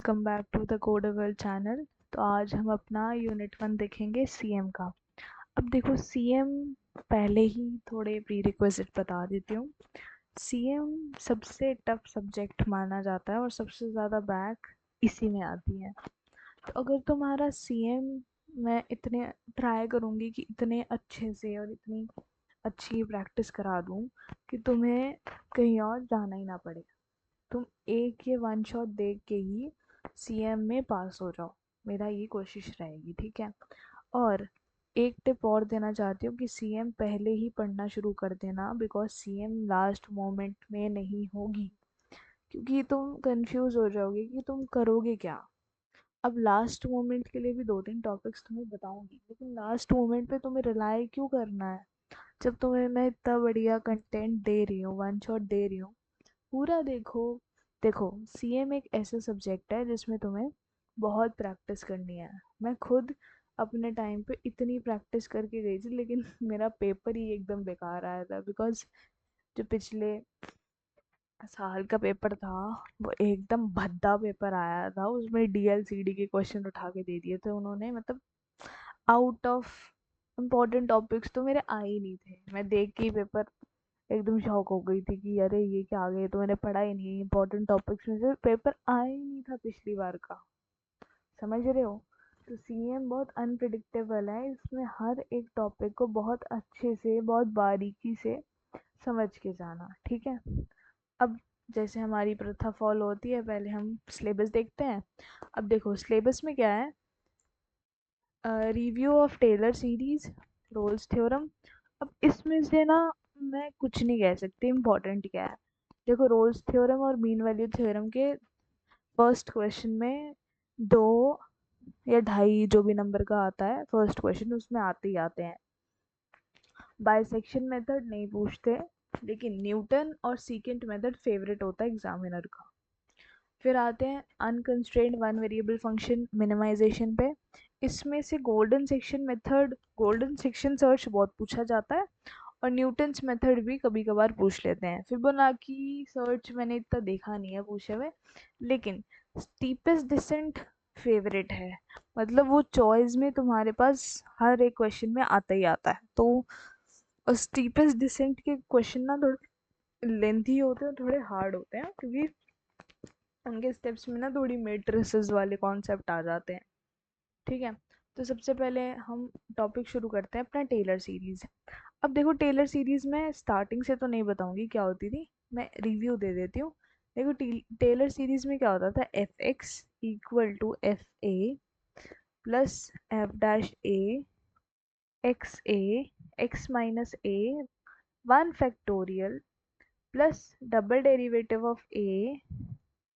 Welcome back to the coder world channel. तो आज हम अपना यूनिट 1 देखेंगे सीएम का। अब देखो सीएम, पहले ही थोड़े प्री रिक्विजिट बता देती हूँ। सीएम सबसे टफ सब्जेक्ट माना जाता है और सबसे ज़्यादा बैक इसी में आती है। तो अगर तुम्हारा सीएम, मैं इतने ट्राई करूँगी कि इतने अच्छे से और इतनी अच्छी प्रैक्टिस करा दूँ कि तुम्हें कहीं और जाना ही ना पड़े, तुम एक ये वन शॉट देख के ही सीएम में पास हो जाओ। मेरा ये कोशिश रहेगी, ठीक है। और एक टिप और देना चाहती हूँ कि सीएम पहले ही पढ़ना शुरू कर देना, बिकॉज सीएम लास्ट मोमेंट में नहीं होगी, क्योंकि तुम कंफ्यूज हो जाओगे कि तुम करोगे क्या। अब लास्ट मोमेंट के लिए भी 2-3 टॉपिक्स तुम्हें बताऊंगी, लेकिन लास्ट मोमेंट पे तुम्हें रिलाई क्यों करना है जब तुम्हें मैं इतना बढ़िया कंटेंट दे रही हूँ, वन शॉट दे रही हूँ। पूरा देखो। देखो, सीएम एक ऐसा सब्जेक्ट है जिसमें तुम्हें बहुत प्रैक्टिस करनी है। मैं खुद अपने टाइम पे इतनी प्रैक्टिस करके गई थी, लेकिन मेरा पेपर ही एकदम बेकार आया था, बिकॉज जो पिछले साल का पेपर था वो एकदम भद्दा पेपर आया था। उसमें डीएलसीडी के क्वेश्चन उठा के दे दिए थे उन्होंने, मतलब आउट ऑफ इम्पोर्टेंट टॉपिक्स तो मेरे आए ही नहीं थे। मैं देख के ही पेपर एकदम शॉक हो गई थी कि अरे ये क्या आ गया, तो मैंने पढ़ा ही नहीं, इंपॉर्टेंट टॉपिक्स में से पेपर आया ही नहीं था पिछली बार का। समझ रहे हो? तो सीएम बहुत अनप्रिडिक्टेबल है, इसमें हर एक टॉपिक को बहुत अच्छे से, बहुत बारीकी से समझ के जाना, ठीक है। अब जैसे हमारी प्रथा फॉलो होती है, पहले हम सिलेबस देखते हैं। अब देखो सिलेबस में क्या है, review of Taylor series, Rolle's theorem. अब इसमें से ना मैं कुछ नहीं कह सकती इम्पोर्टेंट क्या है। देखो, रोल्स थ्योरम और मीन वैल्यू थ्योरम के फर्स्ट क्वेश्चन में 2 या 2.5 जो भी नंबर का आता है फर्स्ट क्वेश्चन, उसमें आते ही आते हैं। बाइसेक्शन मेथड नहीं पूछते, लेकिन न्यूटन और सीकेंट मेथड फेवरेट होता है एग्जामिनर का। फिर आते हैं unconstrained one variable function minimization पे। इसमें से golden section method, golden section search बहुत पूछा जाता है, और न्यूटन्स मेथड भी कभी कभार पूछ लेते हैं। फिबोनाची सर्च मैंने इतना देखा नहीं है पूछे हुए, लेकिन स्टीपेस्ट डिसेंट फेवरेट है। मतलब वो चॉइस में तुम्हारे पास हर एक क्वेश्चन में आता ही आता है। तो स्टीपेस्ट डिसेंट के क्वेश्चन ना थोड़े लेंथी होते हैं, थोड़े हार्ड होते हैं, क्योंकि उनके स्टेप्स में ना थोड़ी मेट्रिसेस वाले कॉन्सेप्ट आ जाते हैं, ठीक है। तो सबसे पहले हम टॉपिक शुरू करते हैं अपना टेलर सीरीज। अब देखो, टेलर सीरीज में स्टार्टिंग से तो नहीं बताऊंगी क्या होती थी, मैं रिव्यू दे देती हूँ। देखो, टेलर सीरीज में क्या होता था, F X equal to F A plus F dash A X minus A 1 factorial plus double derivative of A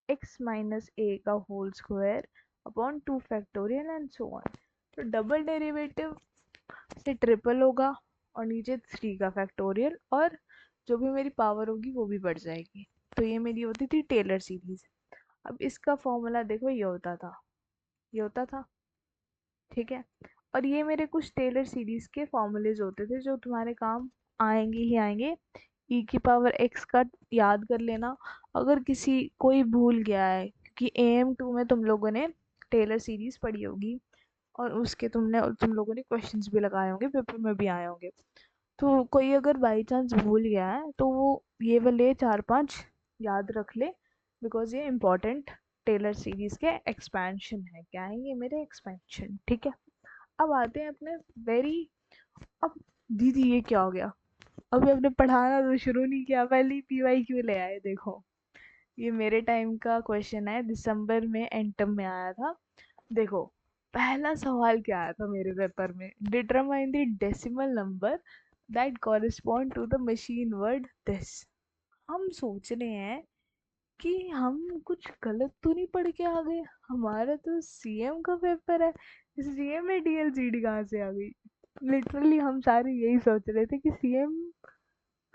X minus A का whole square upon 2 factorial and so on. तो double derivative से triple होगा और नीचे 3 का factorial, और जो भी मेरी पावर होगी वो भी बढ़ जाएगी। तो ये मेरी होती थी टेलर सीरीज। अब इसका फॉर्मूला देखो, ये होता था, ये होता था, ठीक है। और ये मेरे कुछ टेलर सीरीज के फॉर्मूलेज होते थे जो तुम्हारे काम आएंगे ही आएंगे। ई की पावर एक्स का याद कर लेना, अगर किसी कोई भूल गया है, क्योंकि AM2 में तुम लोगों ने टेलर सीरीज पढ़ी होगी और उसके तुम लोगों ने क्वेश्चंस भी लगाए होंगे, पेपर में भी आए होंगे। तो कोई अगर बाई चांस भूल गया है तो वो ये वाले 4-5 याद रख ले, बिकॉज ये इम्पोर्टेंट टेलर सीरीज के एक्सपेंशन है। क्या है ये? मेरे एक्सपेंशन, ठीक है। अब आते हैं अपने वेरी, अब दीदी ये क्या हो गया, अभी आपने पढ़ाना तो शुरू नहीं किया, पहले ही पीवाई क्यों ले आए। देखो, ये मेरे टाइम का क्वेश्चन है, दिसंबर में एंटम में आया था। देखो, पहला सवाल क्या आया था मेरे पेपर में, determine the decimal number that correspond to the machine word this. हम सोच रहे हैं कि हम कुछ गलत तो नहीं पढ़ के आ गए, हमारा तो सीएम का पेपर है, सीएम में डीएलसीडी कहाँ से आ गई। लिटरली हम सारे यही सोच रहे थे कि सीएम,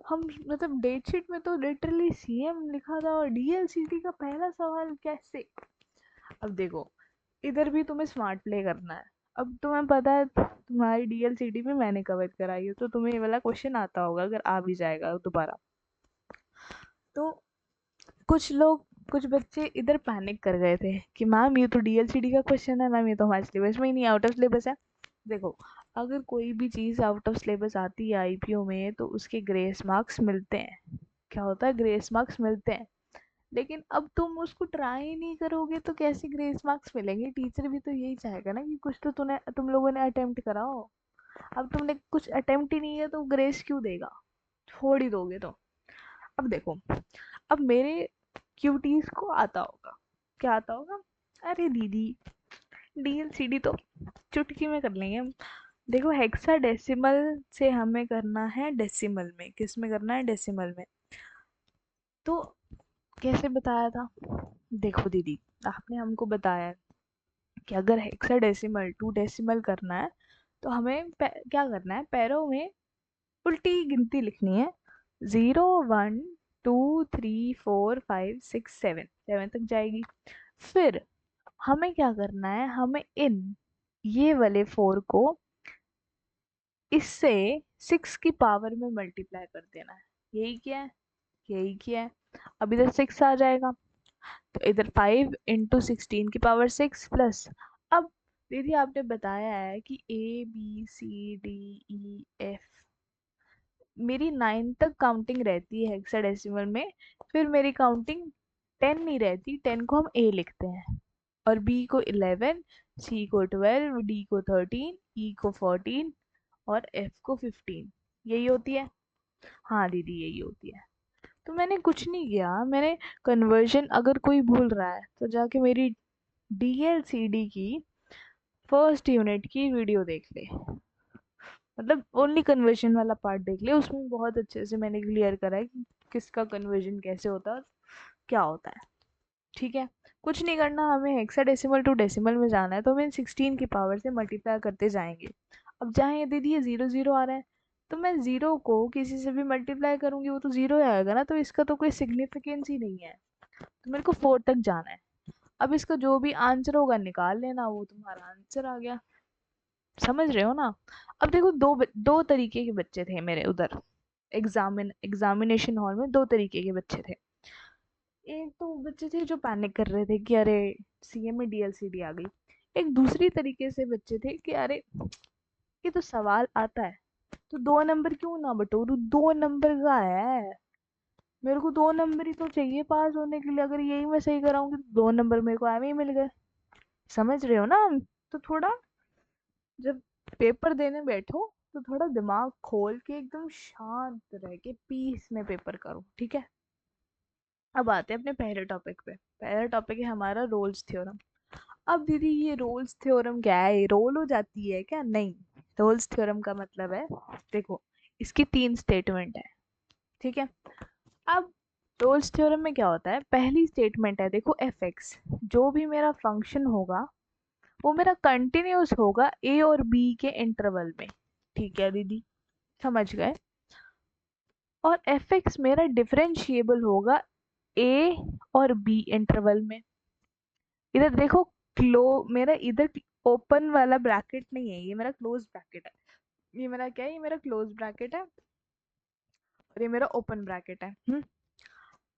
हम मतलब डेट शीट में तो लिटरली सीएम लिखा था और डीएलसीडी का पहला सवाल कैसे। अब देखो, इधर भी तुम्हें स्मार्ट प्ले करना है। अब तुम्हें पता है तुम्हारी डीएलसीडी में मैंने कवर कराई है, तो तुम्हें ये वाला क्वेश्चन आता होगा, अगर आ भी जाएगा दोबारा। तो कुछ लोग कुछ बच्चे इधर पैनिक कर गए थे कि मैम ये तो डीएलसीडी का क्वेश्चन है, मैम ये तो हमारे सिलेबस में ही नहीं, आउट ऑफ सिलेबस है। देखो, अगर कोई भी चीज़ आउट ऑफ सिलेबस आती है आईपीओ में तो उसके ग्रेस मार्क्स मिलते हैं। क्या होता है, ग्रेस मार्क्स मिलते हैं। लेकिन अब तुम उसको ट्राई ही नहीं करोगे तो कैसे ग्रेस मार्क्स मिलेंगे? टीचर भी तो यही चाहेगा ना कि कुछ तो तुम लोगों ने अटेम्प्ट कराओ। अब तुमने कुछ अटेम्प्ट ही नहीं किया तो ग्रेस क्यों देगा? छोड़ ही दोगे तो। अब देखो, अब मेरे क्यूटीज को आता होगा, क्या आता होगा? अरे दीदी, डीएलसीडी तो चुटकी में कर लेंगे हम। देखो, हेक्साडेसिमल से हमें करना है डेसिमल में। किस में करना है? डेसिमल में। तो कैसे बताया था? देखो दीदी, आपने हमको बताया कि अगर हेक्साडेसिमल टू डेसिमल करना है तो हमें क्या करना है? पैरों में उल्टी गिनती लिखनी है। 0 1 2 3 4 5 6 7 7 तक जाएगी। फिर हमें क्या करना है? हमें इन ये वाले 4 को इससे 6 की पावर में मल्टीप्लाई कर देना है। यही किया है, यही किया है। अब इधर 6 आ जाएगा तो इधर 5 × 16 की पावर 6 प्लस। अब दीदी आपने बताया है कि ABCDEF मेरी 9 तक काउंटिंग रहती है हेक्साडेसिमल में। फिर मेरी काउंटिंग 10 नहीं रहती, 10 को हम A लिखते हैं और B को 11, C को 12, D को 13, E को 14 और F को 15। यही होती है। हाँ दीदी, यही होती है। तो मैंने कुछ नहीं किया, मैंने कन्वर्जन, अगर कोई भूल रहा है तो जाके मेरी डीएलसीडी की फर्स्ट यूनिट की वीडियो देख ले। मतलब ओनली कन्वर्जन वाला पार्ट देख ले, उसमें बहुत अच्छे से मैंने क्लियर करा है कि किसका कन्वर्जन कैसे होता है, क्या होता है। ठीक है, कुछ नहीं करना, हमें हेक्साडेसिमल टू डेसिमल में जाना है तो हमें 16 की पावर से मल्टीप्लाई करते जाएंगे। अब जहाँ ये दीदी ये 0 0 आ रहा है तो मैं 0 को किसी से भी मल्टीप्लाई करूंगी वो तो 0 आएगा ना, तो इसका तो कोई सिग्निफिकेंस ही नहीं है। तो मेरे को 4 तक जाना है। अब इसका जो भी आंसर होगा निकाल लेना, वो तुम्हारा आंसर आ गया। समझ रहे हो ना? अब देखो, दो तरीके के बच्चे थे मेरे उधर। एग्जामिनेशन हॉल में दो तरीके के बच्चे थे। एक तो वो बच्चे थे जो पैनिक कर रहे थे कि अरे सीएम में डीएलसीडी आ गई। एक दूसरी तरीके से बच्चे थे कि अरे ये तो सवाल आता है तो 2 नंबर क्यों ना बटोरू, 2 नंबर का है, मेरे को 2 नंबर ही तो चाहिए पास होने के लिए। अगर यही मैं सही कराऊंगी तो 2 नंबर मेरे को एवं ही मिल गए। समझ रहे हो ना? तो थोड़ा जब पेपर देने बैठो तो थोड़ा दिमाग खोल के एकदम शांत रह के पीस में पेपर करो, ठीक है? अब आते हैं अपने पहले टॉपिक पे। पहला टॉपिक है हमारा रोल्स थ्योरम। अब दीदी ये रोल्स थ्योरम क्या है? ये रोल हो जाती है क्या? नहीं। रोल्स थ्योरम का मतलब है, देखो, इसकी 3 स्टेटमेंट है, ठीक है? अब रोल्स थ्योरम में क्या होता है? पहली स्टेटमेंट है, देखो, एफ एक्स जो भी मेरा फंक्शन होगा वो मेरा कंटिन्यूस होगा ए और बी के इंटरवल में। ठीक है दीदी, समझ गए? और एफ एक्स मेरा डिफरेंशिएबल होगा ए और बी इंटरवल में। इधर देखो, क्लो मेरा इधर ओपन वाला ब्रैकेट नहीं है, ये मेरा क्लोज ब्रैकेट है। ये मेरा क्या है? ये मेरा क्लोज ब्रैकेट है और ये मेरा ओपन ब्रैकेट है।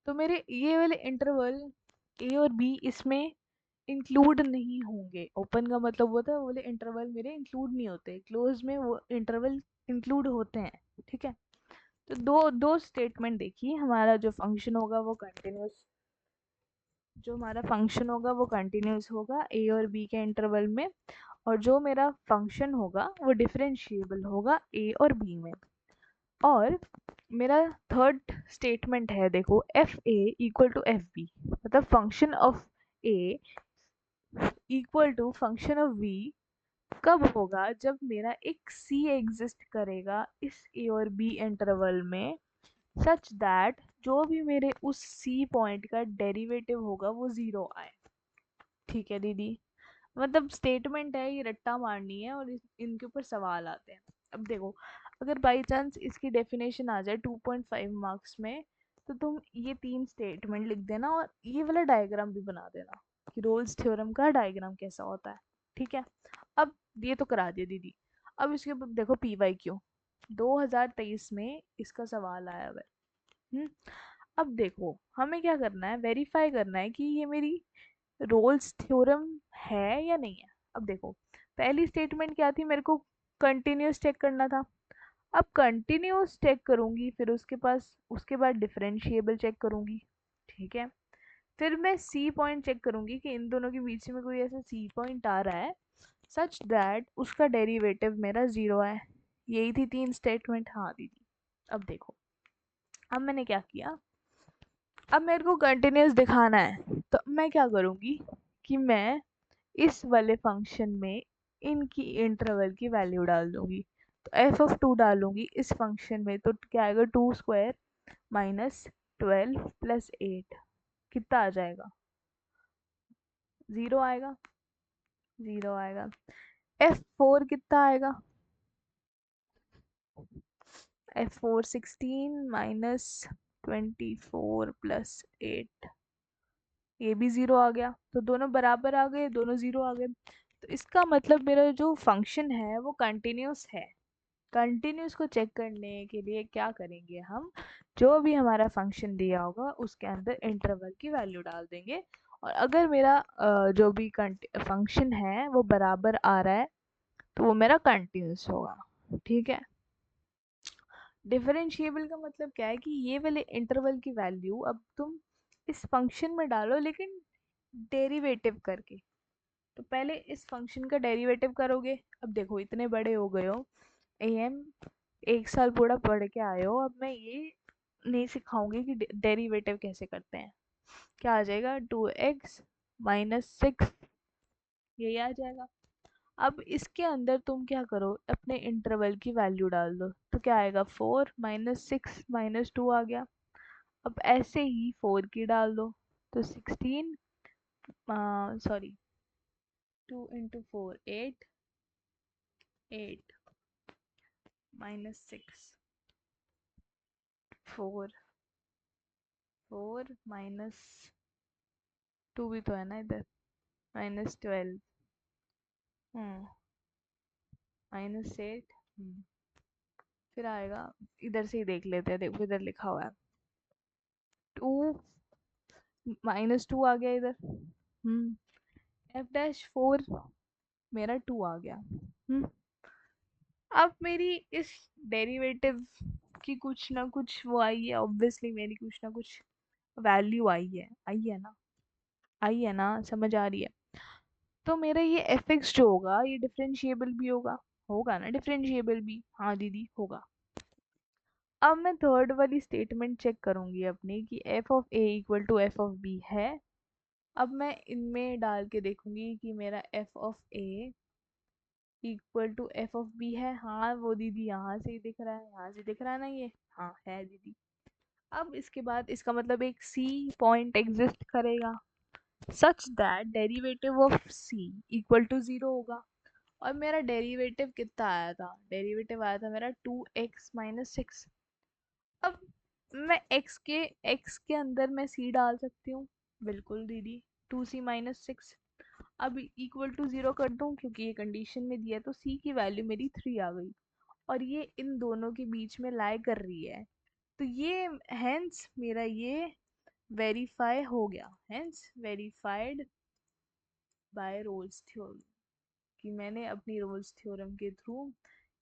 तो मेरे ये वाले इंटरवल ए और बी इसमें इंक्लूड नहीं होंगे। ओपन का मतलब होता है वो वाले इंटरवल मेरे इंक्लूड नहीं होते, क्लोज में वो इंटरवल इंक्लूड होते हैं। ठीक है, तो दो दो स्टेटमेंट देखिए। हमारा जो फंक्शन होगा वो कंटिन्यूस, जो हमारा फंक्शन होगा वो कंटिन्यूस होगा ए और बी के इंटरवल में, और जो मेरा फंक्शन होगा वो डिफरेंशिएबल होगा ए और बी में। और मेरा थर्ड स्टेटमेंट है, देखो, F A equal to F B, मतलब function of A equal to function of B कब होगा? जब मेरा एक सी एग्जिस्ट करेगा इस ए और बी इंटरवल में, सच दैट जो भी मेरे उस सी पॉइंट का डेरिवेटिव होगा वो 0 आए। ठीक है दीदी, मतलब स्टेटमेंट है, ये रट्टा मारनी है और इनके ऊपर सवाल आते हैं। अब देखो, अगर बाई चांस इसकी डेफिनेशन आ जाए 2.5 मार्क्स में तो तुम ये 3 स्टेटमेंट लिख देना और ये वाला डायग्राम भी बना देना कि रोल्स थ्योरम का डायग्राम कैसा होता है। ठीक है, अब ये तो करा दिया दीदी। अब इसके ऊपर देखो, पी वाई क्यू 2023 में इसका सवाल आया हुआ है। अब देखो हमें क्या करना है, वेरीफाई करना है कि ये मेरी रोल्स थ्योरम है या नहीं है। अब देखो पहली स्टेटमेंट क्या थी, मेरे को कंटिन्यूस चेक करना था। अब कंटिन्यूस चेक करूंगी, फिर उसके बाद डिफरेंशिएबल चेक करूंगी, ठीक है। फिर मैं सी पॉइंट चेक करूंगी कि इन दोनों के बीच में कोई ऐसा सी पॉइंट आ रहा है सच दैट उसका डेरिवेटिव मेरा जीरो है। यही थी तीन स्टेटमेंट। हाँ दीदी। अब देखो, अब मैंने क्या किया, अब मेरे को कंटिन्यूस दिखाना है, तो मैं क्या करूंगी कि मैं इस वाले फंक्शन में इनकी इंटरवल की वैल्यू डाल दूंगी। तो एफ ऑफ टू डालूंगी इस फंक्शन में, तो क्या आएगा, 2² माइनस 12 प्लस 8, कितना आ जाएगा, जीरो आएगा, जीरो आएगा। F4 कितना आएगा, F4 16 माइनस 24 प्लस 8, ये भी जीरो आ गया। तो दोनों बराबर आ गए, दोनों जीरो आ गए। तो इसका मतलब मेरा जो फंक्शन है वो कंटिन्यूस है। कंटिन्यूस को चेक करने के लिए क्या करेंगे हम, जो भी हमारा फंक्शन दिया होगा उसके अंदर इंटरवल की वैल्यू डाल देंगे। और अगर मेरा जो भी फंक्शन है वो बराबर आ रहा है तो वो मेरा कंटिन्यूस होगा, ठीक है। डिफरेंशिएबल का मतलब क्या है कि ये वाले इंटरवल की वैल्यू अब तुम इस फंक्शन में डालो, लेकिन डेरिवेटिव करके। तो पहले इस फंक्शन का डेरिवेटिव करोगे। अब देखो इतने बड़े हो गए हो, एम एक साल पूरा पढ़ के आए हो, अब मैं ये नहीं सिखाऊंगी कि डेरिवेटिव कैसे करते हैं। क्या आ जाएगा, 2x माइनस 6, यही आ जाएगा। अब इसके अंदर तुम क्या करो, अपने इंटरवल की वैल्यू डाल दो। तो क्या आएगा, 4 - 6 - 2 आ गया। अब ऐसे ही 4 की डाल दो, तो 16, सॉरी 2 × 4 8, 8 माइनस 6 4, 4 माइनस 2 भी तो है ना इधर, -12, हम्म -8, फिर आएगा, इधर से ही देख लेते हैं, देखो इधर लिखा हुआ है 2 -2 आ गया इधर, F-4 मेरा 2 आ गया। अब मेरी इस डेरिवेटिव की कुछ ना कुछ वो आई है, ऑब्वियसली मेरी कुछ ना कुछ वैल्यू आई है ना, समझ आ रही है। तो मेरा ये fx जो होगा ये डिफरेंशिएबल भी होगा, होगा ना डिफरेंशिएबल भी, हाँ दीदी होगा। अब मैं थर्ड वाली स्टेटमेंट चेक करूंगी अपनी कि f of A equal to f of b है। अब मैं इनमें डाल के देखूंगी कि मेरा f of A equal to f of b है। हाँ वो दीदी यहाँ से ही दिख रहा है, यहाँ से दिख रहा है ना ये, हाँ है दीदी। अब इसके बाद इसका मतलब एक सी पॉइंट एग्जिस्ट करेगा such that derivative of c equal to zero होगा। और मेरा डेरिवेटिव कितना आया था, डेरिवेटिव आया था मेरा 2x - 6। अब मैं x के अंदर मैं c डाल सकती हूँ, बिल्कुल दीदी, 2c - 6। अब इक्वल टू जीरो कर दूं क्योंकि ये कंडीशन में दिया है, तो c की वैल्यू मेरी 3 आ गई। और ये इन दोनों के बीच में लाई कर रही है, तो ये हेंस मेरा ये वेरीफाई हो गया, hence verified bye Rolle's theorem, कि मैंने अपनी रोल्स थ्योरम के थ्रू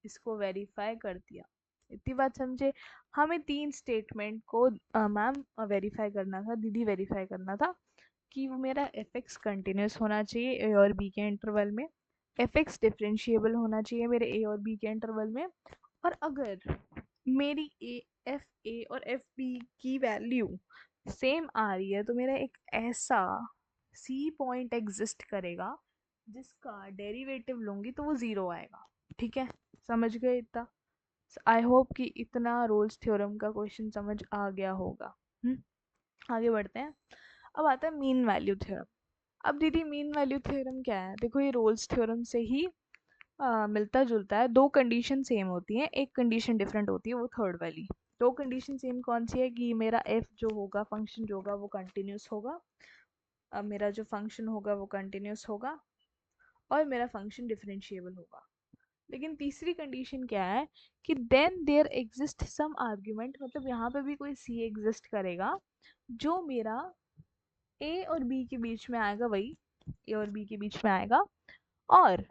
इसको वेरीफाई कर दिया। इतनी बात समझे। हमें तीन स्टेटमेंट को मैम वेरीफाई करना था, दीदी वेरीफाई करना था कि वो मेरा एफ एक्स कंटिन्यूस होना चाहिए ए और बी के इंटरवल में, एफ एक्स डिफ्रेंशिएबल होना चाहिए मेरे ए और बी के इंटरवल में। और अगर मेरी ए और एफ बी की वैल्यू सेम आ रही है तो मेरा एक ऐसा सी पॉइंट एग्जिस्ट करेगा जिसका डेरिवेटिव लूंगी तो वो ज़ीरो आएगा, ठीक है। समझ गए इतना, आई होप कि इतना रोल्स थ्योरम का क्वेश्चन समझ आ गया होगा। आगे बढ़ते हैं। अब आता है मीन वैल्यू थ्योरम। अब दीदी मीन वैल्यू थ्योरम क्या है, देखो ये रोल्स थ्योरम से ही मिलता जुलता है। दो कंडीशन सेम होती हैं, एक कंडीशन डिफरेंट होती है, वो थर्ड वाली। दो कंडीशन सेम कौन सी है कि मेरा एफ जो होगा, फंक्शन जो होगा वो कंटिन्यूस होगा, अब मेरा जो फंक्शन होगा वो कंटिन्यूस होगा, और मेरा फंक्शन डिफरेंशिएबल होगा। लेकिन तीसरी कंडीशन क्या है कि then there exist some argument, मतलब यहाँ पे भी कोई सी एग्जिस्ट करेगा जो मेरा ए और बी के बीच में आएगा, वही ए और बी के बीच में आएगा। और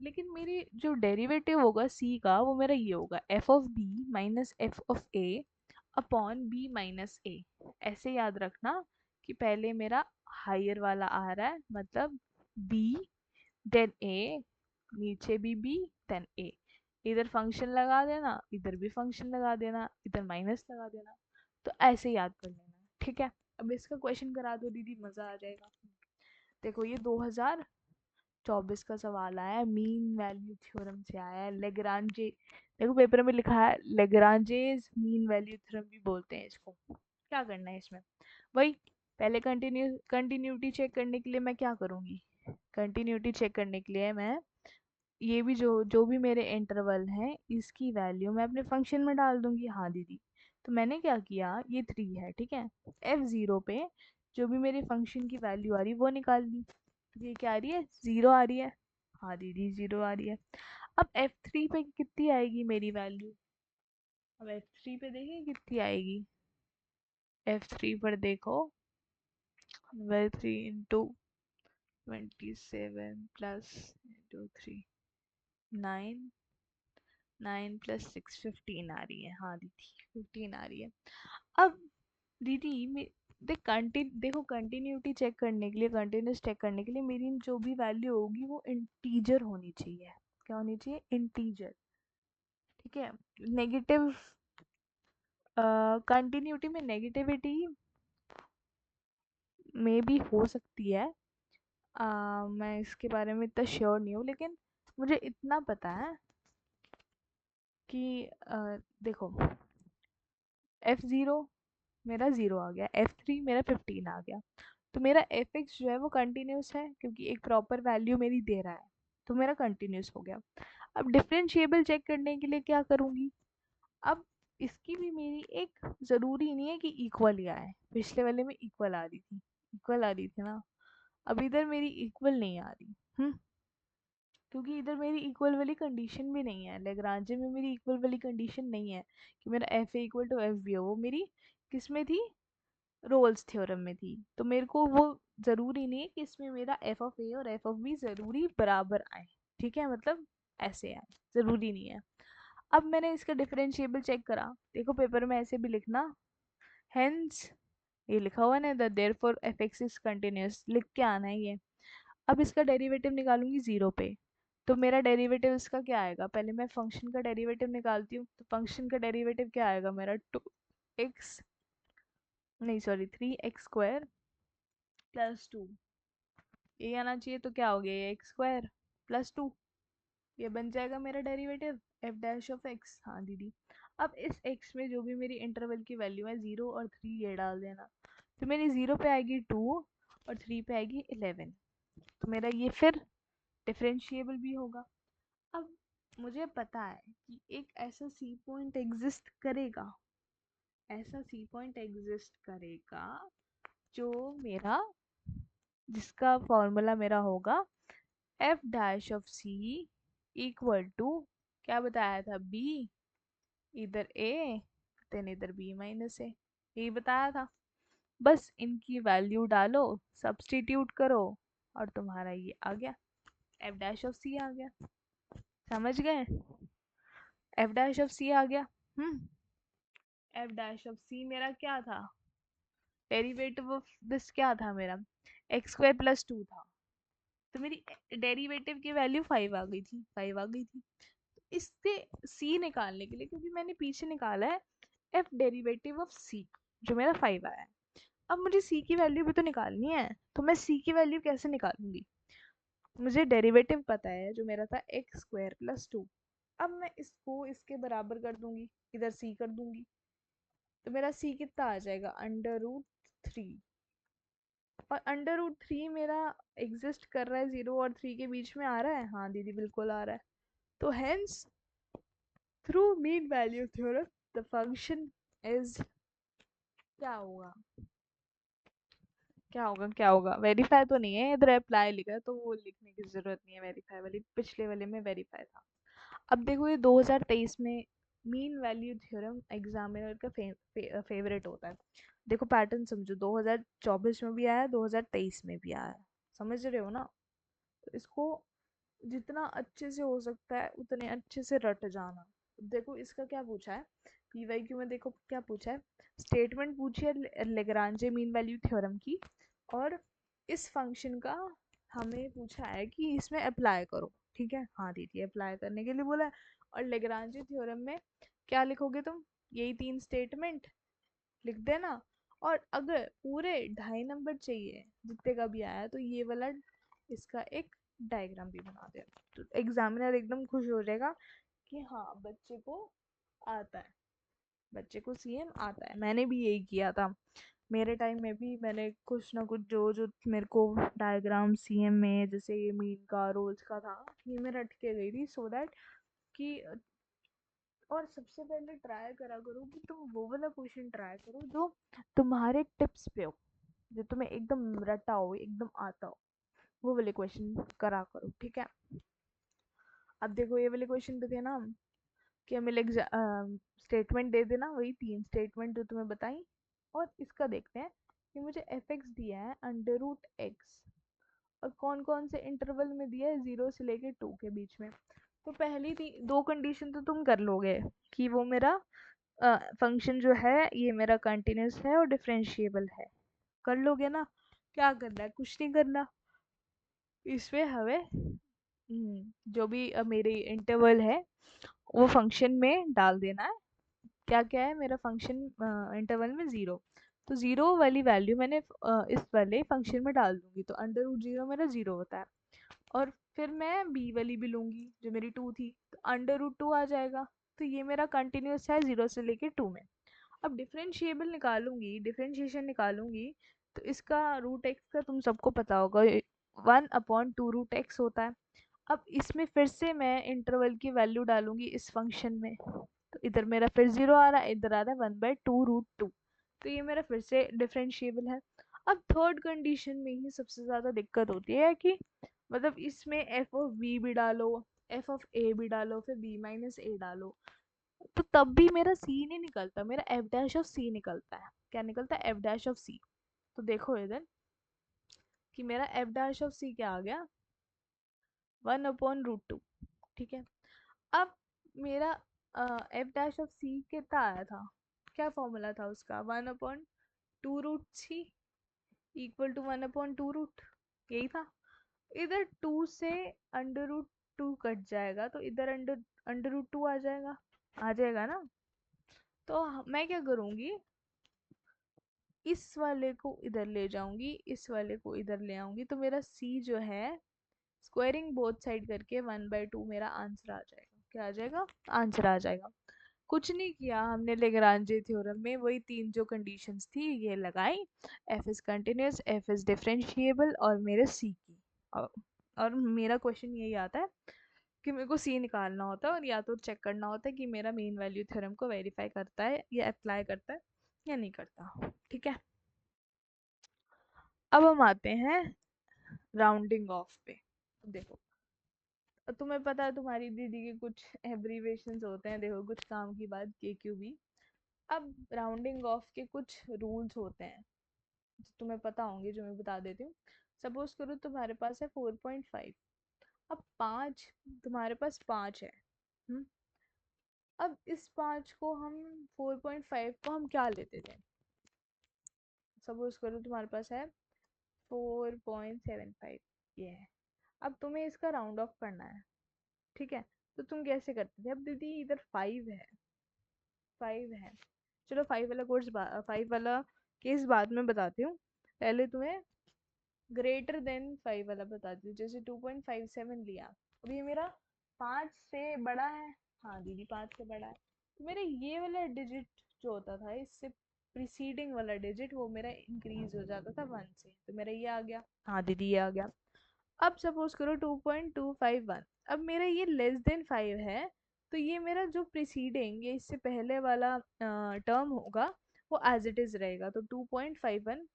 लेकिन मेरी जो डेरिवेटिव होगा सी का वो मेरा ये होगा F of B minus F of A upon B minus A. ऐसे याद रखना कि पहले मेरा हायर वाला आ रहा है, मतलब बी देन ए, नीचे भी बी देन ए। इधर फंक्शन लगा देना, इधर भी फंक्शन लगा देना, इधर माइनस लगा देना। तो ऐसे याद कर लेना, ठीक है। अब इसका क्वेश्चन करा दो दीदी, मज़ा आ जाएगा। देखो ये 2024 का सवाल आया है, मीन वैल्यू थ्योरम से आया है, लेग्रांजे। देखो पेपर में लिखा है लेग्रांजेस मीन वैल्यू थ्योरम भी बोलते हैं इसको। क्या करना है इसमें, वही पहले कंटिन्यूटी चेक करने के लिए मैं क्या करूँगी, कंटिन्यूटी चेक करने के लिए मैं ये भी जो जो भी मेरे इंटरवल हैं इसकी वैल्यू मैं अपने फंक्शन में डाल दूंगी। हाँ दीदी, तो मैंने क्या किया, ये 3 है ठीक है, f0 पे जो भी मेरे फंक्शन की वैल्यू आ रही है वो निकाल ली। तो ये क्या आ रही है, 0 आ रही है। हाँ दीदी 0 आ रही है। अब f3 पे कितनी आएगी मेरी वैल्यू, अब f3 पे देखिए कितनी आएगी। f3 पर देखो 3 इंटू 27 प्लस इंटू 3 9, 9 + 6 15 आ रही है। हाँ दीदी 15 आ रही है। अब दीदी देखो कंटिन्यूटी चेक करने के लिए, कंटिन्यूस चेक करने के लिए मेरी जो भी वैल्यू होगी वो इंटीजर होनी चाहिए। क्या होनी चाहिए, इंटीजर, ठीक है। नेगेटिव कंटिन्यूटी में नेगेटिविटी में भी हो सकती है। मैं इसके बारे में इतना श्योर नहीं हूँ, लेकिन मुझे इतना पता है कि देखो f0 मेरा 0 आ गया, f3 मेरा 15 आ गया, तो मेरा fx जो है वो कंटिन्यूस है क्योंकि एक प्रॉपर वैल्यू मेरी दे रहा है, तो मेरा कंटिन्यूस हो गया। अब डिफरेंशिएबल चेक करने के लिए क्या करूँगी, अब इसकी भी मेरी एक ज़रूरी नहीं है कि इक्वल ही आए, पिछले वाले में इक्वल आ रही थी, इक्वल आ रही थी ना, अब इधर मेरी इक्वल नहीं आ रही। क्योंकि इधर मेरी इक्वल वाली कंडीशन भी नहीं है, लेग्रांजे में मेरी इक्वल वाली कंडीशन नहीं है कि मेरा f A equal to F b हो, वो मेरी किस में थी, रोल्स थ्योरम में थी। तो मेरे को वो ज़रूरी नहीं है कि इसमें मेरा एफ ऑफ ए और एफ ऑफ बी ज़रूरी बराबर आए, ठीक है, मतलब ऐसे आए, ज़रूरी नहीं है। अब मैंने इसका डिफरेंशिएबल चेक करा, देखो पेपर में ऐसे भी लिखना, हेंस ये लिखा हुआ है ना therefore F x is continuous, लिख के आना है ये। अब इसका डेरिवेटिव निकालूंगी 0 पे, तो मेरा डेरिवेटिव इसका क्या आएगा, पहले मैं फंक्शन का डेरिवेटिव निकालती हूँ, तो फंक्शन का डेरिवेटिव क्या आएगा मेरा, 2x, नहीं सॉरी 3x² + 2, ये आना चाहिए, तो क्या हो गया ये x² + 2, ये बन जाएगा मेरा derivative F dash of x. हाँ दीदी, अब इस x में जो भी मेरी इंटरवल की वैल्यू है 0 और 3 ये डाल देना, तो मेरी 0 पे आएगी 2 और 3 पे आएगी 11, तो मेरा ये फिर डिफरेंशिएबल भी होगा। अब मुझे पता है कि एक ऐसा सी पॉइंट एग्जिस्ट करेगा, ऐसा सी पॉइंट एग्जिस्ट करेगा जो मेरा, जिसका फॉर्मूला मेरा होगा f dash of c equal to, क्या बताया था, बी, इधर ए देन इधर बी माइनस ए, यही बताया था। बस इनकी वैल्यू डालो, सब्स्टिट्यूट करो, और तुम्हारा ये आ गया, एफ डैश ऑफ सी आ गया। समझ गए, एफ डैश ऑफ सी आ गया। एफ डैश ऑफ सी मेरा क्या था, डेरिवेटिव ऑफ दिस क्या था मेरा, x² + 2 था, तो मेरी डेरिवेटिव की वैल्यू 5 आ गई थी, 5 आ गई थी। इससे c निकालने के लिए, क्योंकि मैंने पीछे निकाला है f डेरिवेटिव ऑफ c जो मेरा 5 आया है, अब मुझे c की वैल्यू भी तो निकालनी है, तो मैं c की वैल्यू कैसे निकालूंगी, मुझे डेरिवेटिव पता है जो मेरा था x² + 2, अब मैं इसको इसके बराबर कर दूंगी, इधर c कर दूंगी, तो मेरा c कितना आ जाएगा, √3, और √3 मेरा एग्जिस्ट कर रहा है 0 और 3 के बीच में आ रहा है। हाँ दीदी बिल्कुल आ रहा है, तो hence through mean value theorem the function is, क्या होगा, क्या होगा क्या होगा, वेरीफाई तो नहीं है, इधर अप्लाई लिखा है तो वो लिखने की जरूरत नहीं है, वेरीफाई वाली पिछले वाले में वेरीफाई था। अब देखो ये 2023 में मीन वैल्यू थ्योरम एग्जामिनर का फेवरेट होता है। देखो पैटर्न समझो, 2024 में भी आया, 2023 में भी आया, समझ रहे हो ना? तो इसको जितना अच्छे से हो सकता है उतने अच्छे से रट जाना। देखो इसका क्या पूछा है, पीवाईक्यू में देखो क्या पूछा है, स्टेटमेंट पूछी है लेग्रांजे मीन वैल्यू थ्योरम की, और इस फंक्शन का हमें पूछा है कि इसमें अप्लाई करो। ठीक है, हाँ दीदी अप्लाई करने के लिए बोला है। और लेग्रांजे थ्योरम में क्या लिखोगे तुम, यही 3 स्टेटमेंट लिख देना। और अगर पूरे 2.5 नंबर चाहिए जितने का भी आया तो ये वाला इसका एक डायग्राम भी बना देना, तो एग्जामिनर एकदम खुश हो जाएगा कि हाँ बच्चे को आता है, बच्चे को सीएम आता है। मैंने भी यही किया था, मेरे टाइम में भी मैंने कुछ ना कुछ जो जो मेरे को डायग्राम सीएम में, जैसे ये मीन का रोल्स का था, ये मैं रट के गई थी सो दैट कि। और सबसे पहले ट्राई करा करो कि तुम वो वाला क्वेश्चन ट्राई करो जो तुम्हारे टिप्स पे हो, जो तुम्हें एकदम रटा हो, एकदम आता हो, वो वाले क्वेश्चन करा करो। ठीक है, अब देखो ये वाले क्वेश्चन पे थे ना कि हमें स्टेटमेंट दे देना, वही 3 स्टेटमेंट जो तुम्हें बताई। और इसका देखते हैं कि मुझे एफ एक्स दिया है अंडर रूट एक्स, और कौन कौन से इंटरवल में दिया है, 0 से लेके 2 के बीच में। तो पहली 2 कंडीशन तो तुम कर लोगे कि वो मेरा फंक्शन जो है ये मेरा कंटिन्यूस है और डिफरेंशिएबल है, कर लोगे ना? क्या करना है, कुछ नहीं करना, इसमें हमें जो भी मेरी इंटरवल है वो फंक्शन में डाल देना है। क्या क्या है मेरा फंक्शन इंटरवल में, 0, तो 0 वाली वैल्यू मैंने इस वाले फंक्शन में डाल दूंगी, तो अंडर रूट 0 मेरा 0 होता है। और फिर मैं बी वाली भी लूंगी जो मेरी 2 थी, तो अंडर रूट 2 आ जाएगा। तो ये मेरा कंटिन्यूस है 0 से लेके 2 में। अब डिफरेंशिएबल निकालूंगी, डिफरेंशिएशन निकालूंगी, तो इसका रूट एक्स का तुम सबको पता होगा, 1/2 रूट एक्स होता है। अब इसमें फिर से मैं इंटरवल की वैल्यू डालूंगी इस फंक्शन में, तो इधर मेरा फिर 0 आ रहा है, इधर आ रहा है 1/2 रूट 2, तो ये मेरा फिर से डिफरेंशिएबल है। अब थर्ड कंडीशन में ही सबसे ज़्यादा दिक्कत होती है कि मतलब इसमें एफ ऑफ बी भी डालो, एफ ऑफ ए भी डालो, फिर बी माइनस ए डालो, तो तब भी मेरा सी नहीं निकलता, मेरा एफ डैश ऑफ सी निकलता है। क्या निकलता है, एफ डैश ऑफ सी। तो देखो इधर कि मेरा एफ डैश ऑफ सी क्या आ गया, 1/√2। ठीक है, अब मेरा एफ डैश ऑफ सी कितना आया था, क्या फॉर्मूला था उसका, 1/2√c इक्वल टू 1/2 रूट, यही था। इधर 2 से अंडर रूट 2 कट जाएगा, तो इधर अंडर रूट 2 आ जाएगा, आ जाएगा ना? तो मैं क्या करूँगी, इस वाले को इधर ले जाऊंगी, इस वाले को इधर ले आऊंगी, तो मेरा सी जो है स्क्वायरिंग बोथ साइड करके 1/2 मेरा आंसर आ जाएगा। क्या आ जाएगा, आंसर आ जाएगा। कुछ नहीं किया हमने लेग्रांजे थ्योरम में, वही 3 जो कंडीशंस थी ये लगाई, F is continuous, F is differentiable, और मेरे सी की। और, और मेरा क्वेश्चन यही आता है कि मेरे को सी निकालना होता है और या तो चेक करना होता है कि मेरा मीन वैल्यू थ्योरम को वेरीफाई करता है या अप्लाई करता है या नहीं करता। ठीक है, अब हम आते हैं राउंडिंग ऑफ पे। देखो, तुम्हें पता है तुम्हारी दीदी के कुछ एब्रीवेशंस होते हैं, देखो कुछ काम की बात के क्यू बी। अब राउंडिंग ऑफ के कुछ रूल्स होते हैं जो तुम्हें पता होंगे, जो मैं बता देती हूँ। सपोज करो तुम्हारे पास है 4.5, अब 5, तुम्हारे पास 5 है। हम्म, अब इस 5 को हम 4.5 को हम क्या लेते थे, सपोज करो तुम्हारे पास है 4.75, ये है। अब तुम्हें इसका राउंड ऑफ करना है। ठीक है, तो तुम कैसे करते थे, अब दीदी इधर 5 है, 5 है, चलो 5 वाला केस बाद में बताती हूँ, पहले तुम्हें ग्रेटर देन 5 वाला बताती हूँ। जैसे 2.57 लिया, अब ये मेरा 5 से बड़ा है, हाँ दीदी 5 से बड़ा है, तो मेरा ये वाला डिजिट जो होता था, इससे प्रीसीडिंग वाला डिजिट, वो मेरा इंक्रीज हो जाता था 1 से, तो मेरा ये आ गया, हाँ दीदी ये आ गया। अब सपोज करो 2.251, अब मेरा ये लेस देन 5 है, तो ये मेरा जो प्रीसीडिंग, ये इससे पहले वाला टर्म होगा वो एज इट इज रहेगा, तो 2.51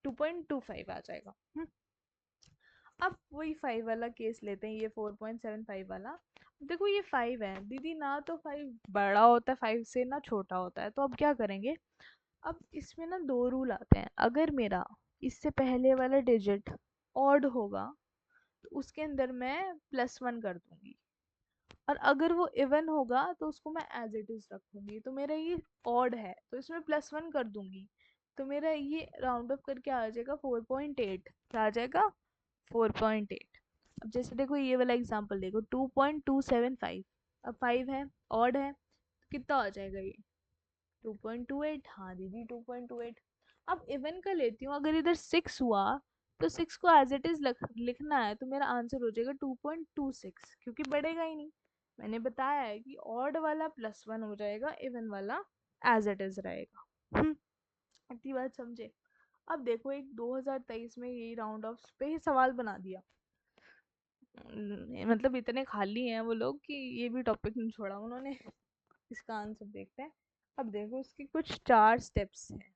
2.25 आ जाएगा। अब वही 5 वाला केस लेते हैं, ये 4.75 वाला। देखो ये 5 है दीदी ना, तो 5 बड़ा होता है 5 से ना छोटा होता है, तो अब क्या करेंगे, अब इसमें ना दो रूल आते हैं। अगर मेरा इससे पहले वाला डिजिट ऑड होगा तो उसके अंदर मैं +1 कर दूंगी, और अगर वो इवन होगा तो उसको मैं एज इट इज रखूंगी। तो मेरा ये ऑड है तो इसमें +1 कर दूंगी, तो मेरा ये राउंड अप करके आ जाएगा 4.8। क्या आ जाएगा? 4.8। अब जैसे देखो ये वाला एग्जांपल देखो, 2.275। अब 5 है, ऑड है, तो कितना आ जाएगा ये? 2.28। हाँ दीदी 2.28। अब इवन का लेती हूँ, अगर इधर 6 हुआ तो 6 को एज इट इज लिखना है, तो मेरा आंसर हो जाएगा 2.26, क्योंकि बढ़ेगा ही नहीं। मैंने बताया है कि ऑड वाला +1 हो जाएगा, इवन वाला एज इट इज रहेगा। इतनी बात समझे? अब देखो एक 2023 में यही राउंड ऑफ पे ही सवाल बना दिया। मतलब इतने खाली हैं वो लोग कि ये भी टॉपिक नहीं छोड़ा उन्होंने। इसका आंसर देखते हैं। अब देखो उसके कुछ 4 स्टेप्स हैं।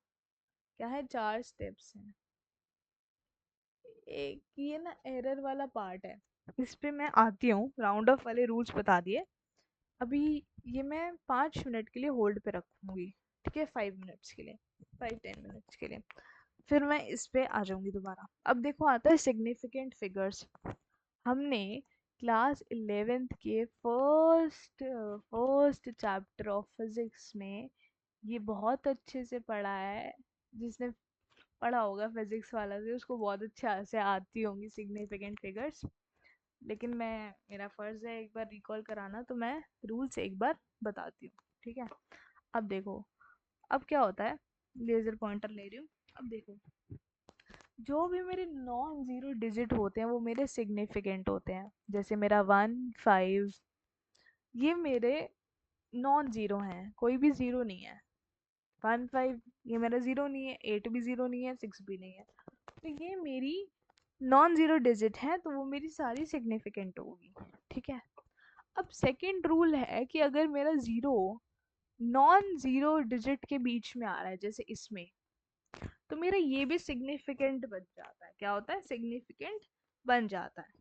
क्या है? 4 स्टेप्स हैं। एक ये ना एरर वाला पार्ट है, इस पे मैं आती हूँ। राउंड ऑफ वाले रूल्स बता दिए। अभी ये मैं 5 मिनट के लिए होल्ड पे रखूंगी, ठीक है? 5 मिनट्स के लिए, 5-10 मिनट्स के लिए, फिर मैं इस पे आ जाऊंगी दोबारा। अब देखो आता है सिग्निफिकेंट फिगर्स। हमने क्लास 11th के first first chapter of physics में ये बहुत अच्छे से पढ़ा है। जिसने पढ़ा होगा फिजिक्स वाला से उसको बहुत अच्छे से आती होंगी सिग्निफिकेंट फिगर्स। लेकिन मैं, मेरा फर्ज है एक बार रिकॉल कराना, तो मैं रूल्स एक बार बताती हूँ, ठीक है? अब देखो, अब क्या होता है, लेजर पॉइंटर ले रही हूँ। अब देखो जो भी मेरे नॉन जीरो डिजिट होते हैं वो मेरे सिग्निफिकेंट होते हैं। जैसे मेरा 1, 5, ये मेरे नॉन जीरो हैं, कोई भी जीरो नहीं है। 1, 5 ये मेरा जीरो नहीं है, 8 भी जीरो नहीं है, 6 भी नहीं है। तो ये मेरी नॉन जीरो डिजिट है, तो वो मेरी सारी सिग्निफिकेंट होगी, ठीक है? अब सेकंड रूल है कि अगर मेरा जीरो नॉन जीरो डिजिट के बीच में आ रहा है, जैसे इसमें, तो मेरा ये भी सिग्निफिकेंट बन जाता है। क्या होता है? सिग्निफिकेंट बन जाता है।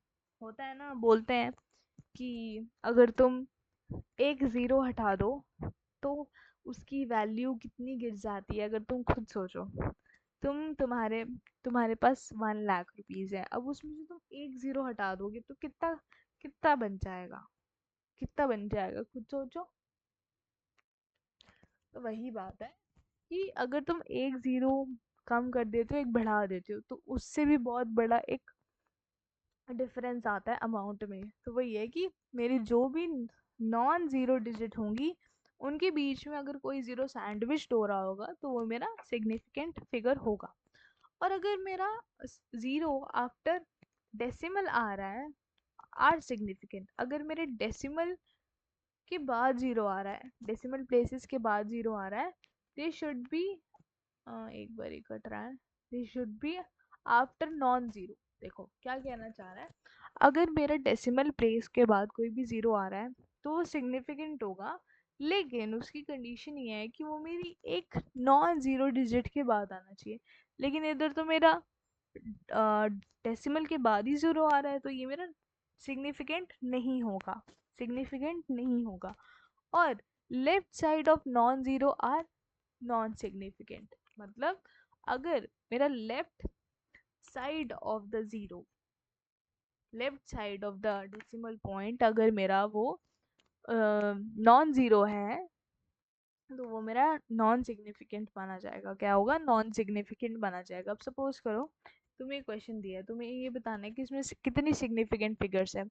होता है ना, बोलते हैं कि अगर तुम एक ज़ीरो हटा दो तो उसकी वैल्यू कितनी गिर जाती है। अगर तुम खुद सोचो, तुम्हारे तुम्हारे पास 1 लाख रुपीज़ है, अब उसमें से तुम एक ज़ीरो हटा दोगे तो कितना कितना बन जाएगा? कितना बन जाएगा खुद सोचो। तो वही बात है कि अगर तुम एक ज़ीरो कम कर देते हो, एक बढ़ा देते हो, तो उससे भी बहुत बड़ा एक डिफरेंस आता है अमाउंट में। तो वही है कि मेरी जो भी नॉन ज़ीरो डिजिट होंगी उनके बीच में अगर कोई ज़ीरो सैंडविच हो रहा होगा तो वो मेरा सिग्निफिकेंट फिगर होगा। और अगर मेरा ज़ीरो आफ्टर डेसिमल आ रहा है, आर सिग्निफिकेंट। अगर मेरे डेसिमल के बाद ज़ीरो आ रहा है, डेसिमल प्लेसेस के बाद ज़ीरो आ रहा है, दे शुड बी, एक बार ही कट रहा है, they should be after non zero. देखो क्या कहना चाह रहा है, अगर मेरा डेसिमल प्लेस के बाद कोई भी ज़ीरो आ रहा है तो वो सिग्निफिकेंट होगा, लेकिन उसकी कंडीशन ये है कि वो मेरी एक नॉन ज़ीरो डिजिट के बाद आना चाहिए। लेकिन इधर तो मेरा डेसिमल के बाद ही ज़ीरो आ रहा है, तो ये मेरा सिग्निफिकेंट नहीं होगा, सिग्निफिकेंट नहीं होगा। और left side of non zero are non significant. मतलब अगर मेरा left side of the zero, left side of the decimal point अगर मेरा वो नॉन ज़ीरो है, तो वो मेरा नॉन सिग्निफिकेंट माना जाएगा। क्या होगा? नॉन सिग्निफिकेंट माना जाएगा। अब सपोज करो तुम्हें क्वेश्चन दिया है, तुम्हें ये बताना है कि इसमें कितनी सिग्निफिकेंट फिगर्स है।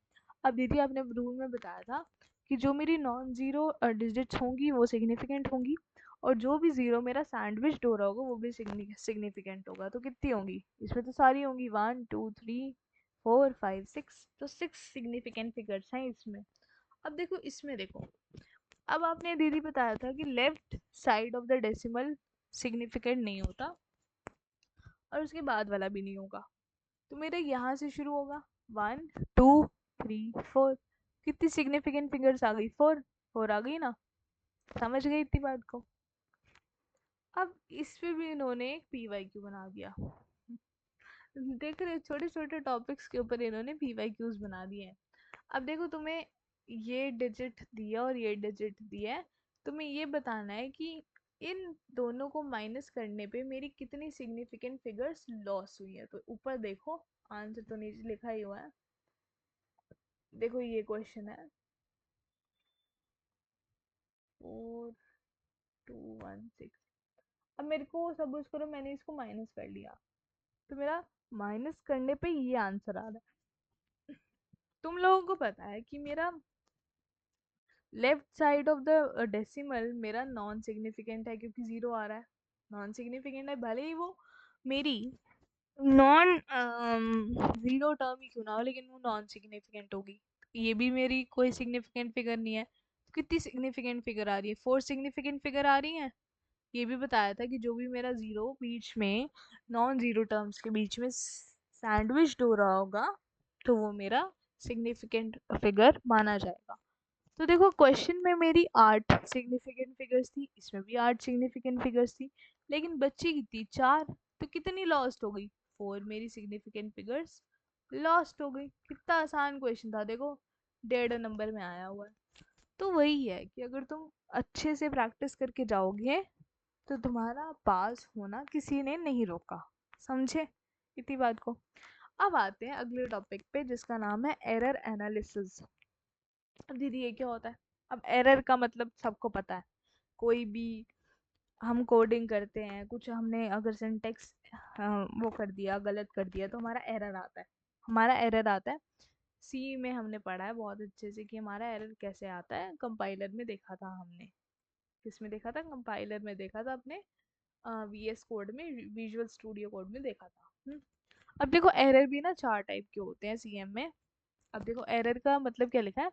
अब दीदी आपने रूल में बताया था कि जो मेरी नॉन ज़ीरो डिजिट्स होंगी वो सिग्निफिकेंट होंगी, और जो भी ज़ीरो मेरा सैंडविच हो रहा होगा वो भी सिग्निफिकेंट होगा। तो कितनी होंगी? इसमें तो सारी होंगी, 1, 2, 3, 4, 5, 6। तो 6 सिग्निफिकेंट फिगर्स हैं इसमें। अब देखो इसमें देखो, अब आपने दीदी बताया था कि left side of the decimal significant नहीं होता और उसके बाद वाला भी नहीं होगा। तो मेरा यहाँ से शुरू होगा, 1, 2, 3, 4। कितनी सिग्निफिकेंट फिगर्स आ गई? 4। 4 आ गई ना? समझ गई इतनी बात को? अब इस पे भी इन्होंने एक पी वाई क्यू बना दिया। देख रहे हो, छोटे छोटे टॉपिक्स के ऊपर इन्होंने पीवाईक्यूज बना दिए हैं। अब देखो, तुम्हें ये डिजिट दिया और ये डिजिट दिया है, तुम्हें ये बताना है कि इन दोनों को माइनस करने पे मेरी कितनी सिग्निफिकेंट फिगर्स लॉस हुई है। तो ऊपर देखो, आंसर तो नीचे लिखा ही हुआ है। देखो ये क्वेश्चन है 4216। अब मेरे को सपोज करो मैंने इसको माइनस कर लिया, तो मेरा माइनस करने पे ये आंसर आ रहा है। तुम लोगों को पता है कि मेरा left side of the decimal मेरा नॉन सिग्निफिकेंट है, क्योंकि जीरो आ रहा है। नॉन सिग्निफिकेंट है, भले ही वो मेरी नॉन जीरो टर्म ही क्यों ना हो, लेकिन वो नॉन सिग्निफिकेंट होगी। ये भी मेरी कोई सिग्निफिकेंट फिगर नहीं है, तो कितनी सिग्निफिकेंट फिगर आ रही है? 4 सिग्निफिकेंट फिगर आ रही है। ये भी बताया था कि जो भी मेरा जीरो बीच में नॉन जीरो टर्म्स के बीच में सैंडविच हो रहा होगा, तो वो मेरा सिग्निफिकेंट फिगर माना जाएगा। तो देखो, क्वेश्चन में मेरी 8 सिग्निफिकेंट फिगर्स थी, इसमें भी 8 सिग्निफिकेंट फिगर्स थी, लेकिन बच्ची कितनी? 4। तो कितनी लॉस्ट हो गई? 4 मेरी सिग्निफिकेंट फिगर्स लॉस्ट हो गई। कितना आसान क्वेश्चन था, देखो 1.5 नंबर में आया हुआ है। तो वही है कि अगर तुम अच्छे से प्रैक्टिस करके जाओगे तो तुम्हारा पास होना किसी ने नहीं रोका। समझे इतनी बात को? अब आते हैं अगले टॉपिक पे, जिसका नाम है एरर एनालिसिस। अब दीदी ये क्या होता है? अब एरर का मतलब सबको पता है। कोई भी हम कोडिंग करते हैं, कुछ हमने अगर सिंटेक्स वो कर दिया, गलत कर दिया, तो हमारा एरर आता है। हमारा एरर आता है। सी में हमने पढ़ा है बहुत अच्छे से कि हमारा एरर कैसे आता है। कंपाइलर में देखा था हमने। किस में देखा था? कंपाइलर में देखा था अपने, वीएस कोड में, विजुअल स्टूडियो कोड में देखा था। अब देखो, एरर भी ना 4 टाइप के होते हैं सीएम में। अब देखो, एरर का मतलब क्या लिखा है?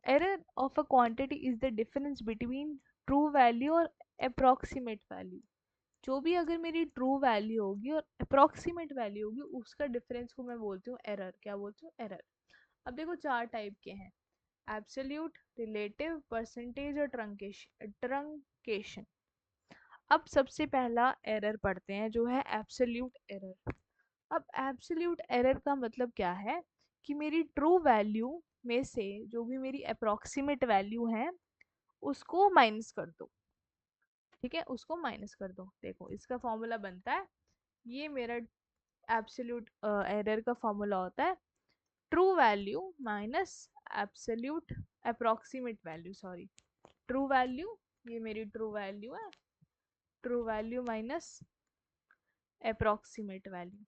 Error of a quantity is the difference between true value और approximate value। जो भी अगर मेरी ट्रू वैल्यू होगी और अप्रोक्सीमेट वैल्यू होगी, उसका डिफरेंस को मैं बोलती हूँ एरर। क्या बोलती हूँ? एरर। अब देखो 4 टाइप के हैं: एब्सोल्यूट, रिलेटिव, परसेंटेज और ट्रंकेशन। अब सबसे पहला एरर पढ़ते हैं, जो है एब्सोल्यूट एरर। अब एब्सोल्यूट एरर का मतलब क्या है कि मेरी ट्रू वैल्यू में से जो भी मेरी अप्रोक्सीमेट वैल्यू है उसको माइनस कर दो। ठीक है, उसको माइनस कर दो। देखो इसका फॉर्मूला बनता है, ये मेरा एब्सोल्यूट एरर का फॉर्मूला होता है, true value minus absolute approximate value, sorry, true value, ये मेरी ट्रू वैल्यू है, true value minus approximate value.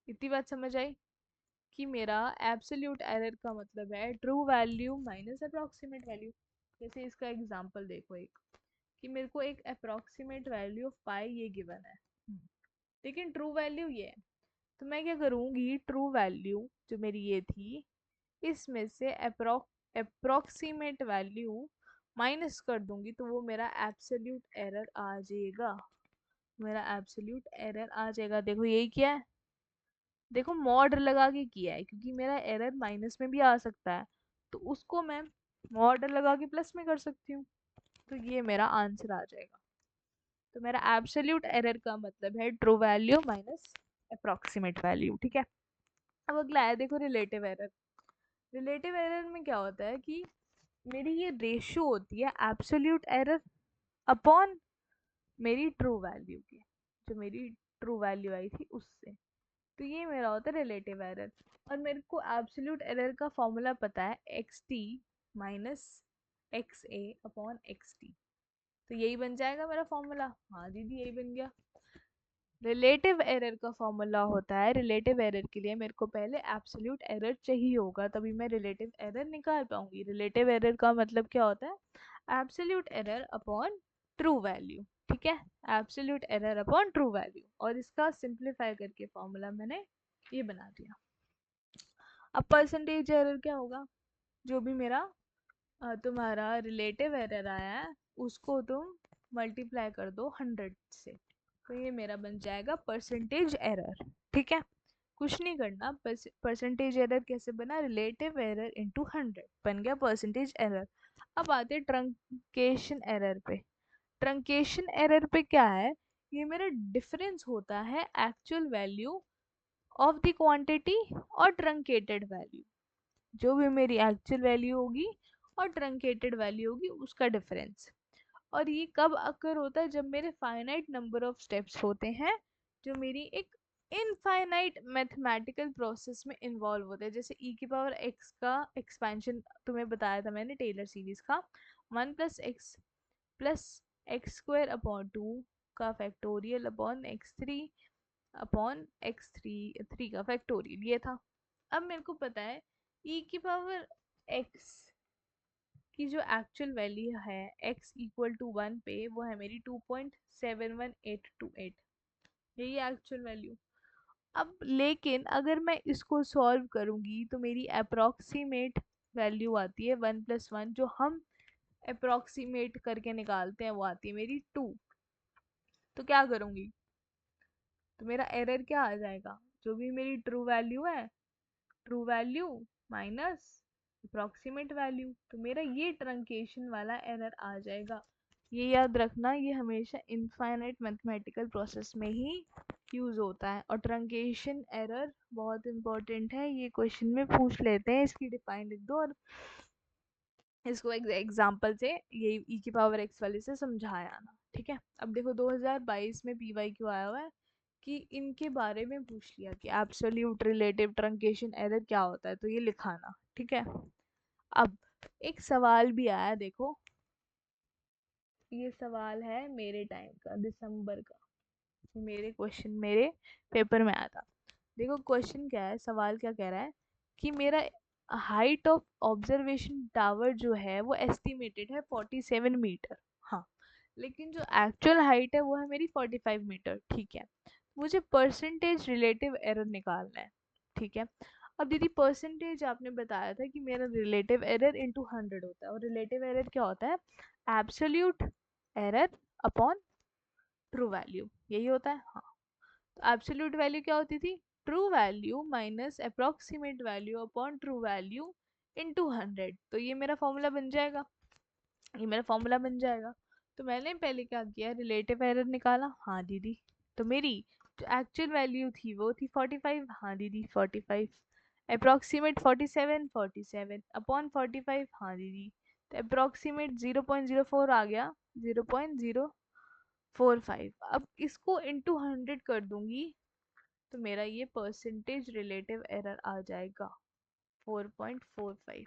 इतनी बात समझ आई कि मेरा एब्सोल्यूट एरर का मतलब है true value minus approximate value. जैसे इसका एग्जांपल देखो, एक कि मेरे को एक अप्रोक्सीमेट वैल्यू ऑफ पाई ये गिवन है, लेकिन ट्रू वैल्यू ये है। तो मैं क्या करूँगी, ट्रू वैल्यू जो मेरी ये थी, इसमें से अप्रोक्सीमेट वैल्यू माइनस कर दूंगी, तो वो मेरा एब्सोल्यूट एरर आ जाएगा। मेरा एब्सोल्यूट एरर आ जाएगा। देखो यही क्या है, देखो मॉड लगा के किया है, क्योंकि मेरा एरर माइनस में भी आ सकता है, तो उसको मैं मॉड लगा के प्लस में कर सकती हूँ। तो ये मेरा आंसर आ जाएगा। तो मेरा एब्सोल्यूट एरर का मतलब है true value minus approximate value. ठीक है। अब अगला है, देखो रिलेटिव एरर। रिलेटिव एरर में क्या होता है कि मेरी ये रेशियो होती है एब्सोल्यूट एरर अपॉन मेरी ट्रू वैल्यू की, जो मेरी ट्रू वैल्यू आई थी उससे। तो ये मेरा होता है रिलेटिव एरर। और मेरे को एब्सोल्यूट एरर का फॉर्मूला पता है, एक्स टी माइनस एक्स ए अपॉन एक्स टी। तो यही बन जाएगा मेरा फॉर्मूला। हाँ दीदी यही बन गया। रिलेटिव एरर का फॉर्मूला होता है, रिलेटिव एरर के लिए मेरे को पहले एब्सोल्यूट एरर चाहिए होगा, तभी मैं रिलेटिव एरर निकाल पाऊंगी। रिलेटिव एरर का मतलब क्या होता है? Absolute error upon true value. ठीक है, absolute error upon true value. और इसका सिंप्लीफाई करके फॉर्मूला मैंने ये बना दिया। अब परसेंटेज एरर क्या होगा? जो भी मेरा तुम्हारा रिलेटिव एरर आया है, उसको तुम मल्टीप्लाई कर दो 100 से, तो ये मेरा बन जाएगा परसेंटेज एरर। ठीक है, कुछ नहीं करना। परसेंटेज एरर कैसे बना? रिलेटिव एरर इंटू 100 बन गया परसेंटेज एरर। अब आते ट्रंकेशन एरर पे। ट्रंकेशन एरर पे क्या है ये मेरा डिफरेंस होता है actual value of the quantity और ट्रंकेटेड वैल्यू। जो भी मेरी एक्चुअल वैल्यू होगी और ट्रंकेटेड वैल्यू होगी उसका डिफरेंस। और ये कब अकर होता है? जब मेरे फाइनाइट नंबर ऑफ स्टेप्स होते हैं जो मेरी एक इनफाइनाइट मैथमेटिकल प्रोसेस में इन्वॉल्व होते हैं। जैसे ई की पावर एक्स का एक्सपेंशन तुम्हें बताया था मैंने टेलर सीरीज का, 1 + x एक्स स्क्वायर अपॉन 2 का factorial upon x3 upon x3 का फैक्टोरियल, ये था। अब मेरे को पता है ई की पावर एक्स की जो एक्चुअल वैल्यू है x इक्वल टू 1 पे, वो है मेरी 2.71828, यही एक्चुअल वैल्यू। अब लेकिन अगर मैं इसको सॉल्व करूंगी तो मेरी अप्रोक्सीमेट वैल्यू आती है 1 + 1, जो हम अप्रोक्सीमेट करके निकालते हैं वो आती है मेरी 2। तो क्या करूंगी? तो मेरा एरर क्या आ जाएगा? जो भी मेरी ट्रू वैल्यू है, true value minus approximate value, तो मेरा ये ट्रंकेशन वाला एरर आ जाएगा। ये याद रखना, ये हमेशा इनफाइनाइट मैथमेटिकल प्रोसेस में ही यूज होता है। और ट्रंकेशन एरर बहुत इंपॉर्टेंट है, ये क्वेश्चन में पूछ लेते हैं, इसकी डिफाइन लिख दो और इसको एग्जाम्पल से ये ई की पावर एक्स वाले से समझाया ना, ठीक है। अब देखो 2022 में PYQ आया हुआ है कि इनके बारे में पूछ लिया कि एब्सोल्यूट रिलेटिव ट्रंकेशन एरर क्या होता है, तो ये लिखाना, ठीक है। अब एक सवाल भी आया, देखो ये सवाल है मेरे टाइम का, दिसंबर का, मेरे क्वेश्चन मेरे पेपर में आया था। देखो क्वेश्चन क्या है, सवाल क्या कह रहा है कि मेरा हाइट ऑफ ऑब्जर्वेशन टावर जो है वो एस्टिमेटेड है 47 मीटर, हाँ, लेकिन जो एक्चुअल हाइट है वो है मेरी 45 मीटर, ठीक है। मुझे परसेंटेज रिलेटिव एरर निकालना है, ठीक है। अब दीदी परसेंटेज आपने बताया था कि मेरा रिलेटिव एरर इंटू 100 होता है, और रिलेटिव एरर क्या होता है? Absolute error upon true value, यही होता है, हाँ। तो एब्सोल्यूट वैल्यू क्या होती थी? True value minus approximate value upon true value into 100। तो ये मेरा फॉर्मूला बन जाएगा, ये मेरा फॉर्मूला बन जाएगा। तो मैंने पहले क्या किया, रिलेटिव एरर निकाला, हाँ दीदी। तो मेरी जो एक्चुअल वैल्यू थी वो थी 45, हाँ दीदी 45। अप्रोक्सीमेट 47 अपॉन 45, हाँ दीदी। तो अप्रोक्सीमेट 0.04 आ गया, 0.045। अब इसको इंटू 100 कर दूंगी तो मेरा ये परसेंटेज रिलेटिव एरर आ जाएगा 4.45।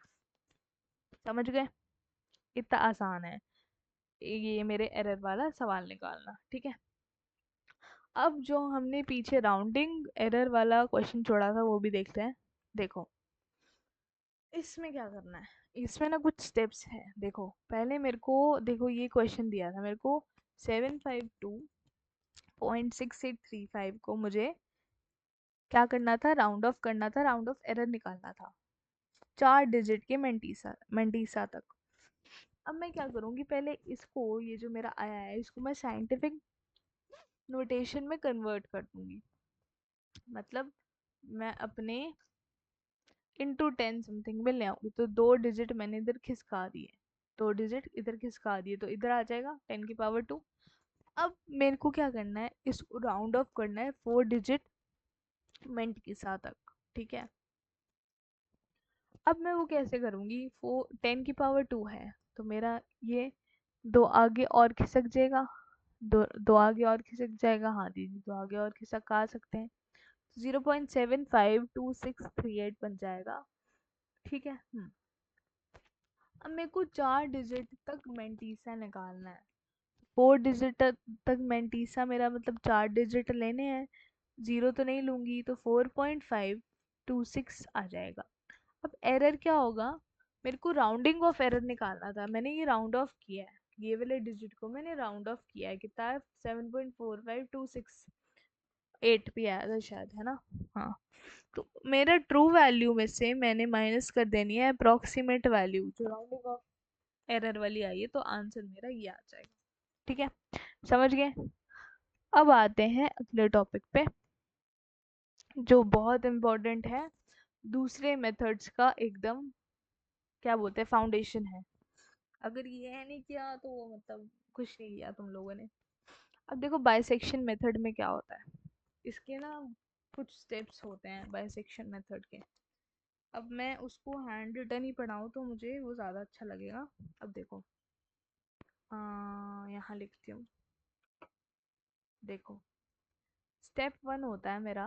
समझ गए? इतना आसान है ये मेरे एरर वाला सवाल निकालना, ठीक है। अब जो हमने पीछे राउंडिंग एरर वाला क्वेश्चन छोड़ा था वो भी देखते हैं। देखो इसमें क्या करना है, इसमें ना कुछ स्टेप्स हैं। देखो पहले मेरे को, देखो ये क्वेश्चन दिया था मेरे को 752.6835 को मुझे क्या करना था? राउंड ऑफ करना था, राउंड ऑफ एरर निकालना था 4 डिजिट के मेंटीसा तक। अब मैं क्या करूँगी, पहले इसको, ये जो मेरा आया है इसको मैं साइंटिफिक नोटेशन में कन्वर्ट कर दूंगी। मतलब मैं अपने इंटू 10 समथिंग में ले आऊँगी, तो 2 डिजिट मैंने इधर खिसका दिए, 2 डिजिट इधर खिसका दिए, तो इधर आ जाएगा 10 की पावर 2। अब मेरे को क्या करना है, इसको राउंड ऑफ करना है 4 डिजिट मेंट के साथ तक, ठीक है। अब मैं वो कैसे करूँगी, 10 की पावर 2 है तो मेरा ये दो आगे और खिसक जाएगा, दो आगे और खिसक जाएगा, हाँ दीदी दो आगे और खिसक आ सकते हैं, 0.752638 बन जाएगा, ठीक है। अब मेरे को 4 डिजिट तक मेंटीसा निकालना है। 4 डिजिट तक मेंटीसा मेरा मतलब 4 डिजिट लेने हैं, जीरो तो नहीं लूंगी, तो 4.526 आ जाएगा। अब एरर क्या होगा, मेरे को राउंडिंग ऑफ एरर निकालना था, मैंने ये राउंड ऑफ किया है, ये वाले डिजिट को मैंने राउंड ऑफ किया है, कितना है 7.45268 भी आया था शायद, है ना, हाँ। तो मेरा ट्रू वैल्यू में से मैंने माइनस कर देनी है अप्रोक्सीमेट वैल्यू जो राउंडिंग ऑफ एरर वाली आई है, तो आंसर मेरा ये आ जाएगा, ठीक है। समझ गए? अब आते हैं अगले टॉपिक पे जो बहुत इम्पोर्टेंट है, दूसरे मेथड्स का एकदम क्या बोलते हैं फाउंडेशन है। अगर ये नहीं किया तो मतलब कुछ नहीं किया तुम लोगों ने। अब देखो बाइसेक्शन मेथड में क्या होता है, इसके ना कुछ स्टेप्स होते हैं बाइसेक्शन मेथड के। अब मैं उसको हैंड रिटन ही पढ़ाऊँ तो मुझे वो ज़्यादा अच्छा लगेगा। अब देखो यहाँ लिखती हूँ। देखो स्टेप वन होता है मेरा,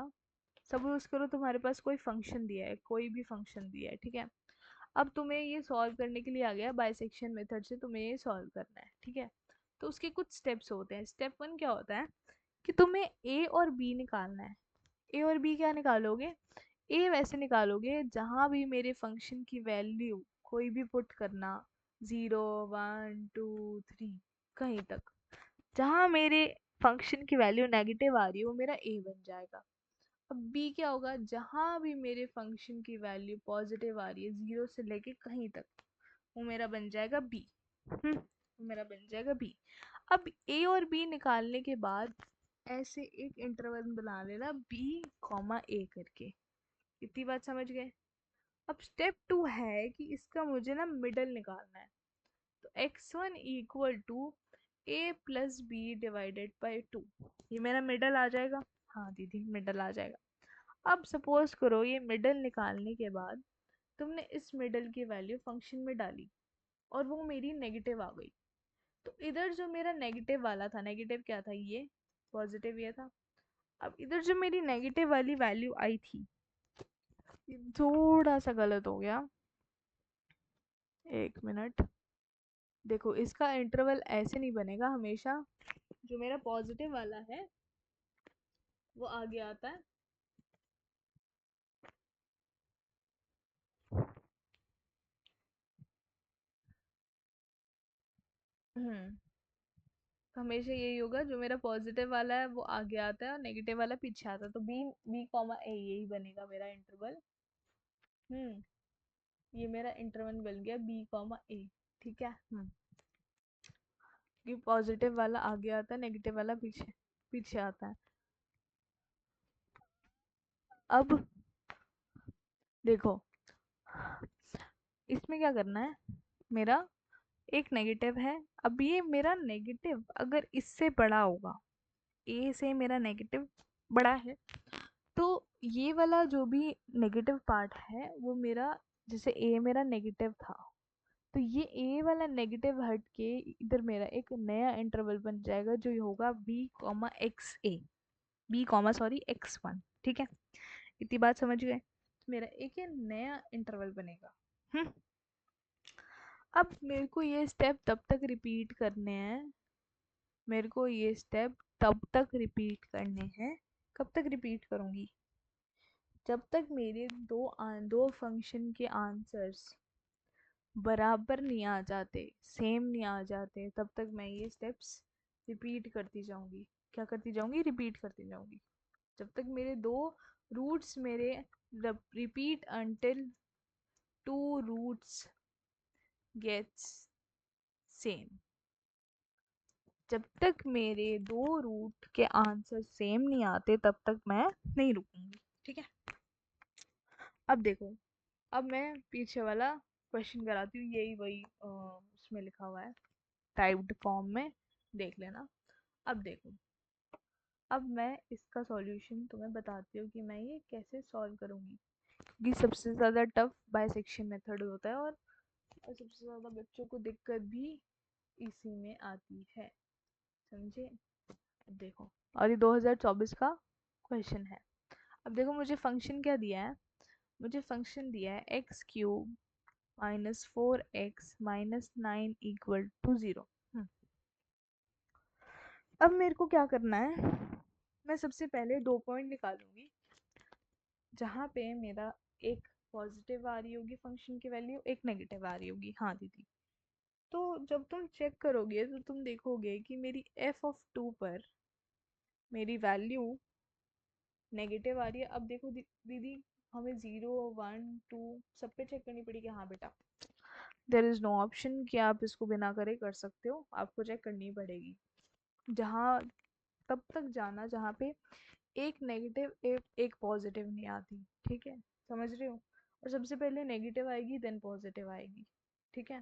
सपोज करो तुम्हारे पास कोई फंक्शन दिया है, कोई भी फंक्शन दिया है, ठीक है। अब तुम्हें ये सॉल्व करने के लिए आ गया बाइसेक्शन मेथड से, तुम्हें ये सॉल्व करना है, ठीक है। तो उसके कुछ स्टेप्स होते हैं। स्टेप वन क्या होता है कि तुम्हें ए और बी निकालना है। ए और बी क्या निकालोगे? ए वैसे निकालोगे जहाँ भी मेरे फंक्शन की वैल्यू कोई भी पुट करना, 0 1 2 3 कहीं तक, जहाँ मेरे फंक्शन की वैल्यू नेगेटिव आ रही है वो मेरा ए बन जाएगा। अब बी क्या होगा? जहाँ भी मेरे फंक्शन की वैल्यू पॉजिटिव आ रही है 0 से लेके कहीं तक, वो मेरा बन जाएगा बी। वो मेरा बन जाएगा बी। अब ए और बी निकालने के बाद ऐसे एक इंटरवल बना लेना बी कॉमा ए करके। इतनी बात समझ गए? अब स्टेप टू है कि इसका मुझे ना मिडल निकालना है। तो x1 equal to a plus b divided by 2, ये मेरा मिडल आ जाएगा। हाँ दीदी मिडल आ जाएगा। अब सपोज करो ये मिडल निकालने के बाद तुमने इस मिडल की वैल्यू फंक्शन में डाली और वो मेरी नेगेटिव आ गई। तो इधर जो मेरा नेगेटिव वाला था, नेगेटिव क्या था ये, पॉजिटिव ये था। अब इधर जो मेरी नेगेटिव वाली वैल्यू आई थी, ये थोड़ा सा गलत हो गया, एक मिनट। देखो इसका इंटरवल ऐसे नहीं बनेगा हमेशा, जो मेरा पॉजिटिव वाला है वो आगे आता है। हम्म तो हमेशा यही होगा, जो मेरा पॉजिटिव वाला है वो आगे आता है और नेगेटिव वाला पीछे आता है। तो बी बी कॉमा ए यही बनेगा मेरा इंटरवल। ये मेरा इंटरवल बन गया बी कॉमा ए, ठीक है। कि पॉजिटिव वाला आगे आता है, नेगेटिव वाला पीछे पीछे आता है। अब देखो इसमें क्या करना है, मेरा एक नेगेटिव है। अब ये मेरा नेगेटिव अगर इससे बड़ा होगा, ए से मेरा नेगेटिव बड़ा है, तो ये वाला जो भी नेगेटिव पार्ट है वो मेरा, जैसे ए मेरा नेगेटिव था, तो ये ए वाला नेगेटिव हट के इधर मेरा एक नया इंटरवल बन जाएगा जो ये होगा बी कॉमा एक्स ए, बी कॉमा सॉरी x1, ठीक है। इतनी बात समझ गए? मेरा एक ये नया इंटरवल बनेगा। अब मेरे को ये स्टेप तब तक रिपीट करने हैं, मेरे को ये स्टेप तब तक रिपीट करने हैं, कब तक रिपीट करूँगी? जब तक मेरे दो फंक्शन के आंसर्स बराबर नहीं आ जाते, सेम नहीं आ जाते, तब तक मैं ये स्टेप्स रिपीट करती जाऊंगी। क्या करती जाऊंगी? रिपीट करती जाऊंगी, जब तक मेरे दो रूट्स मेरे repeat until two roots gets same. जब तक मेरे दो रूट के आंसर सेम नहीं आते तब तक मैं नहीं रुकूंगी, ठीक है। अब देखो, अब मैं पीछे वाला क्वेश्चन कराती हूँ, यही वही उसमें लिखा हुआ है टाइप्ड फॉर्म में, देख लेना। अब देखो, अब मैं इसका सॉल्यूशन तुम्हें बताती हूँ कि मैं ये कैसे सॉल्व करूँगी, क्योंकि सबसे ज़्यादा टफ बाइसेक्शन मेथड होता है और सबसे ज़्यादा बच्चों को दिक्कत भी इसी में आती है, समझे? अब देखो, और ये 2024 का क्वेश्चन है। अब देखो मुझे फंक्शन क्या दिया है, मुझे फंक्शन दिया है x³ -4x -9 इक्वल टू 0। अब मेरे को क्या करना है, मैं सबसे पहले दो पॉइंट निकालूंगी जहाँ पे मेरा एक पॉजिटिव आ रही होगी फंक्शन की वैल्यू, एक नेगेटिव आ रही होगी। हाँ दीदी, तो जब तुम चेक करोगे तो तुम देखोगे कि मेरी f(2) पर मेरी वैल्यू नेगेटिव आ रही है। अब देखो दीदी, हमें 0 1 2 सब पे चेक करनी पड़ेगी। हाँ बेटा, देर इज़ नो ऑप्शन कि आप इसको बिना करे कर सकते हो, आपको चेक करनी पड़ेगी। जहाँ तब तक जाना जहाँ पे एक नेगेटिव एक पॉजिटिव नहीं आती, ठीक है, समझ रहे हो? और सबसे पहले नेगेटिव आएगी देन पॉजिटिव आएगी, ठीक है।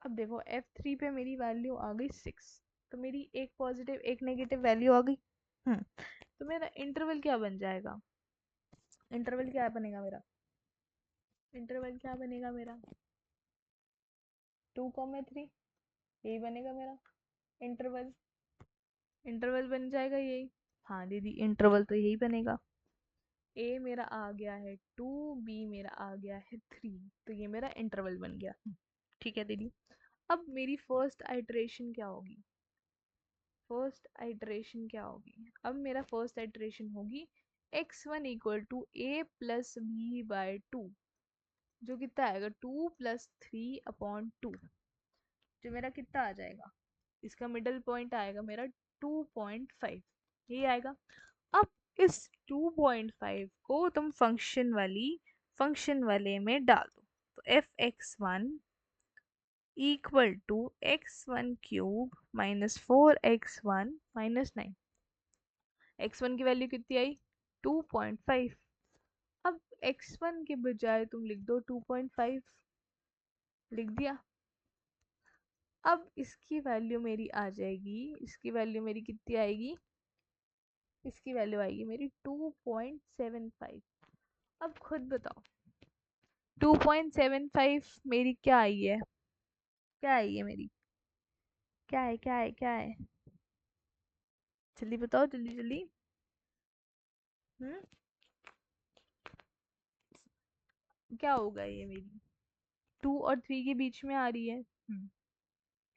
अब देखो f3 पे मेरी वैल्यू आ गई 6, तो मेरी एक पॉजिटिव एक नेगेटिव वैल्यू आ गई। तो मेरा इंटरवल क्या बन जाएगा? इंटरवल क्या बनेगा मेरा? इंटरवल क्या बनेगा मेरा? 2,3 यही बनेगा मेरा इंटरवल। इंटरवल बन जाएगा यही। हाँ दीदी, इंटरवल तो यही बनेगा। ए मेरा आ गया है 2, बी मेरा आ गया है 3, तो ये मेरा इंटरवल बन गया। ठीक है दीदी। अब मेरी फर्स्ट आइटरेशन क्या होगी? फर्स्ट आइटरेशन क्या होगी? अब मेरा फर्स्ट आइटरेशन होगी x1 equal to a plus b by 2, जो कितना आएगा 2 प्लस 3/2, जो मेरा कितना आ जाएगा? इसका मिडल पॉइंट आएगा मेरा 2.5, यही आएगा। अब इस 2.5 को तुम फंक्शन वाले में डाल दो, तो f(x1) equal to x1³ minus 4x1 minus 9। x1 की वैल्यू कितनी आई? 2.5। अब x1 के बजाय तुम लिख दो 2.5, लिख दिया। अब इसकी वैल्यू मेरी आ जाएगी, इसकी वैल्यू मेरी कितनी आएगी? इसकी वैल्यू आएगी मेरी 2.75। अब खुद बताओ 2.75 मेरी क्या आई है? क्या आई है मेरी? क्या है क्या है क्या है? जल्दी बताओ, जल्दी जल्दी। हम्म क्या होगा ये मेरी? 2 और 3 के बीच में आ रही है।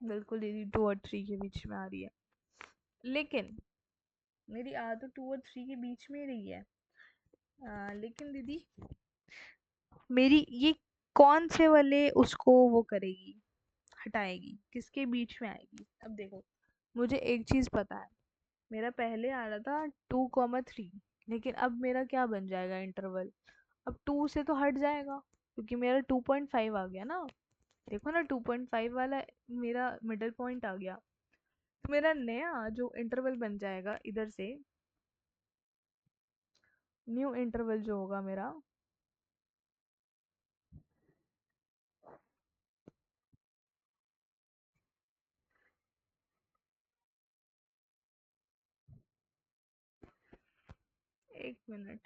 बिल्कुल दीदी, 2 और 3 के बीच में आ रही है, लेकिन मेरी आ तो 2 और 3 के बीच में ही रही है। लेकिन दीदी मेरी ये कौन से वाले उसको वो करेगी, हटाएगी, किसके बीच में आएगी? अब देखो, मुझे एक चीज पता है, मेरा पहले आ रहा था 2,3, लेकिन अब मेरा क्या बन जाएगा इंटरवल? अब 2 से तो हट जाएगा, क्योंकि मेरा 2.5 आ गया ना। देखो ना, 2.5 वाला मेरा मिडल पॉइंट आ गया। तो मेरा नया जो इंटरवल बन जाएगा इधर से, न्यू इंटरवल जो होगा मेरा, 1 मिनट,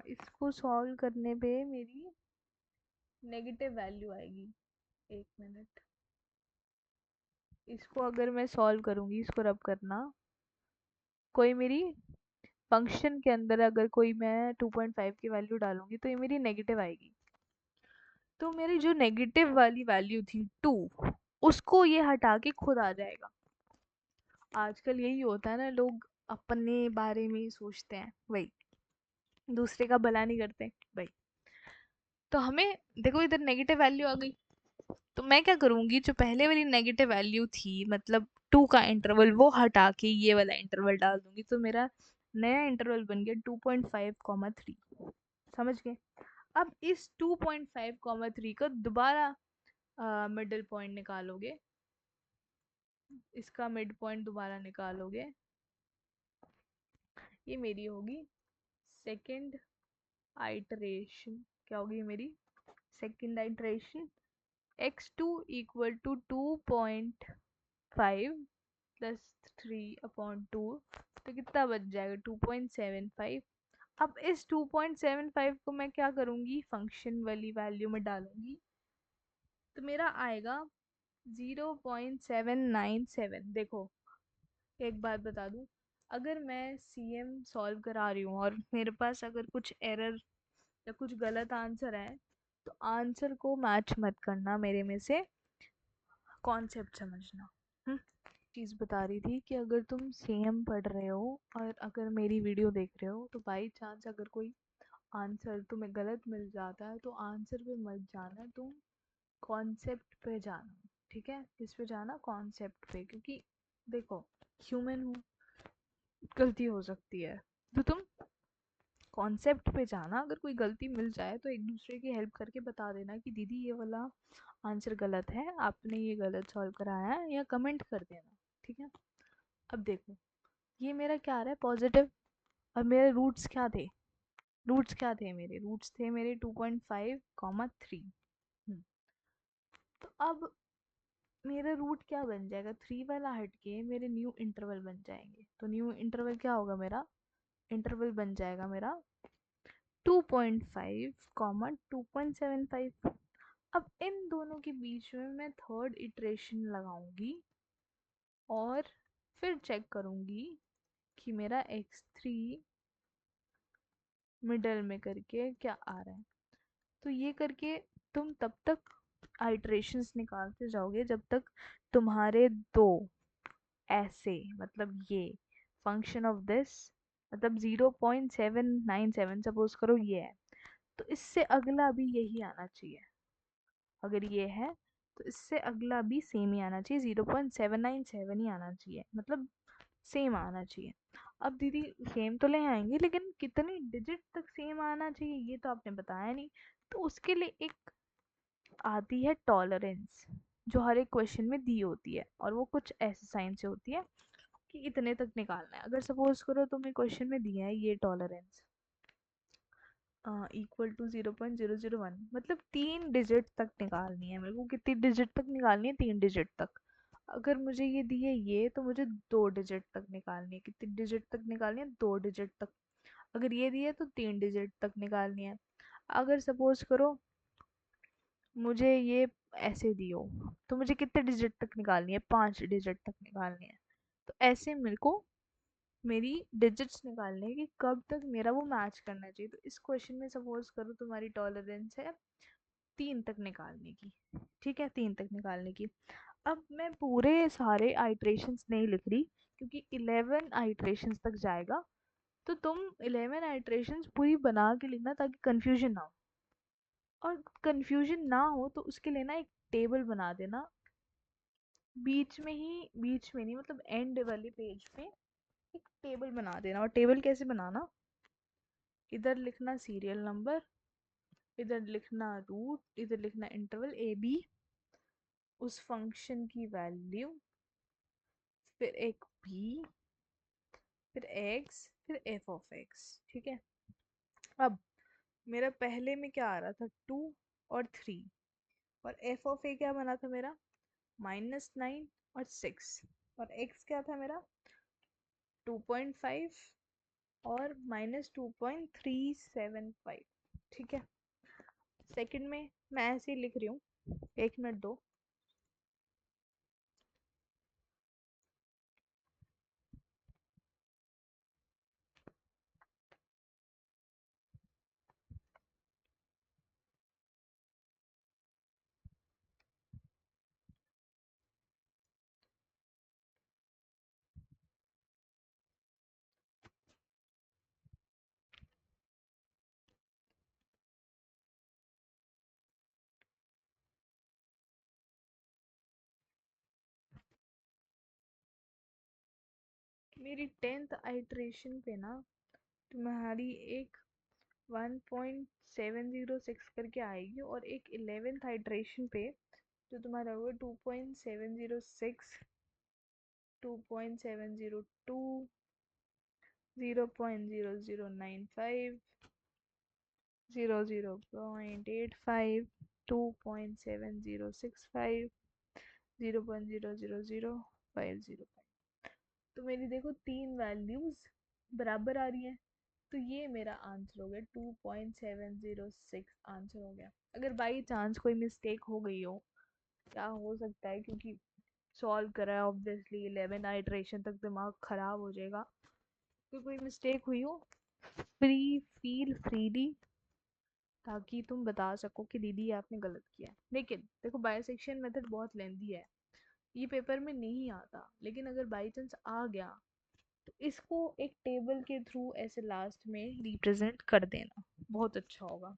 इसको सॉल्व करने पे मेरी नेगेटिव वैल्यू आएगी। 1 मिनट, इसको अगर मैं सॉल्व करूंगी, इसको रब करना, कोई मेरी फंक्शन के अंदर अगर कोई मैं 2.5 की वैल्यू डालूंगी तो ये मेरी नेगेटिव आएगी। तो मेरी जो नेगेटिव वाली वैल्यू थी 2, उसको ये हटा के खुद आ जाएगा। आजकल यही होता है ना, लोग अपने बारे में ही सोचते हैं, वही दूसरे का भला नहीं करते भाई। तो हमें देखो इधर नेगेटिव वैल्यू आ गई, तो मैं क्या करूंगी, जो पहले वाली नेगेटिव वैल्यू थी, मतलब 2 का इंटरवल, वो हटा के ये वाला इंटरवल डाल दूंगी, तो मेरा नया इंटरवल बन गया 2.5, 3। समझ गए? अब इस 2.5, 3 का दोबारा मिडिल पॉइंट निकालोगे, इसका मिड पॉइंट दोबारा निकालोगे, ये मेरी होगी सेकंड आइटरेशन। क्या होगी मेरी second iteration? x2 equal to 2.5 plus 3/2, तो कितना बच जाएगा? 2.75। अब इस 2.75 को मैं क्या करूंगी, फंक्शन वाली वैल्यू में डालूंगी, तो मेरा आएगा 0.797। देखो, एक बात बता दूं, अगर मैं सीएम सॉल्व करा रही हूँ और मेरे पास अगर कुछ एरर या कुछ गलत आंसर है, तो आंसर को मैच मत करना मेरे में से, कॉन्सेप्ट समझना। चीज़ बता रही थी कि अगर तुम सीएम पढ़ रहे हो और अगर मेरी वीडियो देख रहे हो, तो बाई चांस अगर कोई आंसर तुम्हें गलत मिल जाता है, तो आंसर पे मत जाना, तुम कॉन्सेप्ट पे जाना। ठीक है? किस पे जाना? कॉन्सेप्ट पे, क्योंकि देखो, ह्यूमन हूँ, गलती हो सकती है, तो तुम कॉन्सेप्ट पे जाना। अगर कोई गलती मिल जाए तो एक दूसरे की हेल्प करके बता देना कि दीदी ये वाला आंसर गलत है, आपने ये गलत सॉल्व कराया है, या कमेंट कर देना। ठीक है? अब देखो, ये मेरा क्या आ रहा है? पॉजिटिव। और मेरे रूट्स क्या थे? रूट्स क्या थे मेरे? रूट्स थे मेरे 2.5, 3। तो अब मेरा रूट क्या बन जाएगा, 3 वाला हट के मेरे न्यू इंटरवल बन जाएंगे। तो न्यू इंटरवल क्या होगा मेरा, इंटरवल बन जाएगा मेरा 2.5 कॉमा 2.75। अब इन दोनों के बीच में मैं थर्ड इटरेशन लगाऊंगी और फिर चेक करूंगी कि मेरा x3 मिडल में करके क्या आ रहा है। तो ये करके तुम तब तक आइटरेशंस निकालते जाओगे जब तक तुम्हारे दो ऐसे, मतलब ये फंक्शन ऑफ दिस, मतलब 0.797 सपोज करो ये है, तो इससे अगला भी यही आना चाहिए। अगर ये है तो इससे अगला भी सेम ही आना चाहिए, 0.797 ही आना चाहिए, मतलब सेम आना चाहिए। अब दीदी सेम तो ले आएंगे, लेकिन कितनी डिजिट तक सेम आना चाहिए ये तो आपने बताया नहीं। तो उसके लिए एक आती है टॉलरेंस, जो हर एक क्वेश्चन में दी होती है, और वो कुछ ऐसे साइन से होती है कि इतने तक निकालना है। अगर सपोज करो तुम्हें क्वेश्चन में दिया है ये टॉलरेंस इक्वल टू 0.001, मतलब 3 डिजिट तक निकालनी है मेरे को। कितनी डिजिट तक निकालनी है, 3 डिजिट तक। अगर मुझे ये दी है ये, तो मुझे 2 डिजिट तक निकालनी है। कितनी डिजिट तक निकालनी है, 2 डिजिट तक। अगर ये दी है तो 3 डिजिट तक निकालनी है। अगर सपोज करो मुझे ये ऐसे दी हो, तो मुझे कितने डिजिट तक निकालनी है, 5 डिजिट तक निकालनी है। तो ऐसे मेरे को मेरी डिजिट्स निकालने हैं कि कब तक मेरा वो मैच करना चाहिए। तो इस क्वेश्चन में सपोज करो तुम्हारी टॉलरेंस है 3 तक निकालने की, ठीक है, 3 तक निकालने की। अब मैं पूरे सारे आइट्रेशंस नहीं लिख रही, क्योंकि 11 आइट्रेशंस तक जाएगा। तो तुम 11 आइट्रेशंस पूरी बना के लिखना, ताकि कंफ्यूजन ना हो। और कंफ्यूजन ना हो तो उसके लिए ना एक टेबल बना देना, बीच में ही, बीच में नहीं मतलब एंड वाले पेज पे एक टेबल बना देना। और टेबल कैसे बनाना, इधर लिखना सीरियल नंबर, इधर लिखना रूट, इधर लिखना इंटरवल ए बी, उस फंक्शन की वैल्यू, फिर एक बी, फिर एक्स, फिर एफ ऑफ एक्स, ठीक है। अब मेरा पहले में क्या आ रहा था, 2 और 3, और एफ ऑफ ए क्या बना था मेरा, -9 और 6, और एक्स क्या था मेरा 2.5 और -2.375, ठीक है। सेकंड में मैं ऐसे ही लिख रही हूँ, 1 मिनट दो। मेरी 10th आइट्रेशन पे ना तुम्हारी एक 1.706 करके आएगी, और एक 11th आइट्रेशन पे जो तुम्हारा होगा 2.706, 2.702, 0.0095, 0.85, 2.7065, 0.000505। तो मेरी देखो तीन वैल्यूज बराबर आ रही हैं। तो ये मेरा आंसर हो गया, 2.706 आंसर हो गया। अगर बाई चांस कोई मिस्टेक हो गई हो, क्या हो सकता है, क्योंकि सॉल्व करा है ऑब्वियसली, 11 आइट्रेशन तक दिमाग खराब हो जाएगा। तो कोई मिस्टेक हुई हो, फील फ्रीली, ताकि तुम बता सको कि दीदी ये आपने गलत किया है। लेकिन देखो बाइसेक्शन मेथड बहुत लेंदी है, ये पेपर में नहीं आता, लेकिन अगर बाई चांस आ गया तो इसको एक टेबल के थ्रू ऐसे लास्ट में रिप्रेजेंट कर देना, बहुत अच्छा होगा।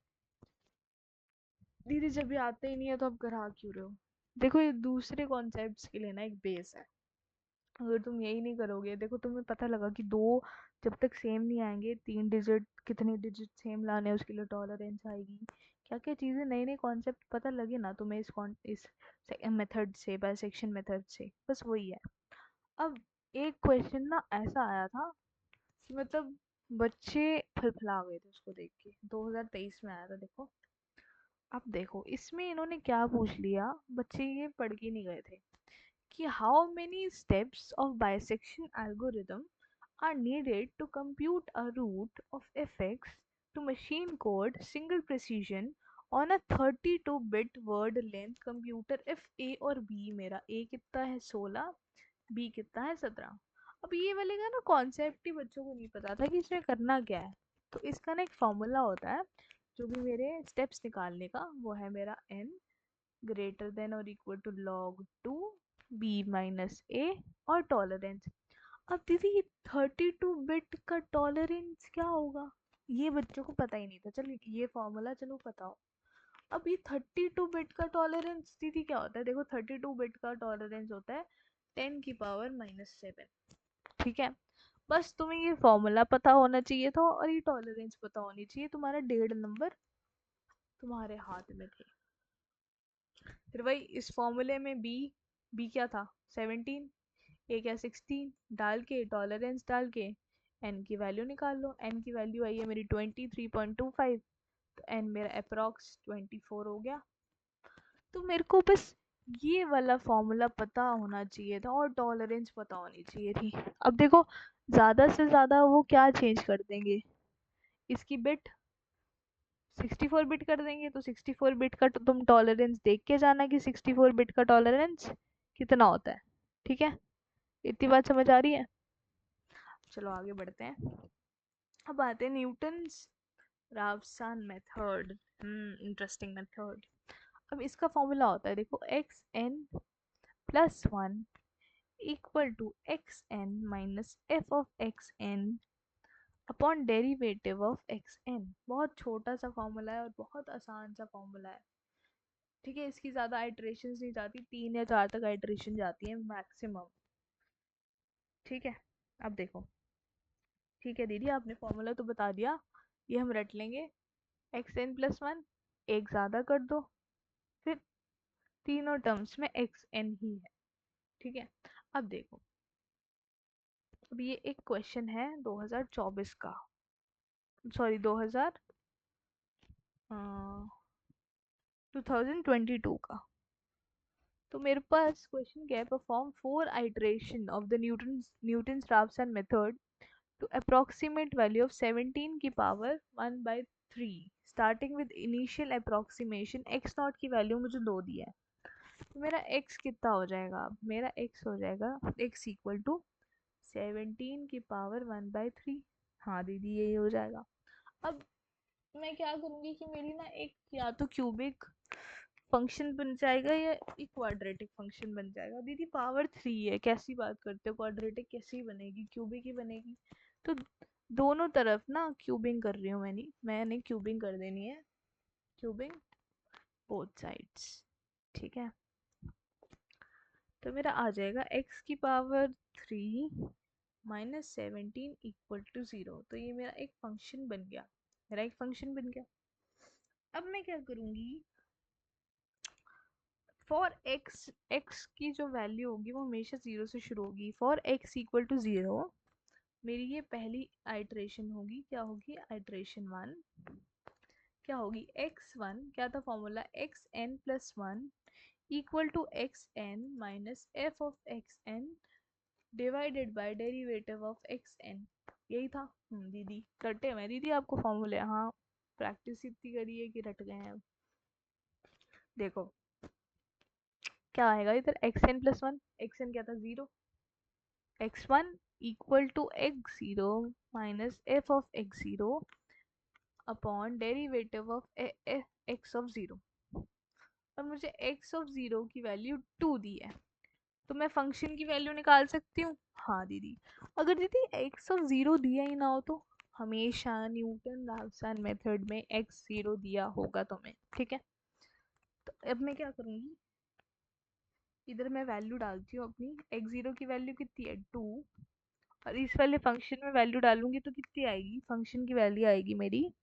दीदी जब ये आते ही नहीं है तो आप करा क्यों रहे हो। देखो ये दूसरे कॉन्सेप्ट्स के लिए ना एक बेस है। अगर तुम यही नहीं करोगे, देखो तुम्हें पता लगा कि दो जब तक सेम नहीं आएंगे, 3 डिजिट, कितने डिजिट सेम लाने हैं उसके लिए टॉलरेंस आएगी, क्या क्या चीज़ें, नए नए कॉन्सेप्ट पता लगे ना तुम्हें इस मेथड से, बाइसेक्शन मेथड से, बस वही है। अब एक क्वेश्चन ना ऐसा आया था कि मतलब बच्चे फलफला गए थे उसको देख के, 2023 में आया था देखो। अब देखो इसमें इन्होंने क्या पूछ लिया, बच्चे ये पढ़ के नहीं गए थे कि how many steps of bisection algorithm are needed to compute a root of fx to machine code single precision on a 32-bit word length computer if a और b, मेरा a कितना है 16, b कितना है 17। अब ये वाले का ना कॉन्सेप्ट ही बच्चों को नहीं पता था कि इसमें करना क्या है। तो इसका ना एक फॉर्मूला होता है जो भी मेरे स्टेप्स निकालने का, वो है मेरा n ग्रेटर देन और equal to log 2 b minus a और टॉलरेंस। अब दीदी 32 बिट का टॉलरेंस क्या होगा, ये बच्चों को पता ही नहीं था। चलो ये फॉर्मूला चलो बताओ। अब ये 32 बिट का टॉलरेंस दीदी क्या होता है, देखो 32 बिट का टॉलरेंस होता है 10⁻⁻⁷। ठीक है, बस तुम्हें ये फॉर्मूला पता होना चाहिए था और ये टॉलरेंस पता होनी चाहिए, तुम्हारा 1.5 नंबर तुम्हारे हाथ में थे। फिर वही इस फॉर्मूले में बी क्या था 17, ए क्या 16 डाल के टॉलरेंस डाल के एन की वैल्यू निकाल लो। एन की वैल्यू आई है मेरी 23.25, तो एन मेरा अप्रॉक्स 24 हो गया। तो मेरे को बस ये वाला फॉर्मूला पता होना चाहिए था और टॉलरेंस पता होनी चाहिए थी। अब देखो ज़्यादा से ज़्यादा वो क्या चेंज कर देंगे, इसकी बिट 64 बिट कर देंगे। तो 64 बिट का तुम टॉलरेंस देख के जाना कि 64 बिट का टॉलरेंस कितना होता है। ठीक है, इतनी बात समझ आ रही है। चलो आगे बढ़ते हैं। अब आते हैं Newton's Raphson method. Interesting method. अब इसका फॉर्मूला होता है देखो xn+1 equal to xn minus F of xn upon derivative of xn। बहुत छोटा सा फॉर्मूला है और बहुत आसान सा फॉर्मूला है। ठीक है, इसकी ज़्यादा आइट्रेशन नहीं जाती, 3 या 4 तक आइट्रेशन जाती है मैक्सिमम। ठीक है, अब देखो। ठीक है दीदी आपने फॉर्मूला तो बता दिया, ये हम रट लेंगे। xn+1 एक ज़्यादा कर दो, फिर तीनों टर्म्स में xn ही है। ठीक है, अब देखो, अब ये एक क्वेश्चन है 2024 का, सॉरी 2022 का। तो मेरे पास क्वेश्चन क्या है, perform 4 iteration of the Newton's Raphson method to approximate value of 17 की power 1/3 starting with initial approximation x not की वैल्यू मुझे 2 दिया है। तो मेरा x कितना हो जाएगा, अब मेरा x हो जाएगा x इक्वल टू 17 की पावर 1/3। हाँ दीदी यही हो जाएगा। अब मैं क्या करूँगी कि मेरी ना एक या तो क्यूबिक फंक्शन बन जाएगा या एक क्वाड्रेटिक फंक्शन बन जाएगा। दीदी पावर 3 है, कैसी बात करते हो, क्वाड्रेटिक कैसी बनेगी, क्यूबिक ही बनेगी। तो दोनों तरफ ना क्यूबिंग कर रही हूँ मैंने क्यूबिंग कर देनी है, क्यूबिंग बोथ साइड्स। ठीक है, तो मेरा आ जाएगा x की पावर 3 माइनस 17 इक्वल टू 0। तो ये मेरा एक फंक्शन बन गया, मेरा एक फंक्शन बन गया। अब मैं क्या करूँगी, फॉर x की जो वैल्यू होगी वो हमेशा 0 से शुरू होगी। फॉर x इक्वल टू 0 मेरी ये पहली आइट्रेशन होगी, क्या होगी आइट्रेशन 1, क्या होगी x1, क्या था formula xn+1 equal to xn minus F of xn divided by derivative of xn। यही था। दीदी रटे मैं दीदी आपको फॉर्मूले, हाँ प्रैक्टिस इतनी करी है कि रट गए हैं। अब देखो क्या आएगा इधर, xn+1, xn क्या था 0, x1 equal to x0 minus F of x0 upon derivative of x of 0। और मुझे x ऑफ 0 की वैल्यू 2 दी है, तो मैं फंक्शन की वैल्यू निकाल सकती हूँ। हाँ दीदी, अगर दीदी x ऑफ 0 दिया ही ना हो तो हमेशा न्यूटन राफसन मेथड में x0 दिया होगा तुम्हें। ठीक है, तो अब मैं क्या करूँगी, इधर मैं वैल्यू डालती हूँ अपनी, x0 की वैल्यू कितनी है 2, और इस वाले फंक्शन में वैल्यू डालूंगी तो कितनी आएगी, फंक्शन की वैल्यू आएगी मेरी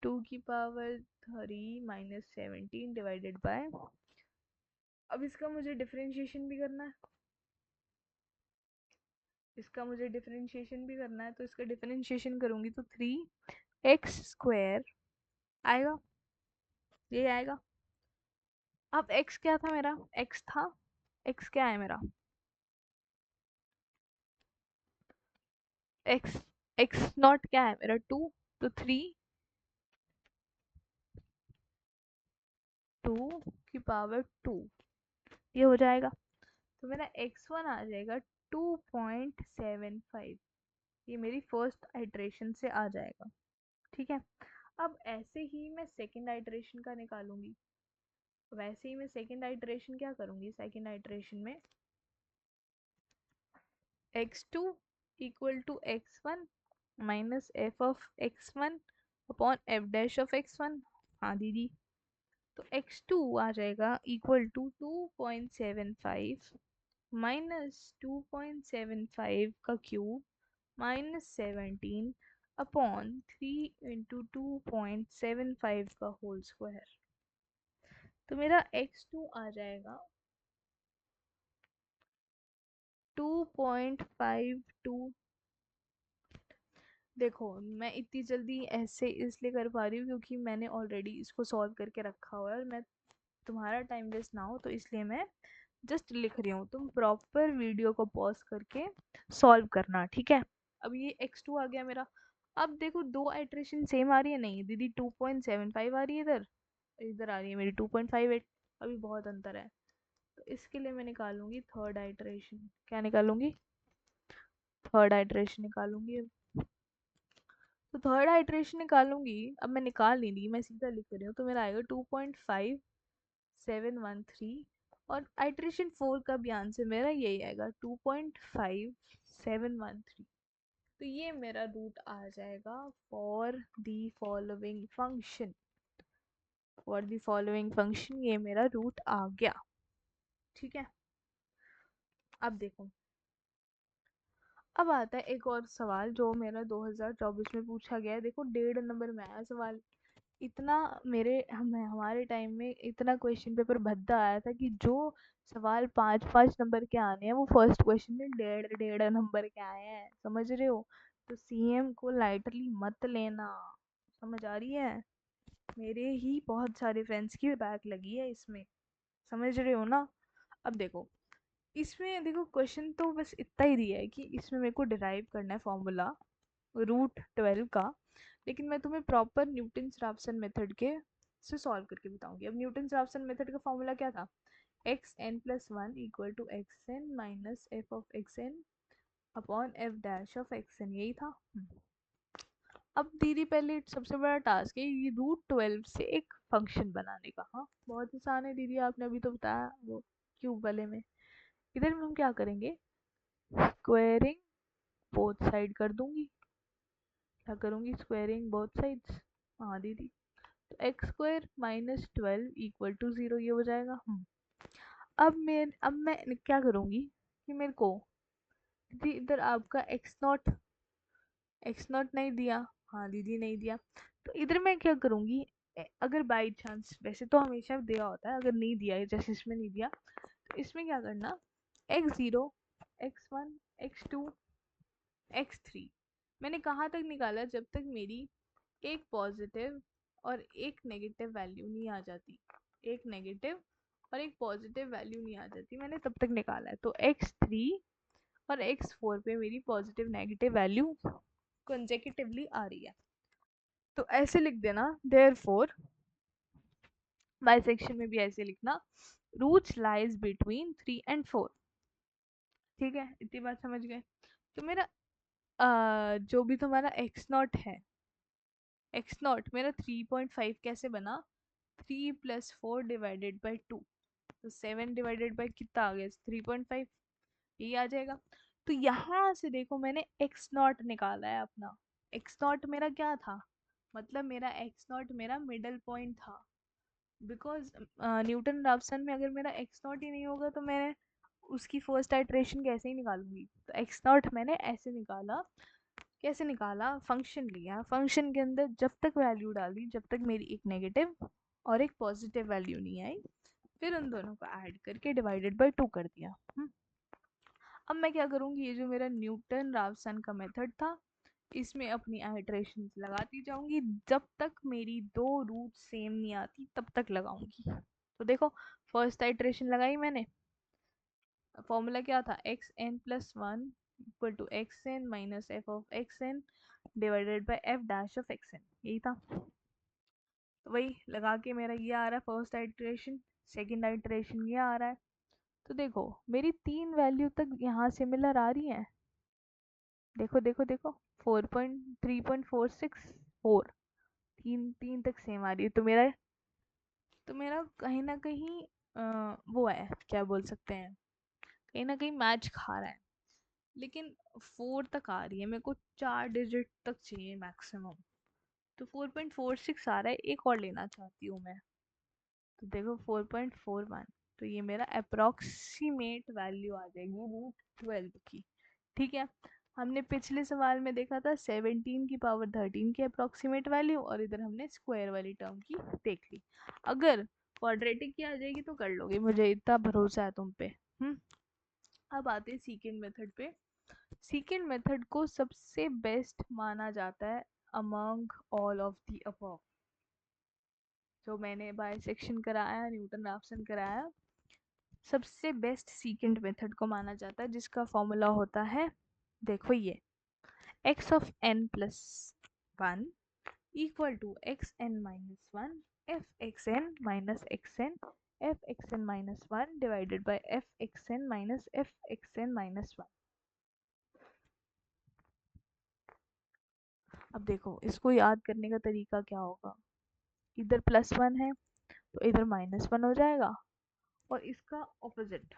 2 की पावर 3 माइनस 17 डिवाइडेड बाय, अब इसका मुझे डिफरेंशिएशन भी करना है, इसका मुझे डिफरेंशिएशन भी करना है। तो इसका डिफरेंशिएशन करूंगी तो 3x स्क्वायर आएगा, ये आएगा। अब x क्या था मेरा, x था, x क्या है मेरा, x x नॉट क्या है मेरा 2, तो 3 2 की पावर 2, ये हो जाएगा। तो मेरा x1 आ जाएगा 2.75, ये मेरी फर्स्ट आइट्रेशन से आ जाएगा। ठीक है, अब ऐसे ही मैं सेकेंड आइट्रेशन का निकालूंगी। वैसे ही मैं सेकेंड आइट्रेशन क्या करूंगी, सेकेंड आइट्रेशन में x2 equal to x1 minus F of x1 upon f dash of x1। हाँ दीदी, तो x2 आ जाएगा इक्वल टू 2.75 माइनस 2.75 का क्यूब माइनस 17 अपॉन 3 इंटू 2.75 का होल स्क्वायर। तो मेरा x2 आ जाएगा 2.52। देखो मैं इतनी जल्दी ऐसे इसलिए कर पा रही हूँ क्योंकि मैंने ऑलरेडी इसको सॉल्व करके रखा हुआ है, और मैं तुम्हारा टाइम वेस्ट ना हो तो इसलिए मैं जस्ट लिख रही हूँ। तुम प्रॉपर वीडियो को पॉज करके सॉल्व करना, ठीक है। अब ये x2 आ गया मेरा। अब देखो दो आइट्रेशन सेम आ रही है, नहीं दीदी 2.75 आ रही है इधर, इधर आ रही है मेरी 2.58, अभी बहुत अंतर है। तो इसके लिए मैं निकालूंगी थर्ड आइट्रेशन। क्या निकालूंगी, थर्ड आइट्रेशन निकालूंगी। तो थर्ड आइट्रेशन निकालूंगी, अब मैं निकाल नहीं रही, मैं सीधा लिख रही हूँ। तो मेरा आएगा 2.5713, और आइट्रेशन 4 का भी आंसर मेरा यही आएगा 2.5713। तो ये मेरा रूट आ जाएगा for the following function, for the following function, ये मेरा रूट आ गया। ठीक है, अब देखो, अब आता है एक और सवाल जो मेरा 2024 में पूछा गया है। देखो 1.5 नंबर में आया सवाल। इतना हमारे टाइम में इतना क्वेश्चन पेपर भद्दा आया था कि जो सवाल 5-5 नंबर के आने हैं वो फर्स्ट क्वेश्चन में 1.5 1.5 नंबर के आए हैं, समझ रहे हो। तो सीएम को लाइटली मत लेना, समझ आ रही है। मेरे ही बहुत सारे फ्रेंड्स की बैक लगी है इसमें, समझ रहे हो ना। अब देखो, इसमें देखो क्वेश्चन तो बस इतना ही दिया है कि इसमें मेरे को डिराइव करना है फॉर्मूला रूट 12 का, लेकिन मैं तुम्हें प्रॉपर न्यूटन राफसन मेथड के से सॉल्व करके बताऊंगी। अब न्यूटन राफसन मेथड का फॉर्मूला क्या था, xn+1 equal to xn minus F of xn upon f dash of xn, यही था। अब दीदी पहले सबसे बड़ा टास्क है ये रूट 12 से एक फंक्शन बनाने का। हाँ बहुत आसान है दीदी, आपने अभी तो बताया वो क्यूब वाले में। इधर में हम क्या करेंगे, स्क्वेयरिंग बोथ साइड कर दूंगी। क्या करूंगी, स्क्वेयरिंग बोथ साइड्स। हाँ दीदी, तो x² माइनस 12 इक्वल टू 0, ये हो जाएगा। अब मैं क्या करूंगी कि मेरे को दीदी इधर आपका एक्स नॉट नहीं दिया। हाँ दीदी नहीं दिया, तो इधर मैं क्या करूंगी, अगर बाई चांस, वैसे तो हमेशा दिया होता है, अगर नहीं दिया है जैसे इसमें नहीं दिया, तो इसमें क्या करना, x0 x1 x2 x3, मैंने कहाँ तक निकाला, जब तक मेरी एक पॉजिटिव और एक नेगेटिव वैल्यू नहीं आ जाती, एक नेगेटिव और एक पॉजिटिव वैल्यू नहीं आ जाती, मैंने तब तक निकाला है। तो x3 और x4 पे मेरी पॉजिटिव नेगेटिव वैल्यू कंसेक्यूटिवली आ रही है। तो ऐसे लिख देना, देयरफॉर बाइसेक्शन में भी ऐसे लिखना, रूट्स लाइज बिटवीन 3 and 4। ठीक है, इतनी बात समझ गए। तो मेरा जो भी तुम्हारा x नॉट मेरा 3.5 कैसे बना, 3+4 डिवाइडेड बाई 2, तो 7 डिवाइडेड बाई कितना आ गया, 3.5, ये आ जाएगा। तो यहाँ से देखो मैंने x0 निकाला है अपना। x0 मेरा क्या था, मतलब मेरा x0 मेरा मिडल पॉइंट था, बिकॉज न्यूटन राफसन में अगर मेरा x0 ही नहीं होगा तो मैं उसकी फर्स्ट आइट्रेशन कैसे ही निकालूंगी। तो x0 मैंने ऐसे निकाला, कैसे निकाला, फंक्शन लिया, फंक्शन के अंदर जब तक वैल्यू डाली जब तक मेरी एक नेगेटिव और एक पॉजिटिव वैल्यू नहीं आई, फिर उन दोनों को ऐड करके डिवाइडेड बाय 2 कर दिया। अब मैं क्या करूँगी, ये जो मेरा न्यूटन राफसन का मेथड था इसमें अपनी आइट्रेशन लगाती जाऊंगी, जब तक मेरी दो रूट सेम नहीं आती तब तक लगाऊंगी। तो देखो, फर्स्ट आइट्रेशन लगाई मैंने, फॉर्मूला क्या था, x n plus one equal to x N minus F of x n divided by f dash of x n, यही था। तो वही लगा के मेरा ये आ रहा है फर्स्ट आइट्रेशन, सेकेंड आइट्रेशन ये आ रहा है। तो देखो मेरी तीन वैल्यू तक यहाँ सिमिलर आ रही है, देखो देखो देखो, 4.3.46 4, तीन तीन तक सेम आ रही है। तो मेरा कहीं ना कहीं वो है, क्या बोल सकते हैं, कहीं ना कहीं मैच खा रहा है। लेकिन 4 तक आ रही है, मेरे को 4 डिजिट तक चाहिए मैक्सिमम। तो 4.46 आ रहा है, एक और लेना चाहती हूँ मैं। तो देखो 4.41, तो ये मेरा अप्रोक्सीमेट वैल्यू आ जाएगी रूट 12 की। ठीक है, हमने पिछले सवाल में देखा था 17 की पावर 13 की अप्रोक्सीमेट वैल्यू, और इधर हमने स्क्वायर वाली टर्म की देख ली। अगर क्वाड्रेटिक की आ जाएगी तो कर लोगे, मुझे इतना भरोसा है तुम पे। हम्म। अब आते हैं सेकेंड मेथड पे। सेकेंड मेथड को सबसे बेस्ट माना जाता है among all of the above. जो मैंने बाइसेक्शन कराया, न्यूटन रैप्सन कराया, सबसे बेस्ट सेकेंड मेथड को माना जाता है, जिसका फॉर्मूला होता है, देखो ये, x of n plus one equal to x N minus one f x N minus x n f x N minus one divided by f x N minus f x N minus one. अब देखो इसको याद करने का तरीका क्या होगा, इधर प्लस वन है तो इधर माइनस वन हो जाएगा, और इसका ऑपोजिट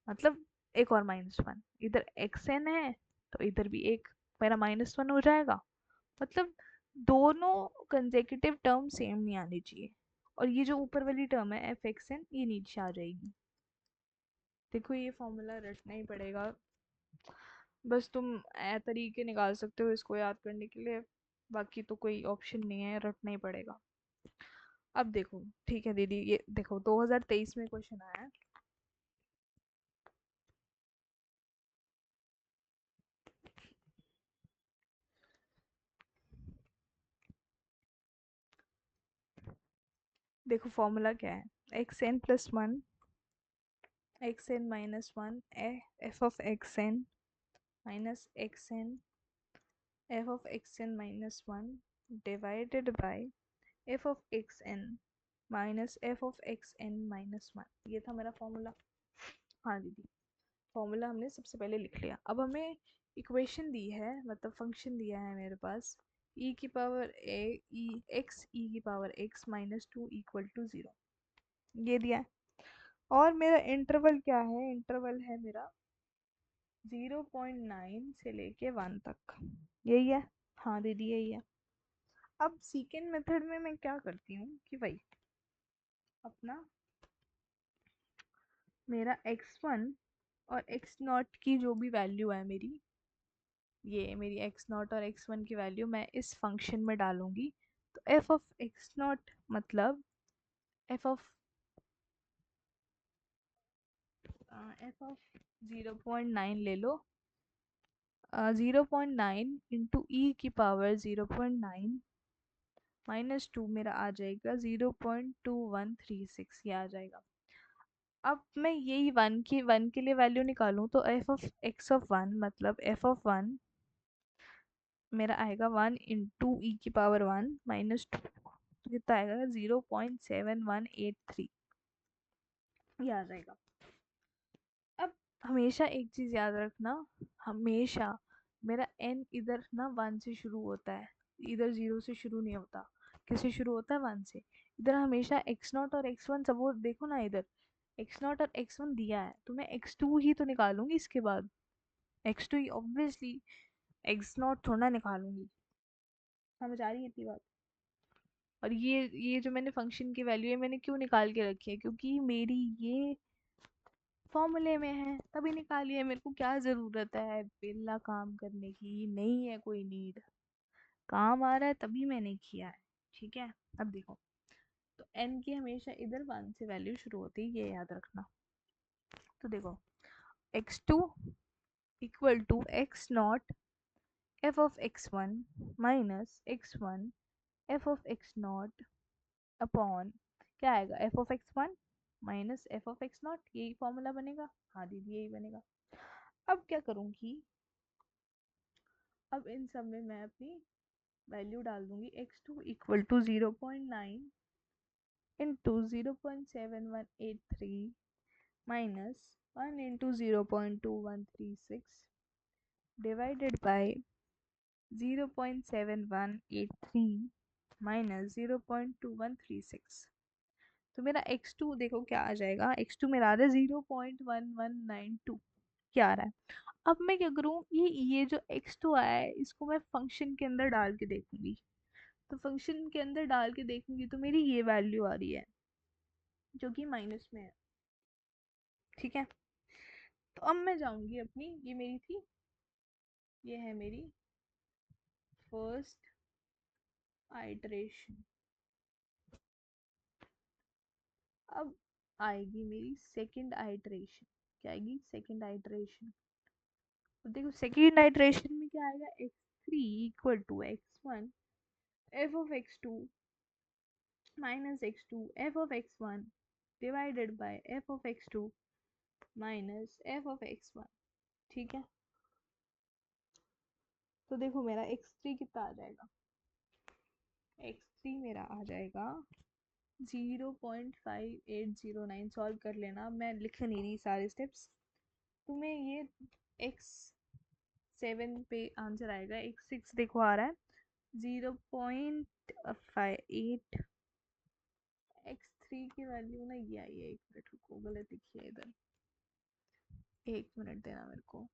मतलब एक और माइनस वन, इधर एक्स एन है तो इधर भी एक मेरा माइनस वन हो जाएगा। मतलब दोनों कंसेक्यूटिव टर्म सेम नहीं आनी चाहिए, और ये जो ऊपर वाली टर्म है एफ एक्स एन, ये नीचे आ जाएगी। देखो ये फॉर्मूला रटना ही पड़ेगा, बस तुम तरीके निकाल सकते हो इसको याद करने के लिए, बाकी तो कोई ऑप्शन नहीं है, रटना ही पड़ेगा। अब देखो, ठीक है दीदी, ये देखो 2023 में क्वेश्चन आया है। देखो फॉर्मूला क्या है, x n plus one x N minus one f of x N minus x n f of x N minus one divided by f of x N minus F of x N minus one, ये था मेरा formula. हाँ दीदी, formula हमने सबसे पहले लिख लिया। अब हमें इक्वेशन दी है, मतलब फंक्शन दिया है मेरे पास, e की power a e x e की power x minus two equal to zero, ये दिया है। और मेरा इंटरवल क्या है, इंटरवल है मेरा 0.9 से लेके 1 तक, यही है। हाँ दीदी यही है। अब सेकेंड मेथड में मैं क्या करती हूँ कि भाई अपना मेरा x1 और x0 की जो भी वैल्यू है मेरी, ये मेरी x0 और x1 की वैल्यू मैं इस फंक्शन में डालूंगी। तो f ऑफ x0 मतलब f ऑफ 0.9 ले लो, 0.9 इंटू ई की पावर 0.9 माइनस टू मेरा आ जाएगा 0.2136, ये आ जाएगा। अब मैं यही वन के लिए वैल्यू निकालूं तो F of x of one मतलब एफ ऑफ वन मेरा आएगा 1 इंटू ई की पावर वन माइनस टू, तो कितना आएगा 0.7183, ये आ जाएगा। अब हमेशा एक चीज़ याद रखना, हमेशा मेरा एन इधर ना 1 से शुरू होता है, इधर 0 से शुरू नहीं होता। किससे शुरू होता है, 1 से। इधर हमेशा x0 और x1 सब, वो देखो ना इधर x0 और x1 दिया है तो मैं x2 ही तो निकालूंगी इसके बाद, x2 ही ऑब्वियसली, x0 थोड़ा निकालूंगी। समझ आ रही है इतनी बात। और ये जो मैंने फंक्शन की वैल्यू है मैंने क्यों निकाल के रखी है, क्योंकि मेरी ये फॉर्मूले में है तभी निकाली है, मेरे को क्या ज़रूरत है बिल्ला काम करने की, नहीं है कोई नीड, काम आ रहा है तभी मैंने किया है। ठीक है, अब देखो, तो n की हमेशा इधर 1 से वैल्यू शुरू होती है, ये याद रखना। तो देखो x2 equal to x0 f of x1 minus x1 f of x0 upon क्या आएगा, f of x1 minus F of x0, यही फॉर्मूला बनेगा। हाँ दीदी यही बनेगा। अब क्या करूँगी, अब इन सब में मैं अपनी वैल्यू डाल दूंगी। x2 equal to 0.9 into 0.7183 minus 1 into 0.2136 divided by 0.7183 minus 0.2136। तो मेरा x2 देखो क्या आ जाएगा, x2 मेरा आ रहा है 0.1192, क्या आ रहा है। अब मैं क्या करूँ, ये जो x2 आया है इसको मैं फंक्शन के अंदर डाल के देखूंगी। तो फंक्शन के अंदर डाल के देखूंगी तो मेरी ये वैल्यू आ रही है जो कि माइनस में है, ठीक है। तो अब मैं जाऊंगी अपनी, ये मेरी थी, ये है मेरी फर्स्ट आइटरेशन। अब आएगी मेरी सेकंड आइटरेशन। क्या आएगी, सेकंड आइटरेशन। तो देखो सेकंड आइटरेशन में क्या आएगा, x3 equal to x1 f of x2 minus x2 f of x1 divided by f of x2 minus F of x1, ठीक है। तो देखो मेरा x3 कितना आ जाएगा, x3 मेरा आ जाएगा 0.5809। सॉल्व कर लेना, मैं लिख नहीं रही सारे स्टेप्स तुम्हें। ये x7 पे आंसर आएगा, x6 देखो आ रहा है 0.58। x3 की वैल्यू ना ये आई है, एक मिनट रुको, गलत लिखी है इधर, एक मिनट देना मेरे को।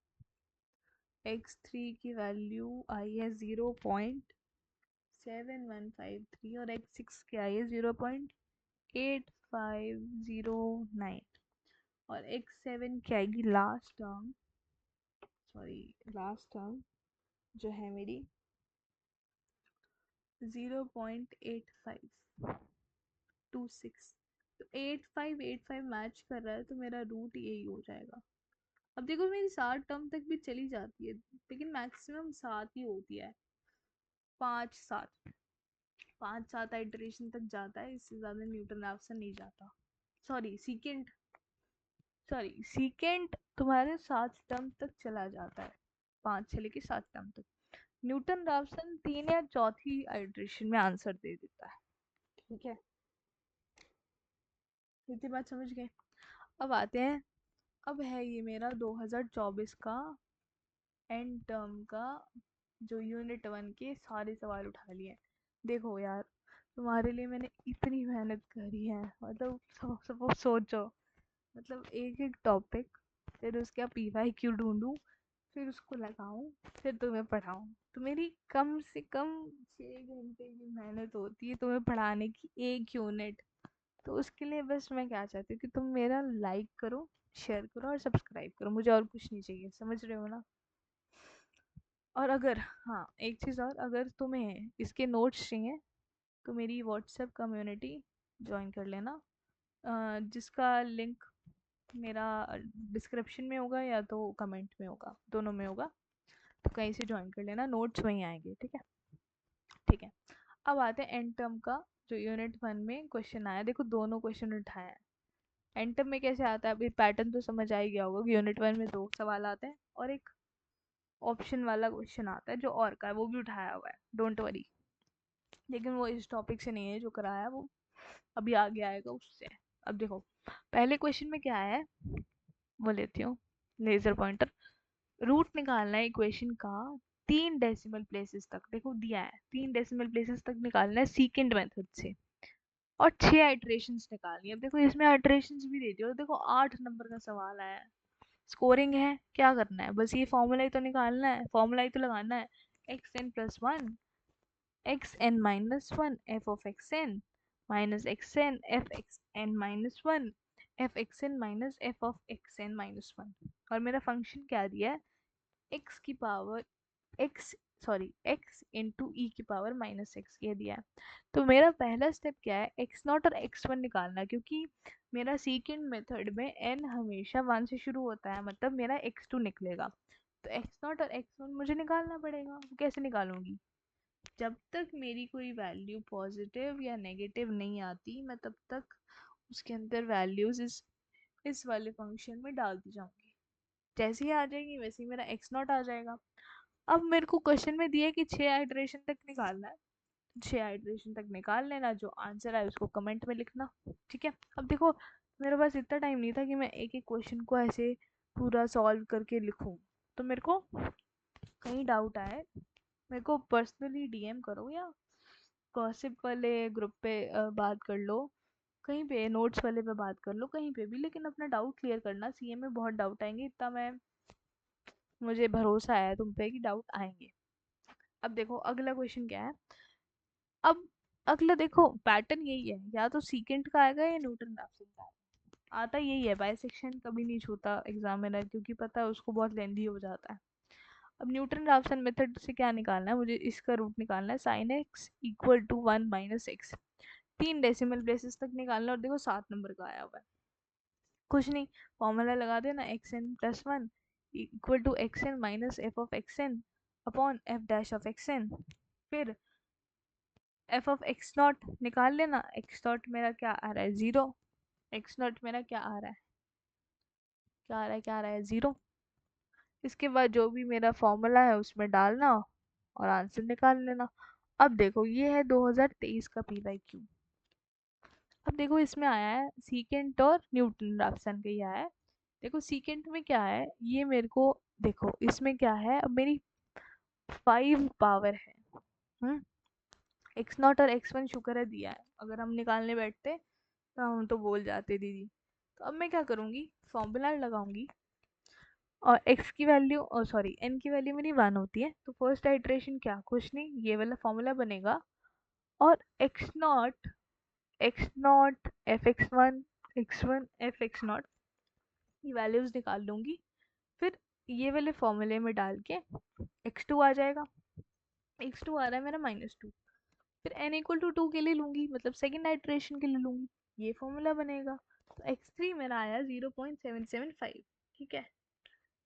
x3 की वैल्यू आई है 0.7153 और x6 की आई है 0.8509 और x7 की आएगी last term, sorry last term जो है मेरी 0.8526। तो 8585 मैच कर रहा है तो मेरा रूट यही हो जाएगा। अब देखो मेरी 7 टर्म तक भी चली जाती है लेकिन मैक्सिमम 7 ही होती है, 5 7, 5 7 आइटरेशन तक जाता है, इससे ज्यादा न्यूटन रैप्सन नहीं जाता। सॉरी सीकेंट, सॉरी सीकेंट तुम्हारे 7 टर्म तक चला जाता है, 5 से लेके 7 टर्म तक। न्यूटन रैप्सन 3 या 4थी आइटरेशन में आंसर दे देता है, ठीक है। इतनी बात समझ गए। अब आते हैं, अब है ये मेरा 2024 का एंड टर्म का जो यूनिट 1 के सारे सवाल उठा लिए। देखो यार तुम्हारे लिए मैंने इतनी मेहनत करी है, मतलब सब सोचो, मतलब एक एक टॉपिक, फिर उसका PYQ ढूंढूं, फिर उसको लगाऊं, फिर तुम्हें पढ़ाऊं। तो मेरी कम से कम 6 घंटे की मेहनत होती है तुम्हें पढ़ाने की एक यूनिट। तो उसके लिए बस मैं क्या चाहती हूँ कि तुम मेरा लाइक करो, शेयर करो और सब्सक्राइब करो, मुझे और कुछ नहीं चाहिए, समझ रहे हो ना। और अगर हाँ एक चीज़ और, अगर तुम्हें इसके नोट्स चाहिए तो मेरी व्हाट्सएप कम्युनिटी ज्वाइन कर लेना, जिसका लिंक मेरा डिस्क्रिप्शन में होगा या तो कमेंट में होगा, दोनों में होगा। तो कहीं से ज्वाइन कर लेना, नोट्स वहीं आएंगे, ठीक है। ठीक है, अब आते हैं एंड टर्म का जो यूनिट 1 में क्वेश्चन आया। देखो दोनों क्वेश्चन उठाए हैं। एंड टर्म में कैसे आता है, अभी पैटर्न तो समझ आ ही गया होगा कि यूनिट 1 में 2 सवाल आते हैं और एक ऑप्शन वाला क्वेश्चन आता है जो और का है, वो भी उठाया हुआ है, डोंट वरी। लेकिन वो इस टॉपिक से नहीं है जो कराया, वो अभी आगे आएगा उससे। अब देखो पहले क्वेश्चन में क्या है, वो लेती हूँ लेजर पॉइंटर। रूट निकालना है इक्वेशन का 3 डेसिमल प्लेसेस तक, देखो दिया है 3 डेसिमल प्लेसेस तक निकालना है सीकेंड मेथड से, और 6 आइटरेशंस निकालनी है। अब देखो इसमें आइटरेशंस भी दे दी और देखो 8 नंबर का सवाल आया है, स्कोरिंग है, क्या करना है, बस ये फॉर्मूला ही तो निकालना है, फॉर्मूला ही तो लगाना है। xn+1 xn-1 f of xn minus xn f xn-1 f xn minus f of xn-1। और मेरा फंक्शन क्या दिया है, x की power x, sorry x into E की पावर -x ये दिया है। तो मेरा पहला स्टेप क्या है, x0 और x1 निकालना, क्योंकि मेरा सीकेंड मेथड में n हमेशा 1 से शुरू होता है, मतलब मेरा x2 निकलेगा। तो एक्स नॉट और एक्स वन मुझे निकालना पड़ेगा। कैसे निकालूंगी? जब तक मेरी कोई वैल्यू पॉजिटिव या नेगेटिव नहीं आती मैं तब तक उसके अंदर वैल्यूज इस वाले फंक्शन में डालती जाऊंगी। जैसे ही आ जाएगी वैसे ही मेरा एक्स नॉट आ जाएगा। अब मेरे को क्वेश्चन में दिया है कि 6 आइटरेशन तक निकालना है। 6 आइटरेशन तक निकाल लेना, जो आंसर आए उसको कमेंट में लिखना। ठीक है। अब देखो मेरे पास इतना टाइम नहीं था कि मैं एक एक क्वेश्चन को ऐसे पूरा सॉल्व करके लिखूं। तो मेरे को कहीं डाउट आए मेरे को पर्सनली डीएम करो या गॉसिप वाले ग्रुप पे बात कर लो, कहीं पे नोट्स वाले पे बात कर लो, कहीं पे भी, लेकिन अपना डाउट क्लियर करना। सीए में बहुत डाउट आएंगे, इतना मैं मुझे भरोसा है तुम पे कि डाउट आएंगे। अब देखो अगला क्वेश्चन क्या है। अब अगला देखो पैटर्न यही है, या तो सीकेंट का आएगा या न्यूटन रैप्सन का आएगा। आता यही है, बाइसेक्शन कभी नहीं छूता एग्जामिनर, क्योंकि पता है उसको बहुत लेंदी हो जाता है। अब न्यूटन राफसन मेथड से क्या निकालना है मुझे? इसका रूट निकालना है। Sine x equal to 1 - x, 3 decimal places तक निकालना। और देखो 7 नंबर का आया हुआ है, कुछ नहीं, फॉर्मूला लगा देना। xn+1 equal to xn minus F of xn upon f dash of xn। फिर एफ ऑफ एक्स नॉट निकाल लेना। एक्स नॉट मेरा क्या आ रहा है? 0। एक्स नॉट मेरा क्या आ रहा है? क्या आ रहा है? क्या आ रहा है? 0। इसके बाद जो भी मेरा फॉर्मूला है उसमें डालना और आंसर निकाल लेना। अब देखो ये है 2023 का पीवाईक्यू। अब देखो इसमें आया है सीकेंट और न्यूटन राफसन का ही आया है। देखो सीकेंट में क्या है ये मेरे को, देखो इसमें क्या है, अब मेरी 5 पावर है। एक्स नॉट और एक्स वन शुक्र है दिया है, अगर हम निकालने बैठते तो हम तो बोल जाते दीदी। तो अब मैं क्या करूँगी? फॉर्मूला लगाऊंगी और x की वैल्यू, सॉरी n की वैल्यू मेरी 1 होती है, तो फर्स्ट आइटरेशन क्या, कुछ नहीं, ये वाला फॉर्मूला बनेगा। और x not F x one f x not की वैल्यूज निकाल लूंगी। फिर ये वाले फॉर्मूले में डाल के x2 आ जाएगा। x2 आ रहा है मेरा -2। फिर n=2 के लिए लूंगी, मतलब सेकेंड आइटरेशन के लिए लूंगी, ये फॉर्मूला बनेगा। तो x3 मेरा आया 0.775। ठीक है।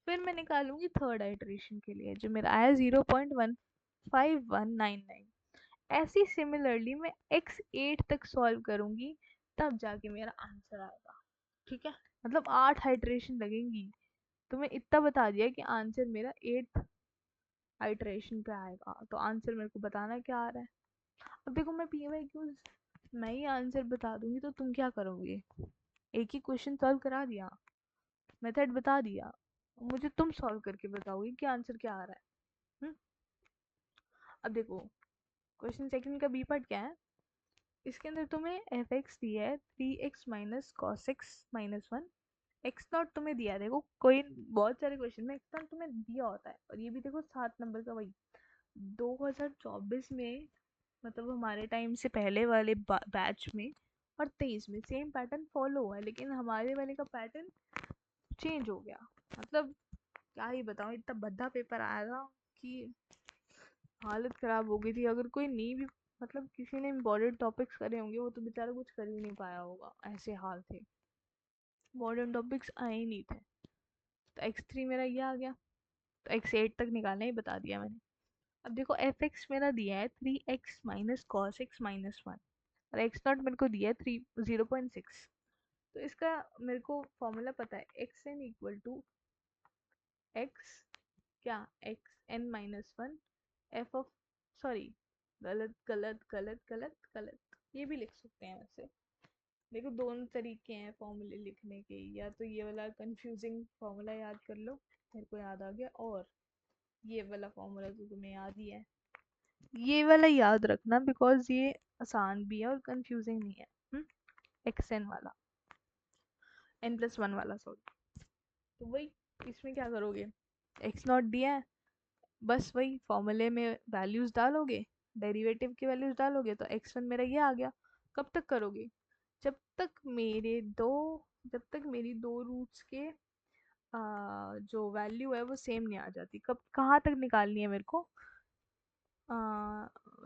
फिर मैं निकालूंगी थर्ड आइटरेशन के लिए, जो मेरा आया 0.15199। ऐसी सिमिलरली मैं x8 तक सॉल्व करूंगी, तब जाके मेरा आंसर आएगा। ठीक है। मतलब 8 आइटरेशन लगेंगी। तो मैं इतना बता दिया कि आंसर मेरा 8 आइटरेशन पे आएगा। तो आंसर मेरे को बताना क्या आ रहा है। अब देखो मैं पीवाईक्यूज मैं ही आंसर बता दूंगी तो तुम क्या करोगे? एक ही क्वेश्चन सॉल्व करा दिया, मेथड बता दिया, मुझे तुम सॉल्व करके बताओगे कि आंसर क्या आ रहा है। अब देखो क्वेश्चन सेकंड का बी पार्ट क्या है। इसके अंदर तुम्हें एफ एक्स दिया है 3x minus cos x minus 1। X not तुम्हें दिया है, देखो कोई बहुत सारे क्वेश्चन में एक्स नॉट तुम्हें दिया होता है, और ये भी देखो 7 नंबर का वही 2024 में, मतलब हमारे टाइम से पहले वाले बैच में और 23 में सेम पैटर्न फॉलो हुआ है, लेकिन हमारे वाले का पैटर्न चेंज हो गया। मतलब क्या ही बताऊँ, इतना भद्दा पेपर आया था कि हालत ख़राब हो गई थी। अगर कोई नहीं भी, मतलब किसी ने इम्पोर्टेंट टॉपिक्स करे होंगे वो तो बेचारा कुछ कर ही नहीं पाया होगा, ऐसे हाल थे। इम्पोर्टेंट टॉपिक्स आए ही नहीं थे। तो x3 मेरा ये आ गया। तो x8 तक निकालना ही बता दिया मैंने। अब देखो एफ एक्स मेरा दिया है 3x minus cos x minus 1, और एक्स नॉट मेरे को दिया है 0.6। तो इसका मेरे को फॉर्मूला पता है, x N equal to X क्या, X N minus 1 F of, sorry गलत गलत गलत गलत गलत, ये भी लिख सकते हैं वैसे। देखो दोनों तरीके हैं फॉर्मूले लिखने के, या तो ये वाला कंफ्यूजिंग फॉर्मूला याद कर लो, मेरे को याद आ गया, और ये वाला फॉर्मूला तो तुम्हें याद ही है, ये वाला याद रखना, बिकॉज ये आसान भी है और कंफ्यूजिंग नहीं है। एक्स एन वाला, n+1 वाला, सॉरी। तो वही इसमें क्या करोगे, एक्स नॉट दिया है, बस वही फॉर्मूले में वैल्यूज डालोगे, डेरिवेटिव की वैल्यूज डालोगे, तो x1 मेरा ये आ गया। कब तक करोगे? जब तक मेरे दो जब तक मेरी दो रूट्स के जो वैल्यू है वो सेम नहीं आ जाती। कब कहाँ तक निकालनी है मेरे को?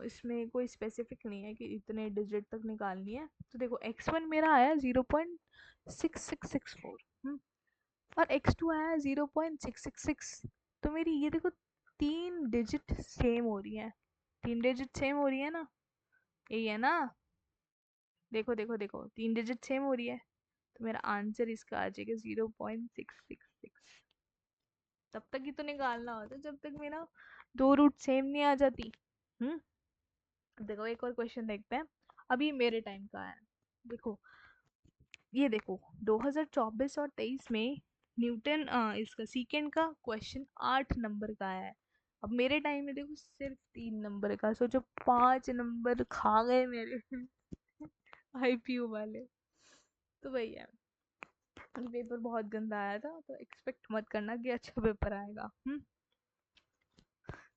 इसमें कोई स्पेसिफिक नहीं है कि इतने डिजिट तक निकालनी है। तो देखो x1 मेरा आया 0.6664, और x2 आया 0.666। तो मेरी ये देखो 3 डिजिट सेम हो रही है, 3 डिजिट सेम हो रही है ना, यही है ना, देखो देखो देखो 3 डिजिट सेम हो रही है, तो मेरा आंसर इसका आ जाएगा 0.666। तब तक ही तो निकालना होता जब तक मेरा दो रूट सेम नहीं आ जाती। हम्म। देखो एक और क्वेश्चन देखते हैं, अभी मेरे टाइम का है। देखो ये देखो 2024 और 23 में न्यूटन इसका सीकेंड का क्वेश्चन 8 नंबर का है। अब मेरे टाइम में देखो सिर्फ 3 नंबर का, सोचो 5 नंबर खा गए मेरे आईपीयू वाले। तो वही है, पेपर बहुत गंदा आया था, तो एक्सपेक्ट मत करना कि अच्छा पेपर आएगा।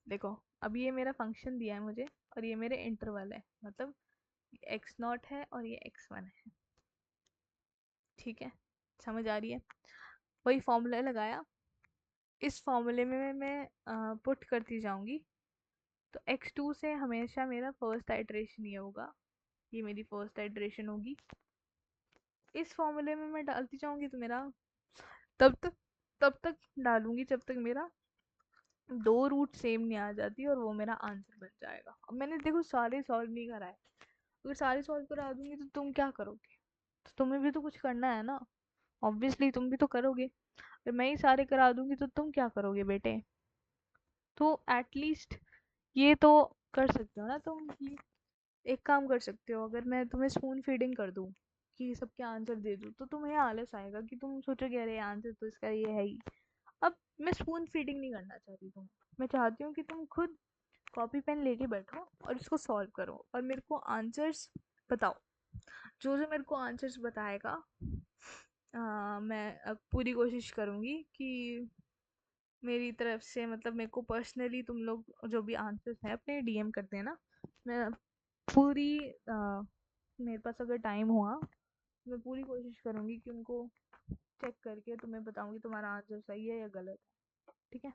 देखो अब ये मेरा फंक्शन दिया है मुझे, और ये मेरे इंटरवल है, मतलब एक्स नॉट है और ये x1 है। ठीक है, समझ आ रही है? वही फॉर्मूला लगाया, इस फॉर्मूले में मैं पुट करती जाऊंगी, तो x2 से हमेशा मेरा फर्स्ट आइटरेशन ये होगा, ये मेरी फर्स्ट आइटरेशन होगी। इस फॉर्मूले में मैं डालती जाऊंगी तो मेरा तब तक तब तक डालूंगी जब तक मेरा दो रूट सेम नहीं आ जाती, और वो मेरा आंसर बन जाएगा। अब मैंने देखो सारे सॉल्व नहीं कराए, अगर सारे सॉल्व करा दूंगी तो तुम क्या करोगे? तो तुम्हें भी तो कुछ करना है ना, ऑब्वियसली तुम भी तो करोगे। अगर मैं ही सारे करा दूंगी तो तुम क्या करोगे बेटे? तो एटलीस्ट ये तो कर सकते हो ना तुम, कि एक काम कर सकते हो, अगर मैं तुम्हें स्पून फीडिंग कर दूँ कि सबके आंसर दे दूँ, तो तुम्हें आलस आएगा कि तुम सोचोगे अरे आंसर तो इसका ये है ही। अब मैं स्पून फीडिंग नहीं करना चाहती तुम, मैं चाहती हूँ कि तुम खुद कॉपी पेन लेके बैठो और इसको सॉल्व करो और मेरे को आंसर्स बताओ। जो जो मेरे को आंसर्स बताएगा मैं अब पूरी कोशिश करूँगी कि मेरी तरफ से, मतलब मेरे को पर्सनली तुम लोग जो भी आंसर्स हैं अपने डीएम कर देना। मैं पूरी मेरे पास अगर टाइम हुआ तो मैं पूरी कोशिश करूँगी कि उनको चेक करके तुम्हें बताऊँगी तुम्हारा आंसर सही है या गलत है। ठीक है,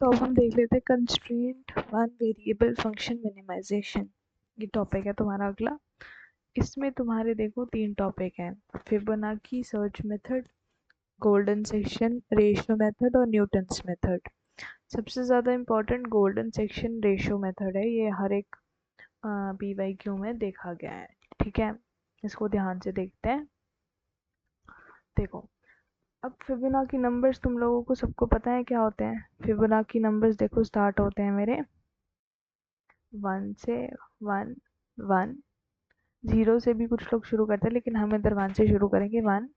तो अब हम देख लेते हैं constraint one variable function minimization. ये टॉपिक है तुम्हारा अगला। इसमें तुम्हारे देखो 3 टॉपिक हैं, Fibonacci search method, golden section ratio method और न्यूटन्स मेथड। सबसे ज़्यादा important golden section ratio method है, ये हर एक PYQ में देखा गया है। ठीक है, इसको ध्यान से देखते हैं। देखो अब फिबोनाची नंबर्स तुम लोगों को सबको पता है क्या होते हैं। फिबोनाची नंबर्स देखो स्टार्ट होते हैं मेरे 1 से, 1 1, 0 से भी कुछ लोग शुरू करते हैं, लेकिन हम इधर 1 से शुरू करेंगे। 1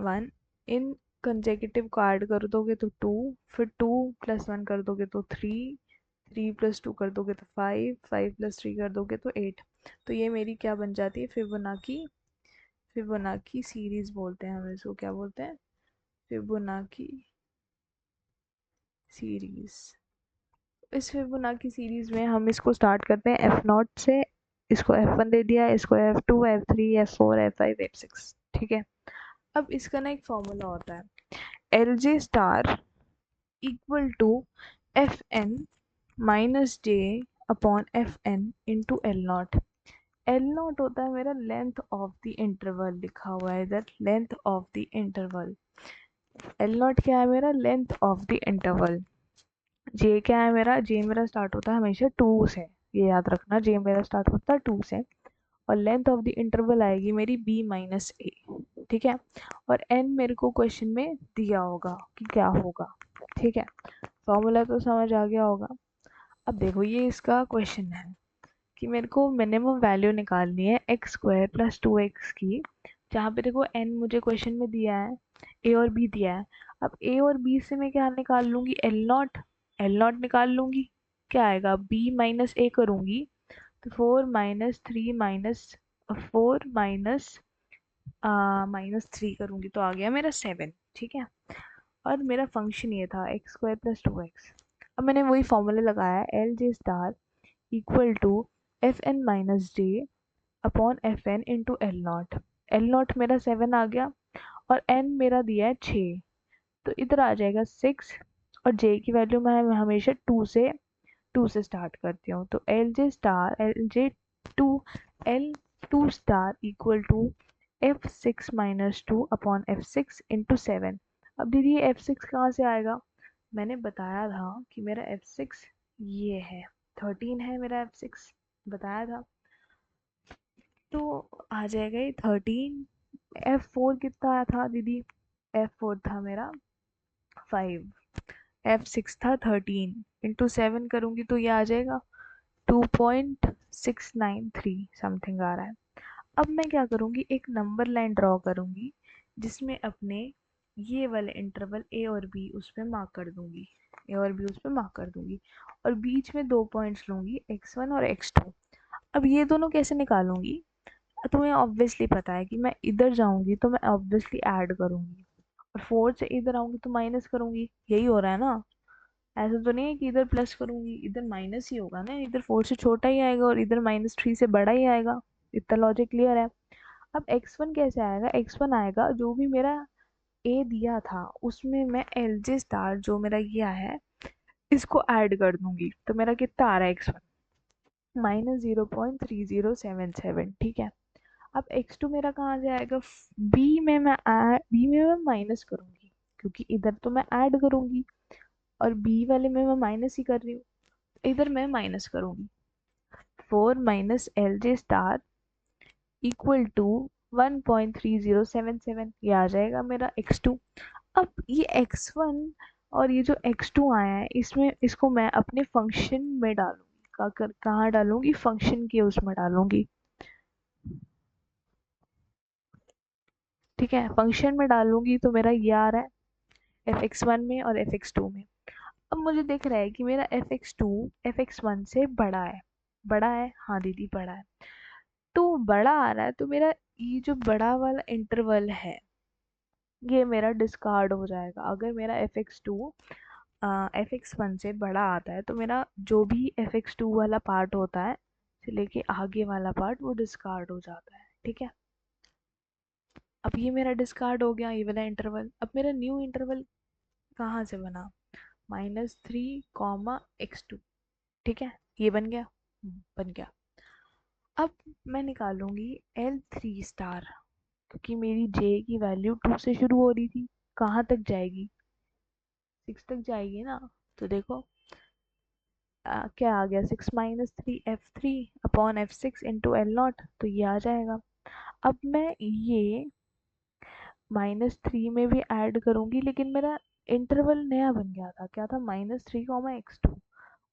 1, इन कंसेक्यूटिव को ऐड कर दोगे तो 2, फिर 2 + 1 कर दोगे तो 3, 3 + 2 कर दोगे तो 5, 5 + 3 कर दोगे तो 8। तो ये मेरी क्या बन जाती है, फिबोनाची। फिबोनाची सीरीज बोलते हैं हम इसको, क्या बोलते हैं? Fibonacci series. इस फिबोनाची सीरीज में हम इसको स्टार्ट करते हैं F0 से, इसको F1 दे दिया, इसको F2, F3, F4, F5, F6। ठीक है, अब इसका ना एक फॉर्मूला होता है, LJ star equal to FN minus J upon FN into L0। L0 होता है मेरा लेंथ ऑफ द इंटरवल, लिखा हुआ है इधर length of the interval. L0 क्या है मेरा? Length of the interval. J क्या है मेरा? J मेरा स्टार्ट होता है हमेशा 2 से, ये याद रखना, J मेरा स्टार्ट होता है 2 से, और लेंथ ऑफ द इंटरवल आएगी मेरी B माइनस A। ठीक है, और N मेरे को क्वेश्चन में दिया होगा कि क्या होगा। ठीक है, फॉर्मूला तो समझ आ गया होगा। अब देखो ये इसका क्वेश्चन है कि मेरे को मिनिमम वैल्यू निकालनी है x² + 2x की, जहाँ पे देखो n मुझे क्वेश्चन में दिया है, a और b दिया है। अब a और b से मैं क्या निकाल लूँगी? L0 निकाल लूँगी। क्या आएगा? b माइनस a करूँगी तो 4 - 3 - 4 -3 करूँगी तो आ गया मेरा 7। ठीक है, और मेरा फंक्शन ये था x² + 2x। अब मैंने वही फॉर्मूला लगाया, LJ star equal to FN minus J upon FN into L0। L0 मेरा 7 आ गया, और N मेरा दिया है 6, तो इधर आ जाएगा 6, और J की वैल्यू मैं हमेशा 2 से स्टार्ट करती हूँ। तो LJ star LJ 2 L2 star equal to f6 minus 2 upon f6 into 7। अब दीदी ये f6 कहाँ से आएगा? मैंने बताया था कि मेरा f6 ये है, 13 है मेरा f6, बताया था। तो आ जाएगा ये 13। f4 कितना आया था दीदी? f4 था मेरा 5, f6 था 13, इंटू 7 करूँगी तो ये आ जाएगा 2.693 समथिंग आ रहा है। अब मैं क्या करूँगी, एक नंबर लाइन ड्रॉ करूँगी जिसमें अपने ये वाले इंटरवल ए और बी उस पर मार्क कर दूँगी, ए और बी उस पर मार्क कर दूँगी, और बीच में 2 पॉइंट्स लूँगी x1 और x2। अब ये दोनों कैसे निकालूँगी? तुम्हें ऑब्वियसली पता है कि मैं इधर जाऊँगी तो मैं ऑब्वियसली ऐड करूँगी, और 4 से इधर आऊँगी तो माइनस करूँगी, यही हो रहा है ना? ऐसा तो नहीं है कि इधर प्लस करूँगी इधर माइनस ही होगा ना, इधर 4 से छोटा ही आएगा और इधर -3 से बड़ा ही आएगा। इतना लॉजिक क्लियर है? अब x1 कैसे आएगा? x1 आएगा जो भी मेरा a दिया था उसमें मैं LJ स्टार जो मेरा ये है इसको ऐड कर दूंगी, तो मेरा कितना आ रहा है x1? -0.3077। ठीक है। अब x2 मेरा कहाँ जाएगा? बी में मैं माइनस करूंगी क्योंकि इधर तो मैं ऐड करूंगी और बी वाले में मैं माइनस ही कर रही हूँ, इधर मैं माइनस करूंगी। 4 minus LJ star equal to 1.3077, ये आ जाएगा मेरा x2। अब ये x1 और ये जो x2 आया है इसमें इसको मैं अपने फंक्शन में डालूंगी। कहाँ डालूंगी? फंक्शन के उसमें डालूंगी। ठीक है, फंक्शन में डालूंगी तो मेरा ये आ रहा है fx1 में और fx2 में। अब मुझे दिख रहा है कि मेरा fx2 fx1 से बड़ा है। बड़ा है? हाँ दीदी बड़ा है। तो बड़ा आ रहा है तो मेरा ये जो बड़ा वाला इंटरवल है ये मेरा डिस्कार्ड हो जाएगा। अगर मेरा fx2 fx1 से बड़ा आता है तो मेरा जो भी fx2 वाला पार्ट होता है से लेके आगे वाला पार्ट वो डिस्कार्ड हो जाता है। ठीक है, अब ये मेरा डिस्कार्ड हो गया ये वाला इंटरवल। अब मेरा न्यू इंटरवल कहाँ से बना? -3, x2। ठीक है, ये बन गया। बन गया। अब मैं निकालूंगी L3 स्टार क्योंकि मेरी J की वैल्यू 2 से शुरू हो रही थी, कहाँ तक जाएगी? 6 तक जाएगी ना। तो देखो क्या आ गया, 6 minus 3 f3 upon f6 into L0, तो ये आ जाएगा। अब मैं ये -3 में भी ऐड करूंगी लेकिन मेरा इंटरवल नया बन गया था, क्या था? -3,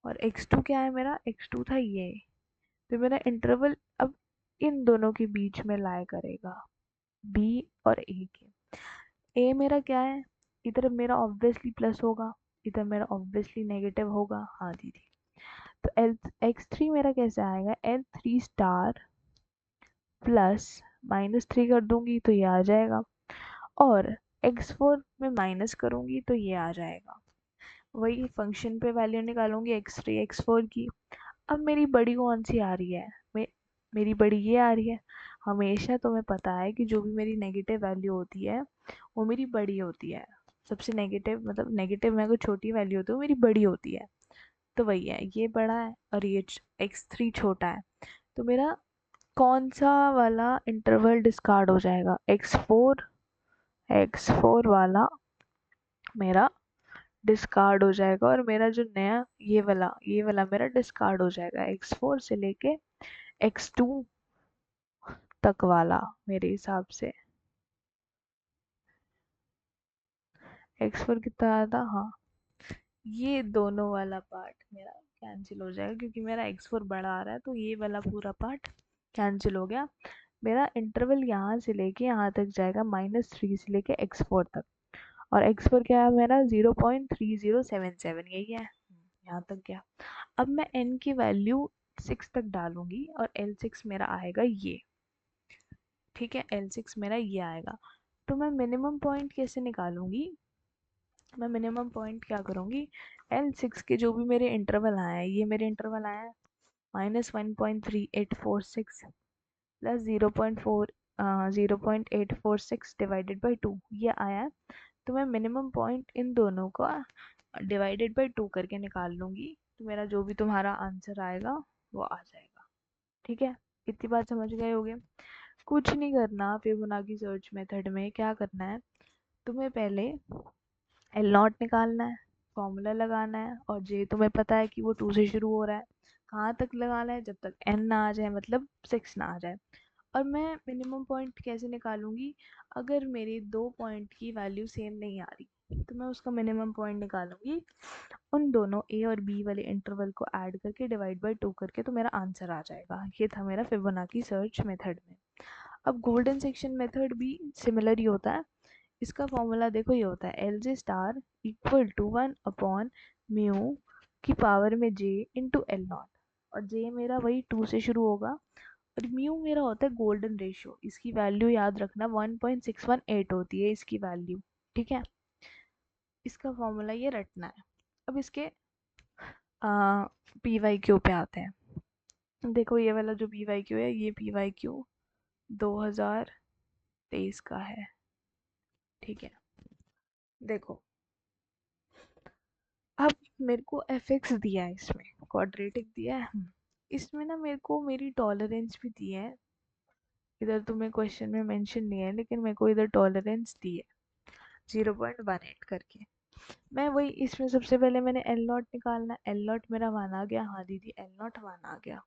और x2 क्या है मेरा? x2 था ये। तो मेरा इंटरवल अब इन दोनों के बीच में लाया करेगा, b और a के। a मेरा क्या है? इधर मेरा ऑब्वियसली प्लस होगा, इधर मेरा ऑब्वियसली नेगेटिव होगा। हाँ दीदी, तो x3 मेरा कैसे आएगा? L3 स्टार प्लस -3 कर दूंगी तो ये आ जाएगा, और x4 में माइनस करूंगी तो ये आ जाएगा। वही फंक्शन पे वैल्यू निकालूंगी x3 x4 की। अब मेरी बड़ी कौन सी आ रही है? मेरी बड़ी ये आ रही है। हमेशा तुम्हें पता है कि जो भी मेरी नेगेटिव वैल्यू होती है वो मेरी बड़ी होती है। सबसे नेगेटिव मतलब नेगेटिव में अगर छोटी वैल्यू होती है वो मेरी बड़ी होती है। तो वही है, ये बड़ा है और ये x3 छोटा है। तो मेरा कौन सा वाला इंटरवल डिस्कार्ड हो जाएगा? x4 वाला मेरा डिस्कार्ड हो जाएगा, और मेरा जो नया ये वाला मेरा डिस्कार्ड हो जाएगा। x4 से लेके x2 तक वाला मेरे हिसाब से। x4 कितना आया था? हाँ, ये दोनों वाला पार्ट मेरा कैंसिल हो जाएगा क्योंकि मेरा x4 बड़ा आ रहा है, तो ये वाला पूरा पार्ट कैंसिल हो गया। मेरा इंटरवल यहाँ से लेके यहाँ तक जाएगा, -3 से लेके x4 तक, और x4 क्या है मेरा? 0.3077, यही है। यहाँ तक गया। अब मैं n की वैल्यू 6 तक डालूंगी और L6 मेरा आएगा ये। ठीक है, L6 मेरा ये आएगा। तो मैं मिनिमम पॉइंट कैसे निकालूंगी? मैं मिनिमम पॉइंट क्या करूंगी, L6 के जो भी मेरे इंटरवल आए हैं, ये मेरे इंटरवल आए हैं -1.3846 प्लस 0.846 डिवाइडेड बाई 2, ये आया है। तो मैं मिनिमम पॉइंट इन दोनों का डिवाइडेड बाई 2 करके निकाल लूँगी, तो मेरा जो भी तुम्हारा आंसर आएगा वो आ जाएगा। ठीक है, इतनी बात समझ गए होगे? कुछ नहीं करना फिबोनाची सर्च मेथड में। क्या करना है, तुम्हें पहले एल नॉट निकालना है, फॉर्मूला लगाना है, और जे तुम्हें पता है कि वो 2 से शुरू हो रहा है। कहाँ तक लगाना है, जब तक एन ना आ जाए, मतलब 6 ना आ जाए। और मैं मिनिमम पॉइंट कैसे निकालूंगी, अगर मेरी 2 पॉइंट की वैल्यू सेम नहीं आ रही तो मैं उसका मिनिमम पॉइंट निकालूंगी, उन दोनों ए और बी वाले इंटरवल को ऐड करके डिवाइड बाय 2 करके, तो मेरा आंसर आ जाएगा। ये था मेरा फिबोनाची सर्च मेथड में। अब गोल्डन सेक्शन मेथड भी सिमिलर ही होता है। इसका फॉर्मूला देखो, ये होता है L J star equal to 1 mu की पावर में जे इंटू एल नॉट, और जे मेरा वही 2 से शुरू होगा, और म्यू मेरा होता है गोल्डन रेशियो। इसकी वैल्यू याद रखना 1.618 होती है इसकी वैल्यू, ठीक है। इसका फॉर्मूला ये रटना है। अब इसके पी वाई क्यू पे आते हैं। देखो ये वाला जो पी वाई क्यू है, ये पी वाई क्यू 2023 का है, ठीक है। देखो अब मेरे को एफ एक्स दिया है, इसमें क्वाड्रेटिक दिया है। इसमें ना मेरे को मेरी टॉलरेंस भी दी है, इधर तुम्हें क्वेश्चन में मेंशन नहीं है, लेकिन मेरे को इधर टॉलरेंस दी है 0.18 करके। मैं वही, इसमें सबसे पहले मैंने एल नॉट निकालना, एल नॉट मेरा 1 आ गया, हाँ दीदी एल नॉट 1 आ गया।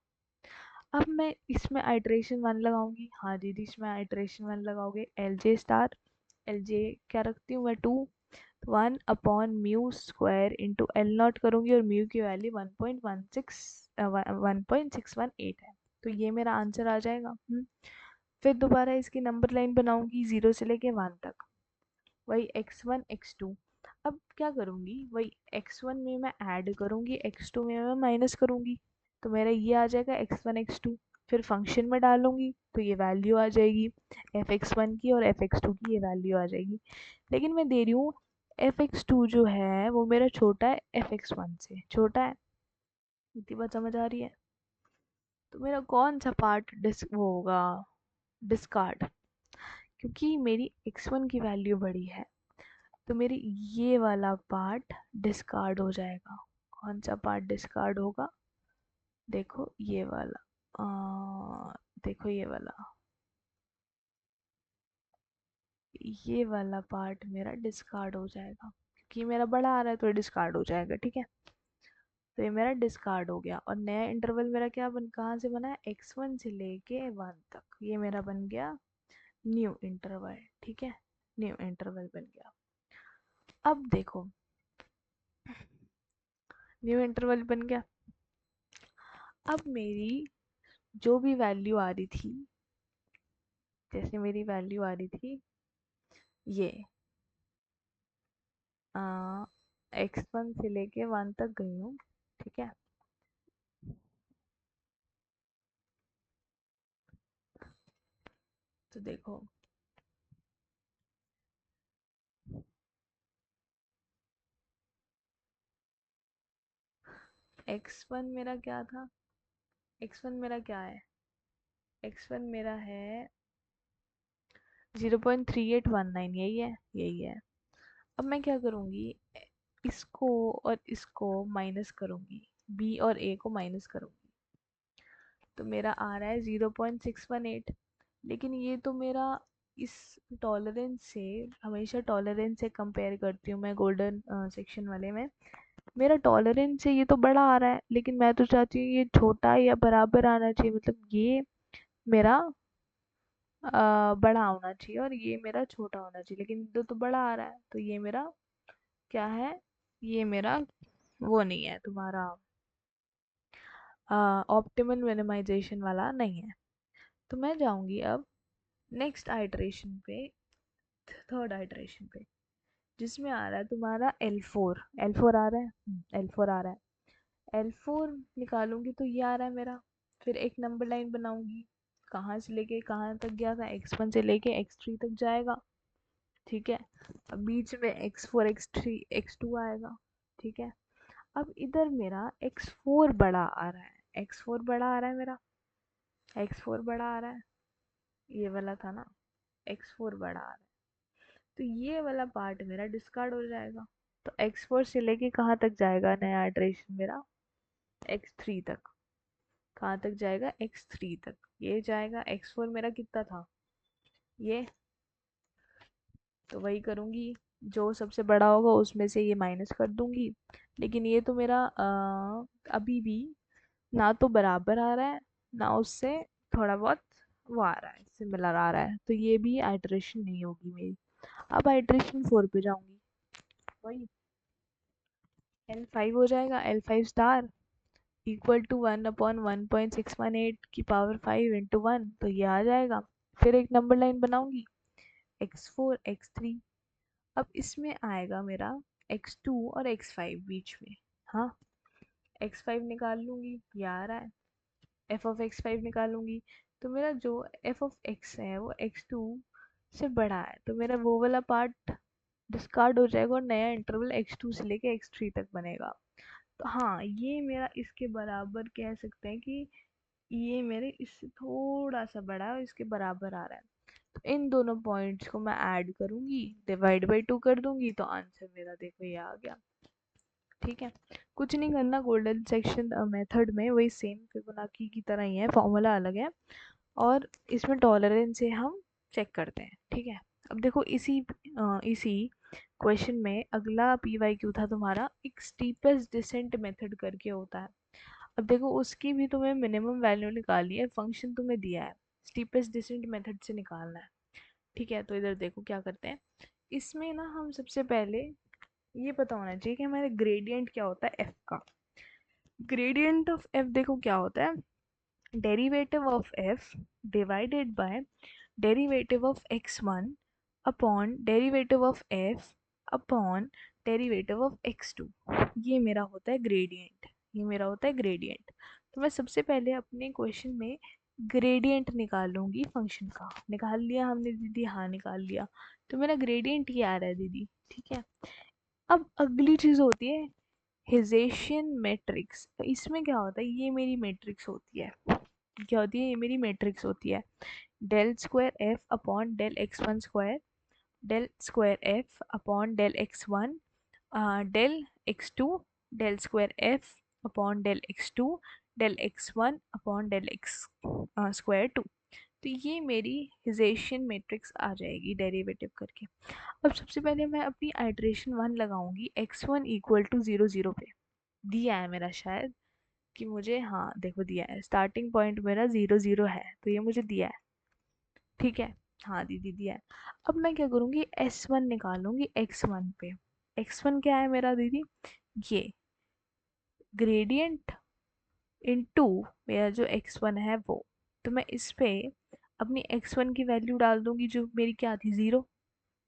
अब मैं इसमें आइट्रेशन 1 लगाऊंगी, हाँ दीदी इसमें आइट्रेशन 1 लगाओगे। L J star, L J क्या रखती हूँ मैं, 2, 1/म्यू² इंटू एल नॉट करूँगी, और म्यू की वैल्यू 1.618 है, तो ये मेरा आंसर आ जाएगा। फिर दोबारा इसकी नंबर लाइन बनाऊंगी 0 से लेके 1 तक, वही x1 x2। अब क्या करूँगी, वही x1 में मैं ऐड करूँगी, x2 में मैं माइनस करूँगी, तो मेरा ये आ जाएगा x1 x2। फिर फंक्शन में डालूंगी तो ये वैल्यू आ जाएगी f(x1) की, और f(x2) की ये वैल्यू आ जाएगी। लेकिन मैं दे रही हूँ f(x2) जो है वो मेरा छोटा है f(x1) से, छोटा है। इतनी बात समझ आ रही है? तो मेरा कौन सा पार्ट वो होगा, डिस्कार्ड, क्योंकि मेरी x1 की वैल्यू बड़ी है, तो मेरी ये वाला पार्ट डिस्कार्ड हो जाएगा। कौन सा पार्ट डिस्कार्ड होगा, देखो ये वाला, देखो ये वाला पार्ट मेरा डिस्कार्ड हो जाएगा, क्योंकि मेरा बड़ा आ रहा है तो डिस्कार्ड हो जाएगा, ठीक है। तो ये मेरा डिस्कार्ड हो गया, और नया इंटरवल मेरा क्या कहाँ से बना है, x1 से लेके 1 तक, ये मेरा बन गया न्यू इंटरवल, ठीक है। न्यू इंटरवल बन गया। अब देखो न्यू इंटरवल बन गया। अब मेरी जो भी वैल्यू आ रही थी, जैसे मेरी वैल्यू आ रही थी ये x1 से लेके 1 तक गई हूँ, ठीक है। तो देखो x1 मेरा क्या था, x1 मेरा क्या है, x1 मेरा है 0.3819, यही है। अब मैं क्या करूँगी, इसको और इसको माइनस करूँगी, b और a को माइनस करूँगी, तो मेरा आ रहा है 0.618। लेकिन ये तो मेरा इस टॉलरेंस से, हमेशा टॉलरेंस से कंपेयर करती हूँ मैं गोल्डन सेक्शन वाले में, मेरा टॉलरेंस से ये तो बड़ा आ रहा है, लेकिन मैं तो चाहती हूँ ये छोटा या बराबर आना चाहिए, मतलब ये मेरा बड़ा होना चाहिए और ये मेरा छोटा होना चाहिए, लेकिन तो बड़ा आ रहा है, तो ये मेरा क्या है, ये मेरा वो नहीं है तुम्हारा, ऑप्टिमल मिनिमाइजेशन वाला नहीं है। तो मैं जाऊंगी अब नेक्स्ट आइटरेशन पे, थर्ड आइटरेशन पे, जिसमें आ रहा है तुम्हारा L4, L4 आ रहा है, L4 आ रहा है, L4 निकालूंगी तो ये आ रहा है मेरा। फिर एक नंबर लाइन बनाऊंगी, कहाँ से लेके कहाँ तक गया था, x1 से लेके x3 तक जाएगा, ठीक है। अब बीच में x4 x3 x2 आएगा, ठीक है। अब इधर मेरा x4 बड़ा आ रहा है, x4 बड़ा आ रहा है मेरा, x4 बड़ा आ रहा है, ये वाला था ना, x4 बड़ा आ रहा है, तो ये वाला पार्ट मेरा डिस्कार्ड हो जाएगा। तो x4 से लेके कहाँ तक जाएगा नया इटरेशन मेरा, x3 तक। कहाँ तक जाएगा, x3 तक। ये जाएगा x4 मेरा कितना था, ये, तो वही करूँगी, जो सबसे बड़ा होगा उसमें से ये माइनस कर दूंगी। लेकिन ये तो मेरा अभी भी ना तो बराबर आ रहा है, ना उससे थोड़ा बहुत वो आ रहा है, सिमिलर आ रहा है, तो ये भी आइटरेशन नहीं होगी मेरी। अब आइटरेशन 4 पे जाऊंगी, वही L5 हो जाएगा, L5 स्टार इक्वल टू 1/1.618 की पावर 5 इंटू 1, तो ये आ जाएगा। फिर एक नंबर लाइन बनाऊंगी, x4 x3। अब इसमें आएगा मेरा x2 और x5 बीच में, हाँ, x5 निकाल लूंगी, ये आ रहा है, f ऑफ x5 निकालूंगी, तो मेरा जो f ऑफ x है वो x2 से बड़ा है, तो मेरा वो वाला पार्ट डिस्कार्ड हो जाएगा और नया इंटरवल x2 से लेके x3 तक बनेगा। तो हाँ, ये मेरा इसके बराबर कह सकते हैं कि ये मेरे इससे थोड़ा सा बड़ा है और इसके बराबर आ रहा है। तो इन दोनों पॉइंट्स को मैं ऐड करूंगी, डिवाइड बाई 2 कर दूंगी, तो आंसर मेरा देखो ये आ गया। ठीक है, कुछ नहीं करना, गोल्डन सेक्शन मेथड में वही सेम फिबोनाची की तरह ही है, फॉर्मूला अलग है, और इसमें टॉलरेंस से हम चेक करते हैं। ठीक है, अब देखो इसी क्वेश्चन में अगला पी वाई क्यू था तुम्हारा, एक स्टीपेस्ट डिसेंट मेथड करके होता है। अब देखो उसकी भी तुम्हें मिनिमम वैल्यू निकालनी है, फंक्शन तुम्हें दिया है, स्टीपेस्ट डिसेंट मेथड से निकालना है। ठीक है, तो इधर देखो क्या करते हैं, इसमें ना हम सबसे पहले ये पता होना चाहिए कि हमारे ग्रेडियंट क्या होता है एफ का। ग्रेडियंट ऑफ एफ देखो क्या होता है, derivative of F divided by derivative of x1 upon derivative of f upon derivative of x2। ये मेरा होता है ग्रेडियंट, ये मेरा होता है ग्रेडियंट। तो मैं सबसे पहले अपने क्वेश्चन में ग्रेडियंट निकालूंगी फंक्शन का। निकाल लिया हमने दीदी, हाँ निकाल लिया, तो मेरा ग्रेडियंट ये आ रहा है दीदी। ठीक है, अब अगली चीज़ होती है हेजेशियन मैट्रिक्स। इसमें क्या होता है, ये मेरी मैट्रिक्स होती है, क्या होती है, ये मेरी मैट्रिक्स होती है, del square f upon del x one square, del square f upon del x one, del x two, del square f upon del x two, del x one upon del x square two. तो ये मेरी हिजेशियन matrix आ जाएगी derivative करके। अब सबसे पहले मैं अपनी आइट्रेशन 1 लगाऊंगी, x1 इक्वल टू 0 0 पे दिया है मेरा शायद, कि मुझे, हाँ देखो दिया है, स्टार्टिंग पॉइंट मेरा 0 0 है, तो ये मुझे दिया है। ठीक है, हाँ दीदी दिया है। अब मैं क्या करूँगी, S1 निकालूंगी x1 पे। x1 क्या है मेरा दीदी, ये ग्रेडियंट इनटू मेरा जो x1 है वो, तो मैं इस पे अपनी x1 की वैल्यू डाल दूंगी जो मेरी क्या थी 0,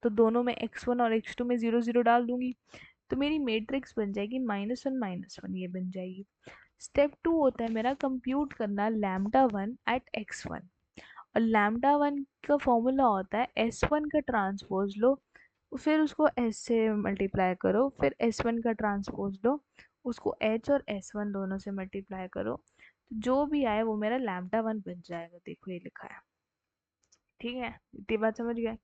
तो दोनों में x1 और x2 में 0 0 डाल दूंगी, तो मेरी मैट्रिक्स बन जाएगी -1 -1, ये बन जाएगी। स्टेप 2 होता है मेरा कंप्यूट करना लैम्डा 1 एट x1, और लैम्डा 1 का फॉर्मूला होता है S1 का ट्रांसपोज लो, फिर उसको S से मल्टीप्लाई करो, फिर S1 का ट्रांसपोज लो, उसको H और S1 दोनों से मल्टीप्लाई करो, तो जो भी आए वो मेरा लैम्डा 1 बन जाएगा। देखो ये लिखा है। ठीक है, इतनी बात समझ गए।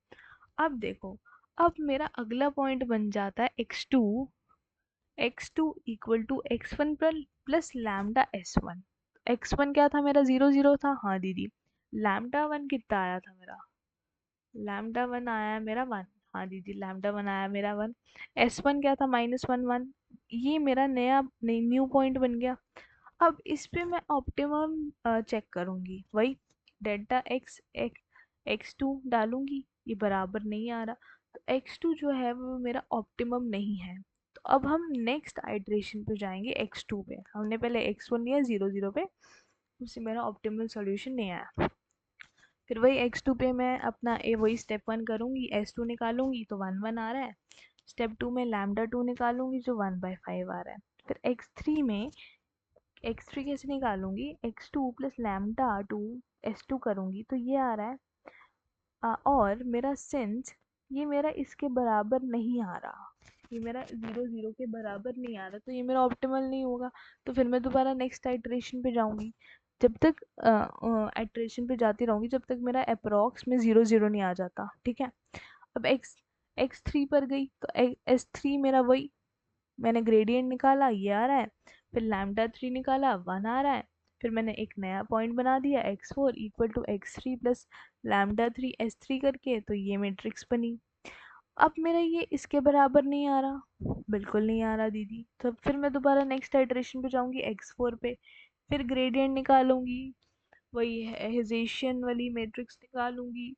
अब देखो, अब मेरा अगला पॉइंट बन जाता है x2, x2 equal to x1 plus lambda S1। x1 क्या था मेरा 0 0 था, हाँ दीदी। लैम्डा 1 कितना आया था मेरा, लैम्डा 1 आया मेरा 1, हाँ दीदी लैम्डा 1 आया मेरा 1। S1 क्या था -1 1, ये मेरा नया न्यू पॉइंट बन गया। अब इस पे मैं ऑप्टिमम चेक करूंगी, वही डेल्टा एक्स एक्स टू डालूंगी, ये बराबर नहीं आ रहा, तो x2 जो है वो मेरा ऑप्टिमम नहीं है। तो अब हम नेक्स्ट आइट्रेशन पे जाएंगे x2 पे, हमने पहले x1 लिया 0 0 पे, उससे मेरा ऑप्टिमल सॉल्यूशन नहीं आया। फिर वही x2 पे मैं अपना वही स्टेप 1 करूंगी, s2 निकालूंगी तो 1 1 आ रहा है। स्टेप 2 में लैम्डा 2 निकालूंगी जो 1/5 आ रहा है। फिर x3 में x3 कैसे निकालूंगी, x2 प्लस लैम्डा 2 s2 करूंगी, तो ये आ रहा है। और मेरा सिंस ये मेरा इसके बराबर नहीं आ रहा, ये मेरा 0 0 के बराबर नहीं आ रहा, तो ये मेरा ऑप्टिमल नहीं होगा। तो फिर मैं दोबारा नेक्स्ट आइट्रेशन पे जाऊंगी, जब तक आइट्रेशन पे जाती रहूंगी जब तक मेरा अप्रॉक्स में 0 0 नहीं आ जाता। ठीक है, अब x3 पर गई, तो s3 मेरा वही, मैंने ग्रेडियंट निकाला, ये आ रहा है। फिर लैम्डा 3 निकाला, 1 आ रहा है। फिर मैंने एक नया पॉइंट बना दिया x4 equal to x3 plus lambda 3 s3 करके, तो ये मैट्रिक्स बनी। अब मेरा ये इसके बराबर नहीं आ रहा, बिल्कुल नहीं आ रहा दीदी, तो फिर मैं दोबारा नेक्स्ट आइटरेशन पे जाऊंगी x4 पे, फिर ग्रेडियंट निकालूंगी, वही हेज़ियन वाली मैट्रिक्स निकालूंगी,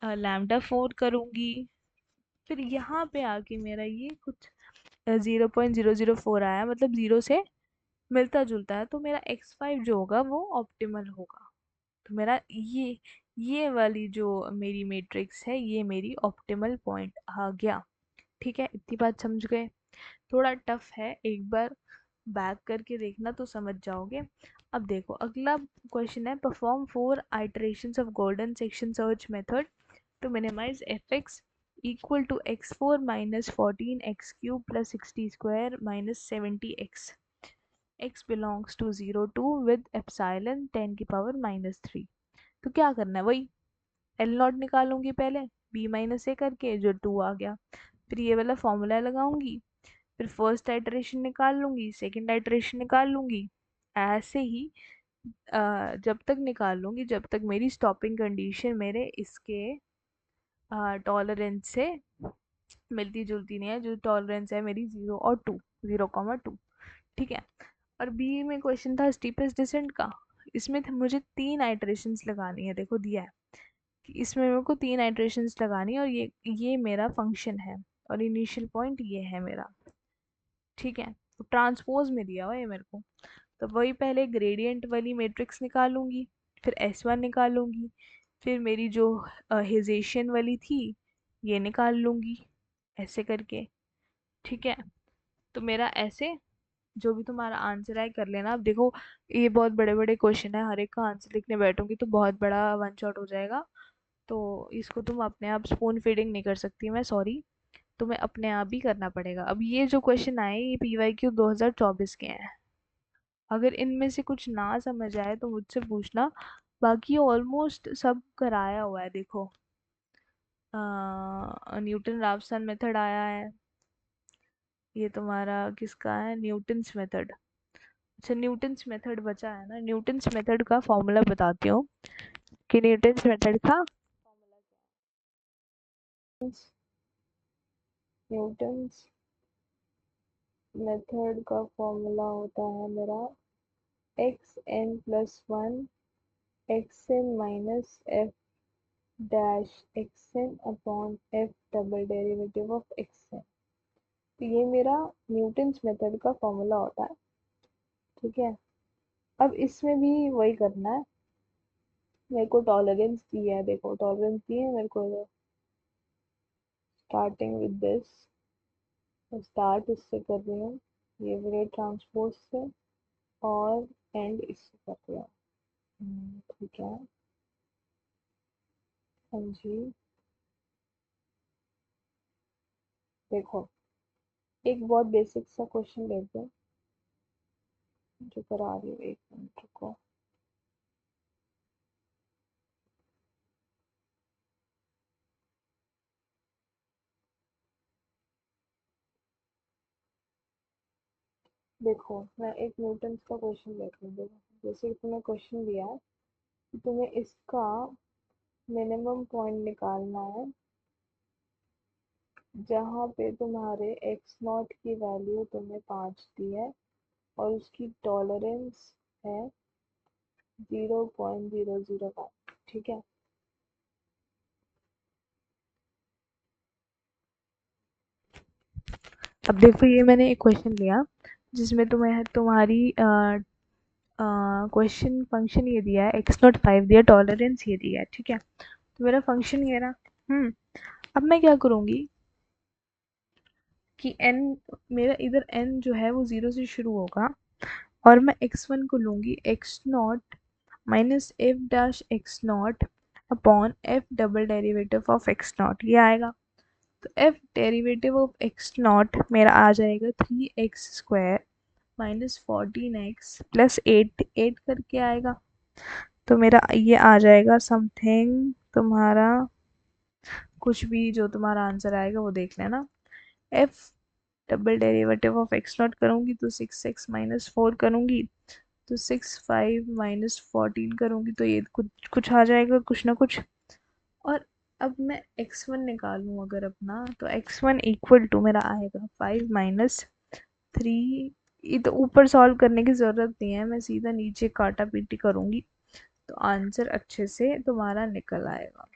लैम्डा 4 करूंगी, फिर यहाँ पे आके मेरा ये कुछ 0.004 आया, मतलब 0 से मिलता जुलता है, तो मेरा x5 जो होगा वो ऑप्टिमल होगा। तो मेरा ये वाली जो मेरी मैट्रिक्स है ये मेरी ऑप्टिमल पॉइंट आ गया। ठीक है, इतनी बात समझ गए। थोड़ा टफ है, एक बार बैक करके देखना तो समझ जाओगे। अब देखो अगला क्वेश्चन है, perform 4 iterations of golden section search method to minimize fx equal to x4 minus 14x cube plus 60 square minus 70x, x belongs to 0 2 with epsilon 10 की पावर -3। तो क्या करना है, वही एल नॉट निकालूंगी पहले, b माइनस ए करके, जो 2 आ गया, फिर ये वाला फॉर्मूला लगाऊंगी, फिर फर्स्ट आइटरेशन निकाल लूंगी, सेकंड आइटरेशन निकाल लूंगी, ऐसे ही जब तक निकाल लूंगी जब तक मेरी स्टॉपिंग कंडीशन मेरे इसके टॉलरेंस से मिलती जुलती नहीं है, जो टॉलरेंस है मेरी 0,2। ठीक है। और बी में क्वेश्चन था स्टीपेस्ट डिसेंट का, इसमें मुझे 3 आइटरेशंस लगानी है, देखो दिया है कि इसमें मेरे को 3 आइटरेशंस लगानी है, और ये मेरा फंक्शन है और इनिशियल पॉइंट ये है मेरा। ठीक है, तो ट्रांसपोज में दिया हुआ है मेरे को, तो वही पहले ग्रेडियंट वाली मैट्रिक्स निकालूंगी, फिर S1 निकालूंगी, फिर मेरी जो हेज़ियन वाली थी ये निकाल लूंगी, ऐसे करके। ठीक है, तो मेरा ऐसे जो भी तुम्हारा आंसर है कर लेना। अब देखो ये बहुत बड़े बड़े क्वेश्चन है, हर एक का आंसर लिखने बैठूंगी तो बहुत बड़ा वन शॉट हो जाएगा, तो इसको तुम अपने आप स्पून फीडिंग नहीं कर सकती, मैं सॉरी, तुम्हें अपने आप ही करना पड़ेगा। अब ये जो क्वेश्चन आए ये PYQ 2024 के हैं, अगर इनमें से कुछ ना समझ आए तो मुझसे पूछना, बाकी ऑलमोस्ट सब कराया हुआ है। देखो न्यूटन राफसन मेथड आया है, ये तुम्हारा किसका है, न्यूटन्स मेथड। अच्छा न्यूटन्स मेथड बचा है ना, न्यूटन्स मेथड का फॉर्मूला बताती हूँ कि न्यूटन्स मेथड का न्यूटन्स मेथड का फॉर्मूला होता है मेरा xn+1 xn minus F dash xn upon F double derivative of xn। तो ये मेरा न्यूटन्स मेथड का फॉर्मूला होता है। ठीक है, अब इसमें भी वही करना है, मेरे को टॉलरेंस दी है, देखो टॉलरेंस दी है मेरे को, स्टार्टिंग विद दिस, स्टार्ट इससे कर रही हूँ, ये मेरे ट्रांसपोज से, और एंड इससे कर रही हूँ। ठीक है, हाँ जी। देखो एक बहुत बेसिक सा क्वेश्चन लेते हैं जो करा रही हूँ, एक मिनट रुको। देखो मैं एक न्यूटन का क्वेश्चन देख रही हूँ, देखो जैसे कि तुम्हें क्वेश्चन दिया है कि तुम्हें इसका मिनिमम पॉइंट निकालना है जहाँ पे तुम्हारे एक्स नॉट की वैल्यू तुम्हें 5 दी है और उसकी टॉलरेंस है 0.001। ठीक है, अब देखो ये मैंने एक क्वेश्चन लिया जिसमें तुम्हें तुम्हारी क्वेश्चन फंक्शन ये दिया है, x05 दिया, टॉलरेंस ये दिया है। ठीक है, तो मेरा फंक्शन ये रहा। अब मैं क्या करूँगी कि n, मेरा इधर n जो है वो 0 से शुरू होगा, और मैं x1 को लूँगी x not minus F dash x not upon F double derivative of x not, ये आएगा। तो F derivative of x not मेरा आ जाएगा 3x² माइनस 14x प्लस 8 करके आएगा। तो मेरा ये आ जाएगा समथिंग, तुम्हारा कुछ भी जो तुम्हारा आंसर आएगा वो देख लेना। F double derivative of x not करूँगी तो 6x माइनस 4 करूँगी तो 6 5 - 14 करूँगी तो ये कुछ कुछ आ जाएगा, कुछ ना कुछ। और अब मैं x1 निकालूँ अगर अपना, तो x1 इक्वल टू मेरा आएगा 5 - 3। ये तो ऊपर सॉल्व करने की ज़रूरत नहीं है, मैं सीधा नीचे काटा पीटी करूँगी तो आंसर अच्छे से तुम्हारा निकल आएगा।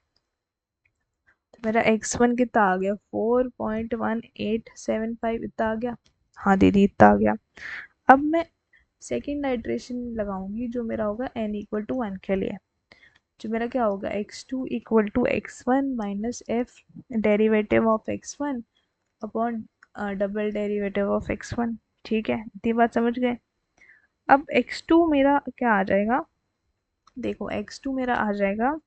तो मेरा x1 कितना आ गया, 4.1875 इतना आ गया। हाँ दीदी इतना आ गया। अब मैं सेकेंड आइट्रेशन लगाऊंगी जो मेरा होगा n इक्वल टू 1 के लिए। जो मेरा क्या होगा, x2 equal to x1 minus f derivative of x1 upon double derivative of x1। ठीक है, इतनी बात समझ गए। अब x2 मेरा क्या आ जाएगा, देखो x2 मेरा आ जाएगा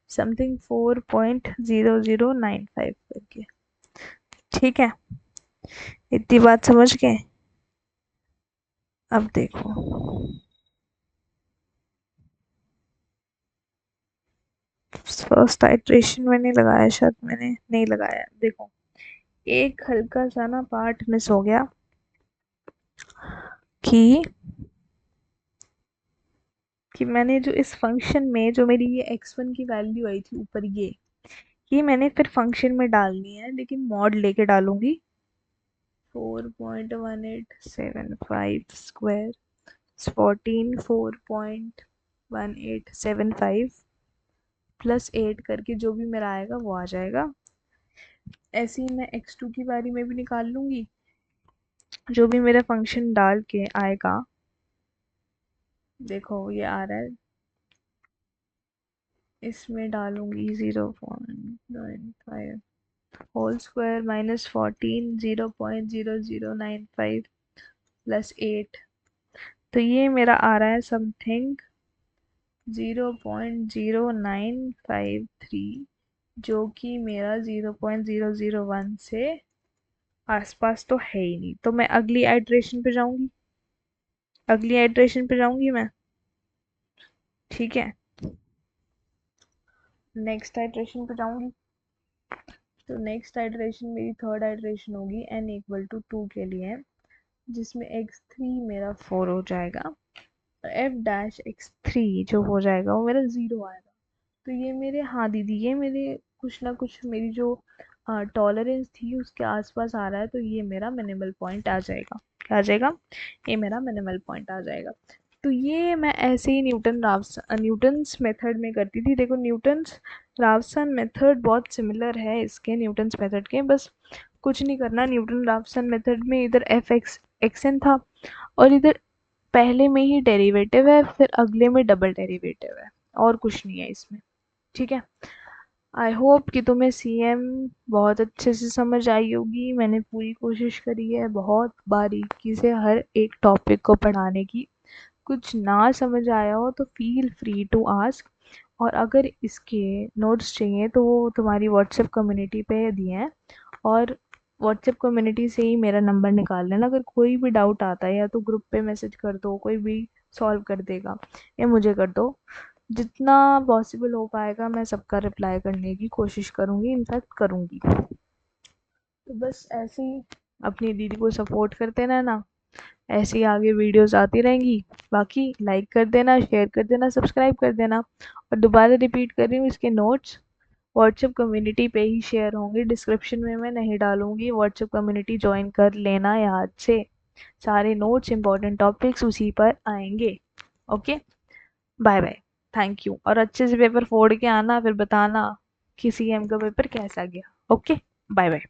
समथिंग 4.0095 करके। ठीक है, इतनी बात समझ गए। अब देखो, फर्स्ट आइट्रेशन मैंने लगाया, शायद मैंने नहीं लगाया। देखो एक हल्का सा ना पार्ट मिस हो गया कि मैंने जो इस फंक्शन में जो मेरी ये x1 की वैल्यू आई थी ऊपर, ये मैंने फिर फंक्शन में डालनी है, लेकिन मॉड लेके डालूंगी। 4.1875 स्क्वायर 41875 प्लस 8 करके जो भी मेरा आएगा वो आ जाएगा। ऐसे ही मैं x2 की बारी में भी निकाल लूंगी, जो भी मेरा फंक्शन डाल के आएगा। देखो ये आ रहा है, इसमें डालूंगी 0.95 होल स्क्वायर माइनस 14 0.0095 प्लस 8। तो ये मेरा आ रहा है समथिंग 0.0953, जो कि मेरा 0.001 से आसपास तो है ही नहीं। तो मैं अगली आइट्रेशन पे जाऊंगी, मैं। ठीक है, नेक्स्ट आइट्रेशन पे जाऊंगी। तो नेक्स्ट आइट्रेशन मेरी थर्ड आइट्रेशन होगी n इक्वल टू 2 के लिए, जिसमें x3 मेरा 4 हो जाएगा और f डैश x3 जो हो जाएगा वो मेरा 0 आएगा। तो ये मेरे, हाँ दीदी ये मेरे कुछ ना कुछ मेरी जो टॉलरेंस थी उसके आसपास आ रहा है, तो ये मेरा मिनिमल पॉइंट आ जाएगा। क्या आ जाएगा, ये मेरा मिनिमल पॉइंट आ जाएगा। तो ये मैं ऐसे ही न्यूटन्स मेथड में करती थी। देखो न्यूटन्स रावसन मेथड बहुत सिमिलर है इसके न्यूटन्स मेथड के, बस कुछ नहीं करना। न्यूटन रावसन मेथड में इधर एफ एक्स एक्स एन था और इधर पहले में ही डेरिवेटिव है, फिर अगले में डबल डेरिवेटिव है, और कुछ नहीं है इसमें। ठीक है, आई होप कि तुम्हें सीएम बहुत अच्छे से समझ आई होगी। मैंने पूरी कोशिश करी है बहुत बारीकी से हर एक टॉपिक को पढ़ाने की। कुछ ना समझ आया हो तो फील फ्री टू आस्क, और अगर इसके नोट्स चाहिए तो वो तुम्हारी व्हाट्सएप कम्युनिटी पे दिए हैं, और व्हाट्सएप कम्युनिटी से ही मेरा नंबर निकाल लेना। अगर कोई भी डाउट आता है या तो ग्रुप पे मैसेज कर दो, कोई भी सॉल्व कर देगा, या मुझे कर दो। जितना पॉसिबल हो पाएगा मैं सबका रिप्लाई करने की कोशिश करूँगी, इनफैक्ट करूँगी। तो बस ऐसे ही अपनी दीदी को सपोर्ट करते रहना, ऐसे ही आगे वीडियोस आती रहेंगी। बाकी लाइक कर देना, शेयर कर देना, सब्सक्राइब कर देना। और दोबारा रिपीट कर रही हूँ, इसके नोट्स व्हाट्सएप कम्युनिटी पे ही शेयर होंगे, डिस्क्रिप्शन में मैं नहीं डालूंगी। व्हाट्सएप कम्युनिटी ज्वाइन कर लेना याद से, सारे नोट्स इंपॉर्टेंट टॉपिक्स उसी पर आएंगे। Okay, bye bye, thank you. और अच्छे से पेपर फोड़ के आना, फिर बताना कि सीएम का पेपर कैसा गया। Okay, bye bye.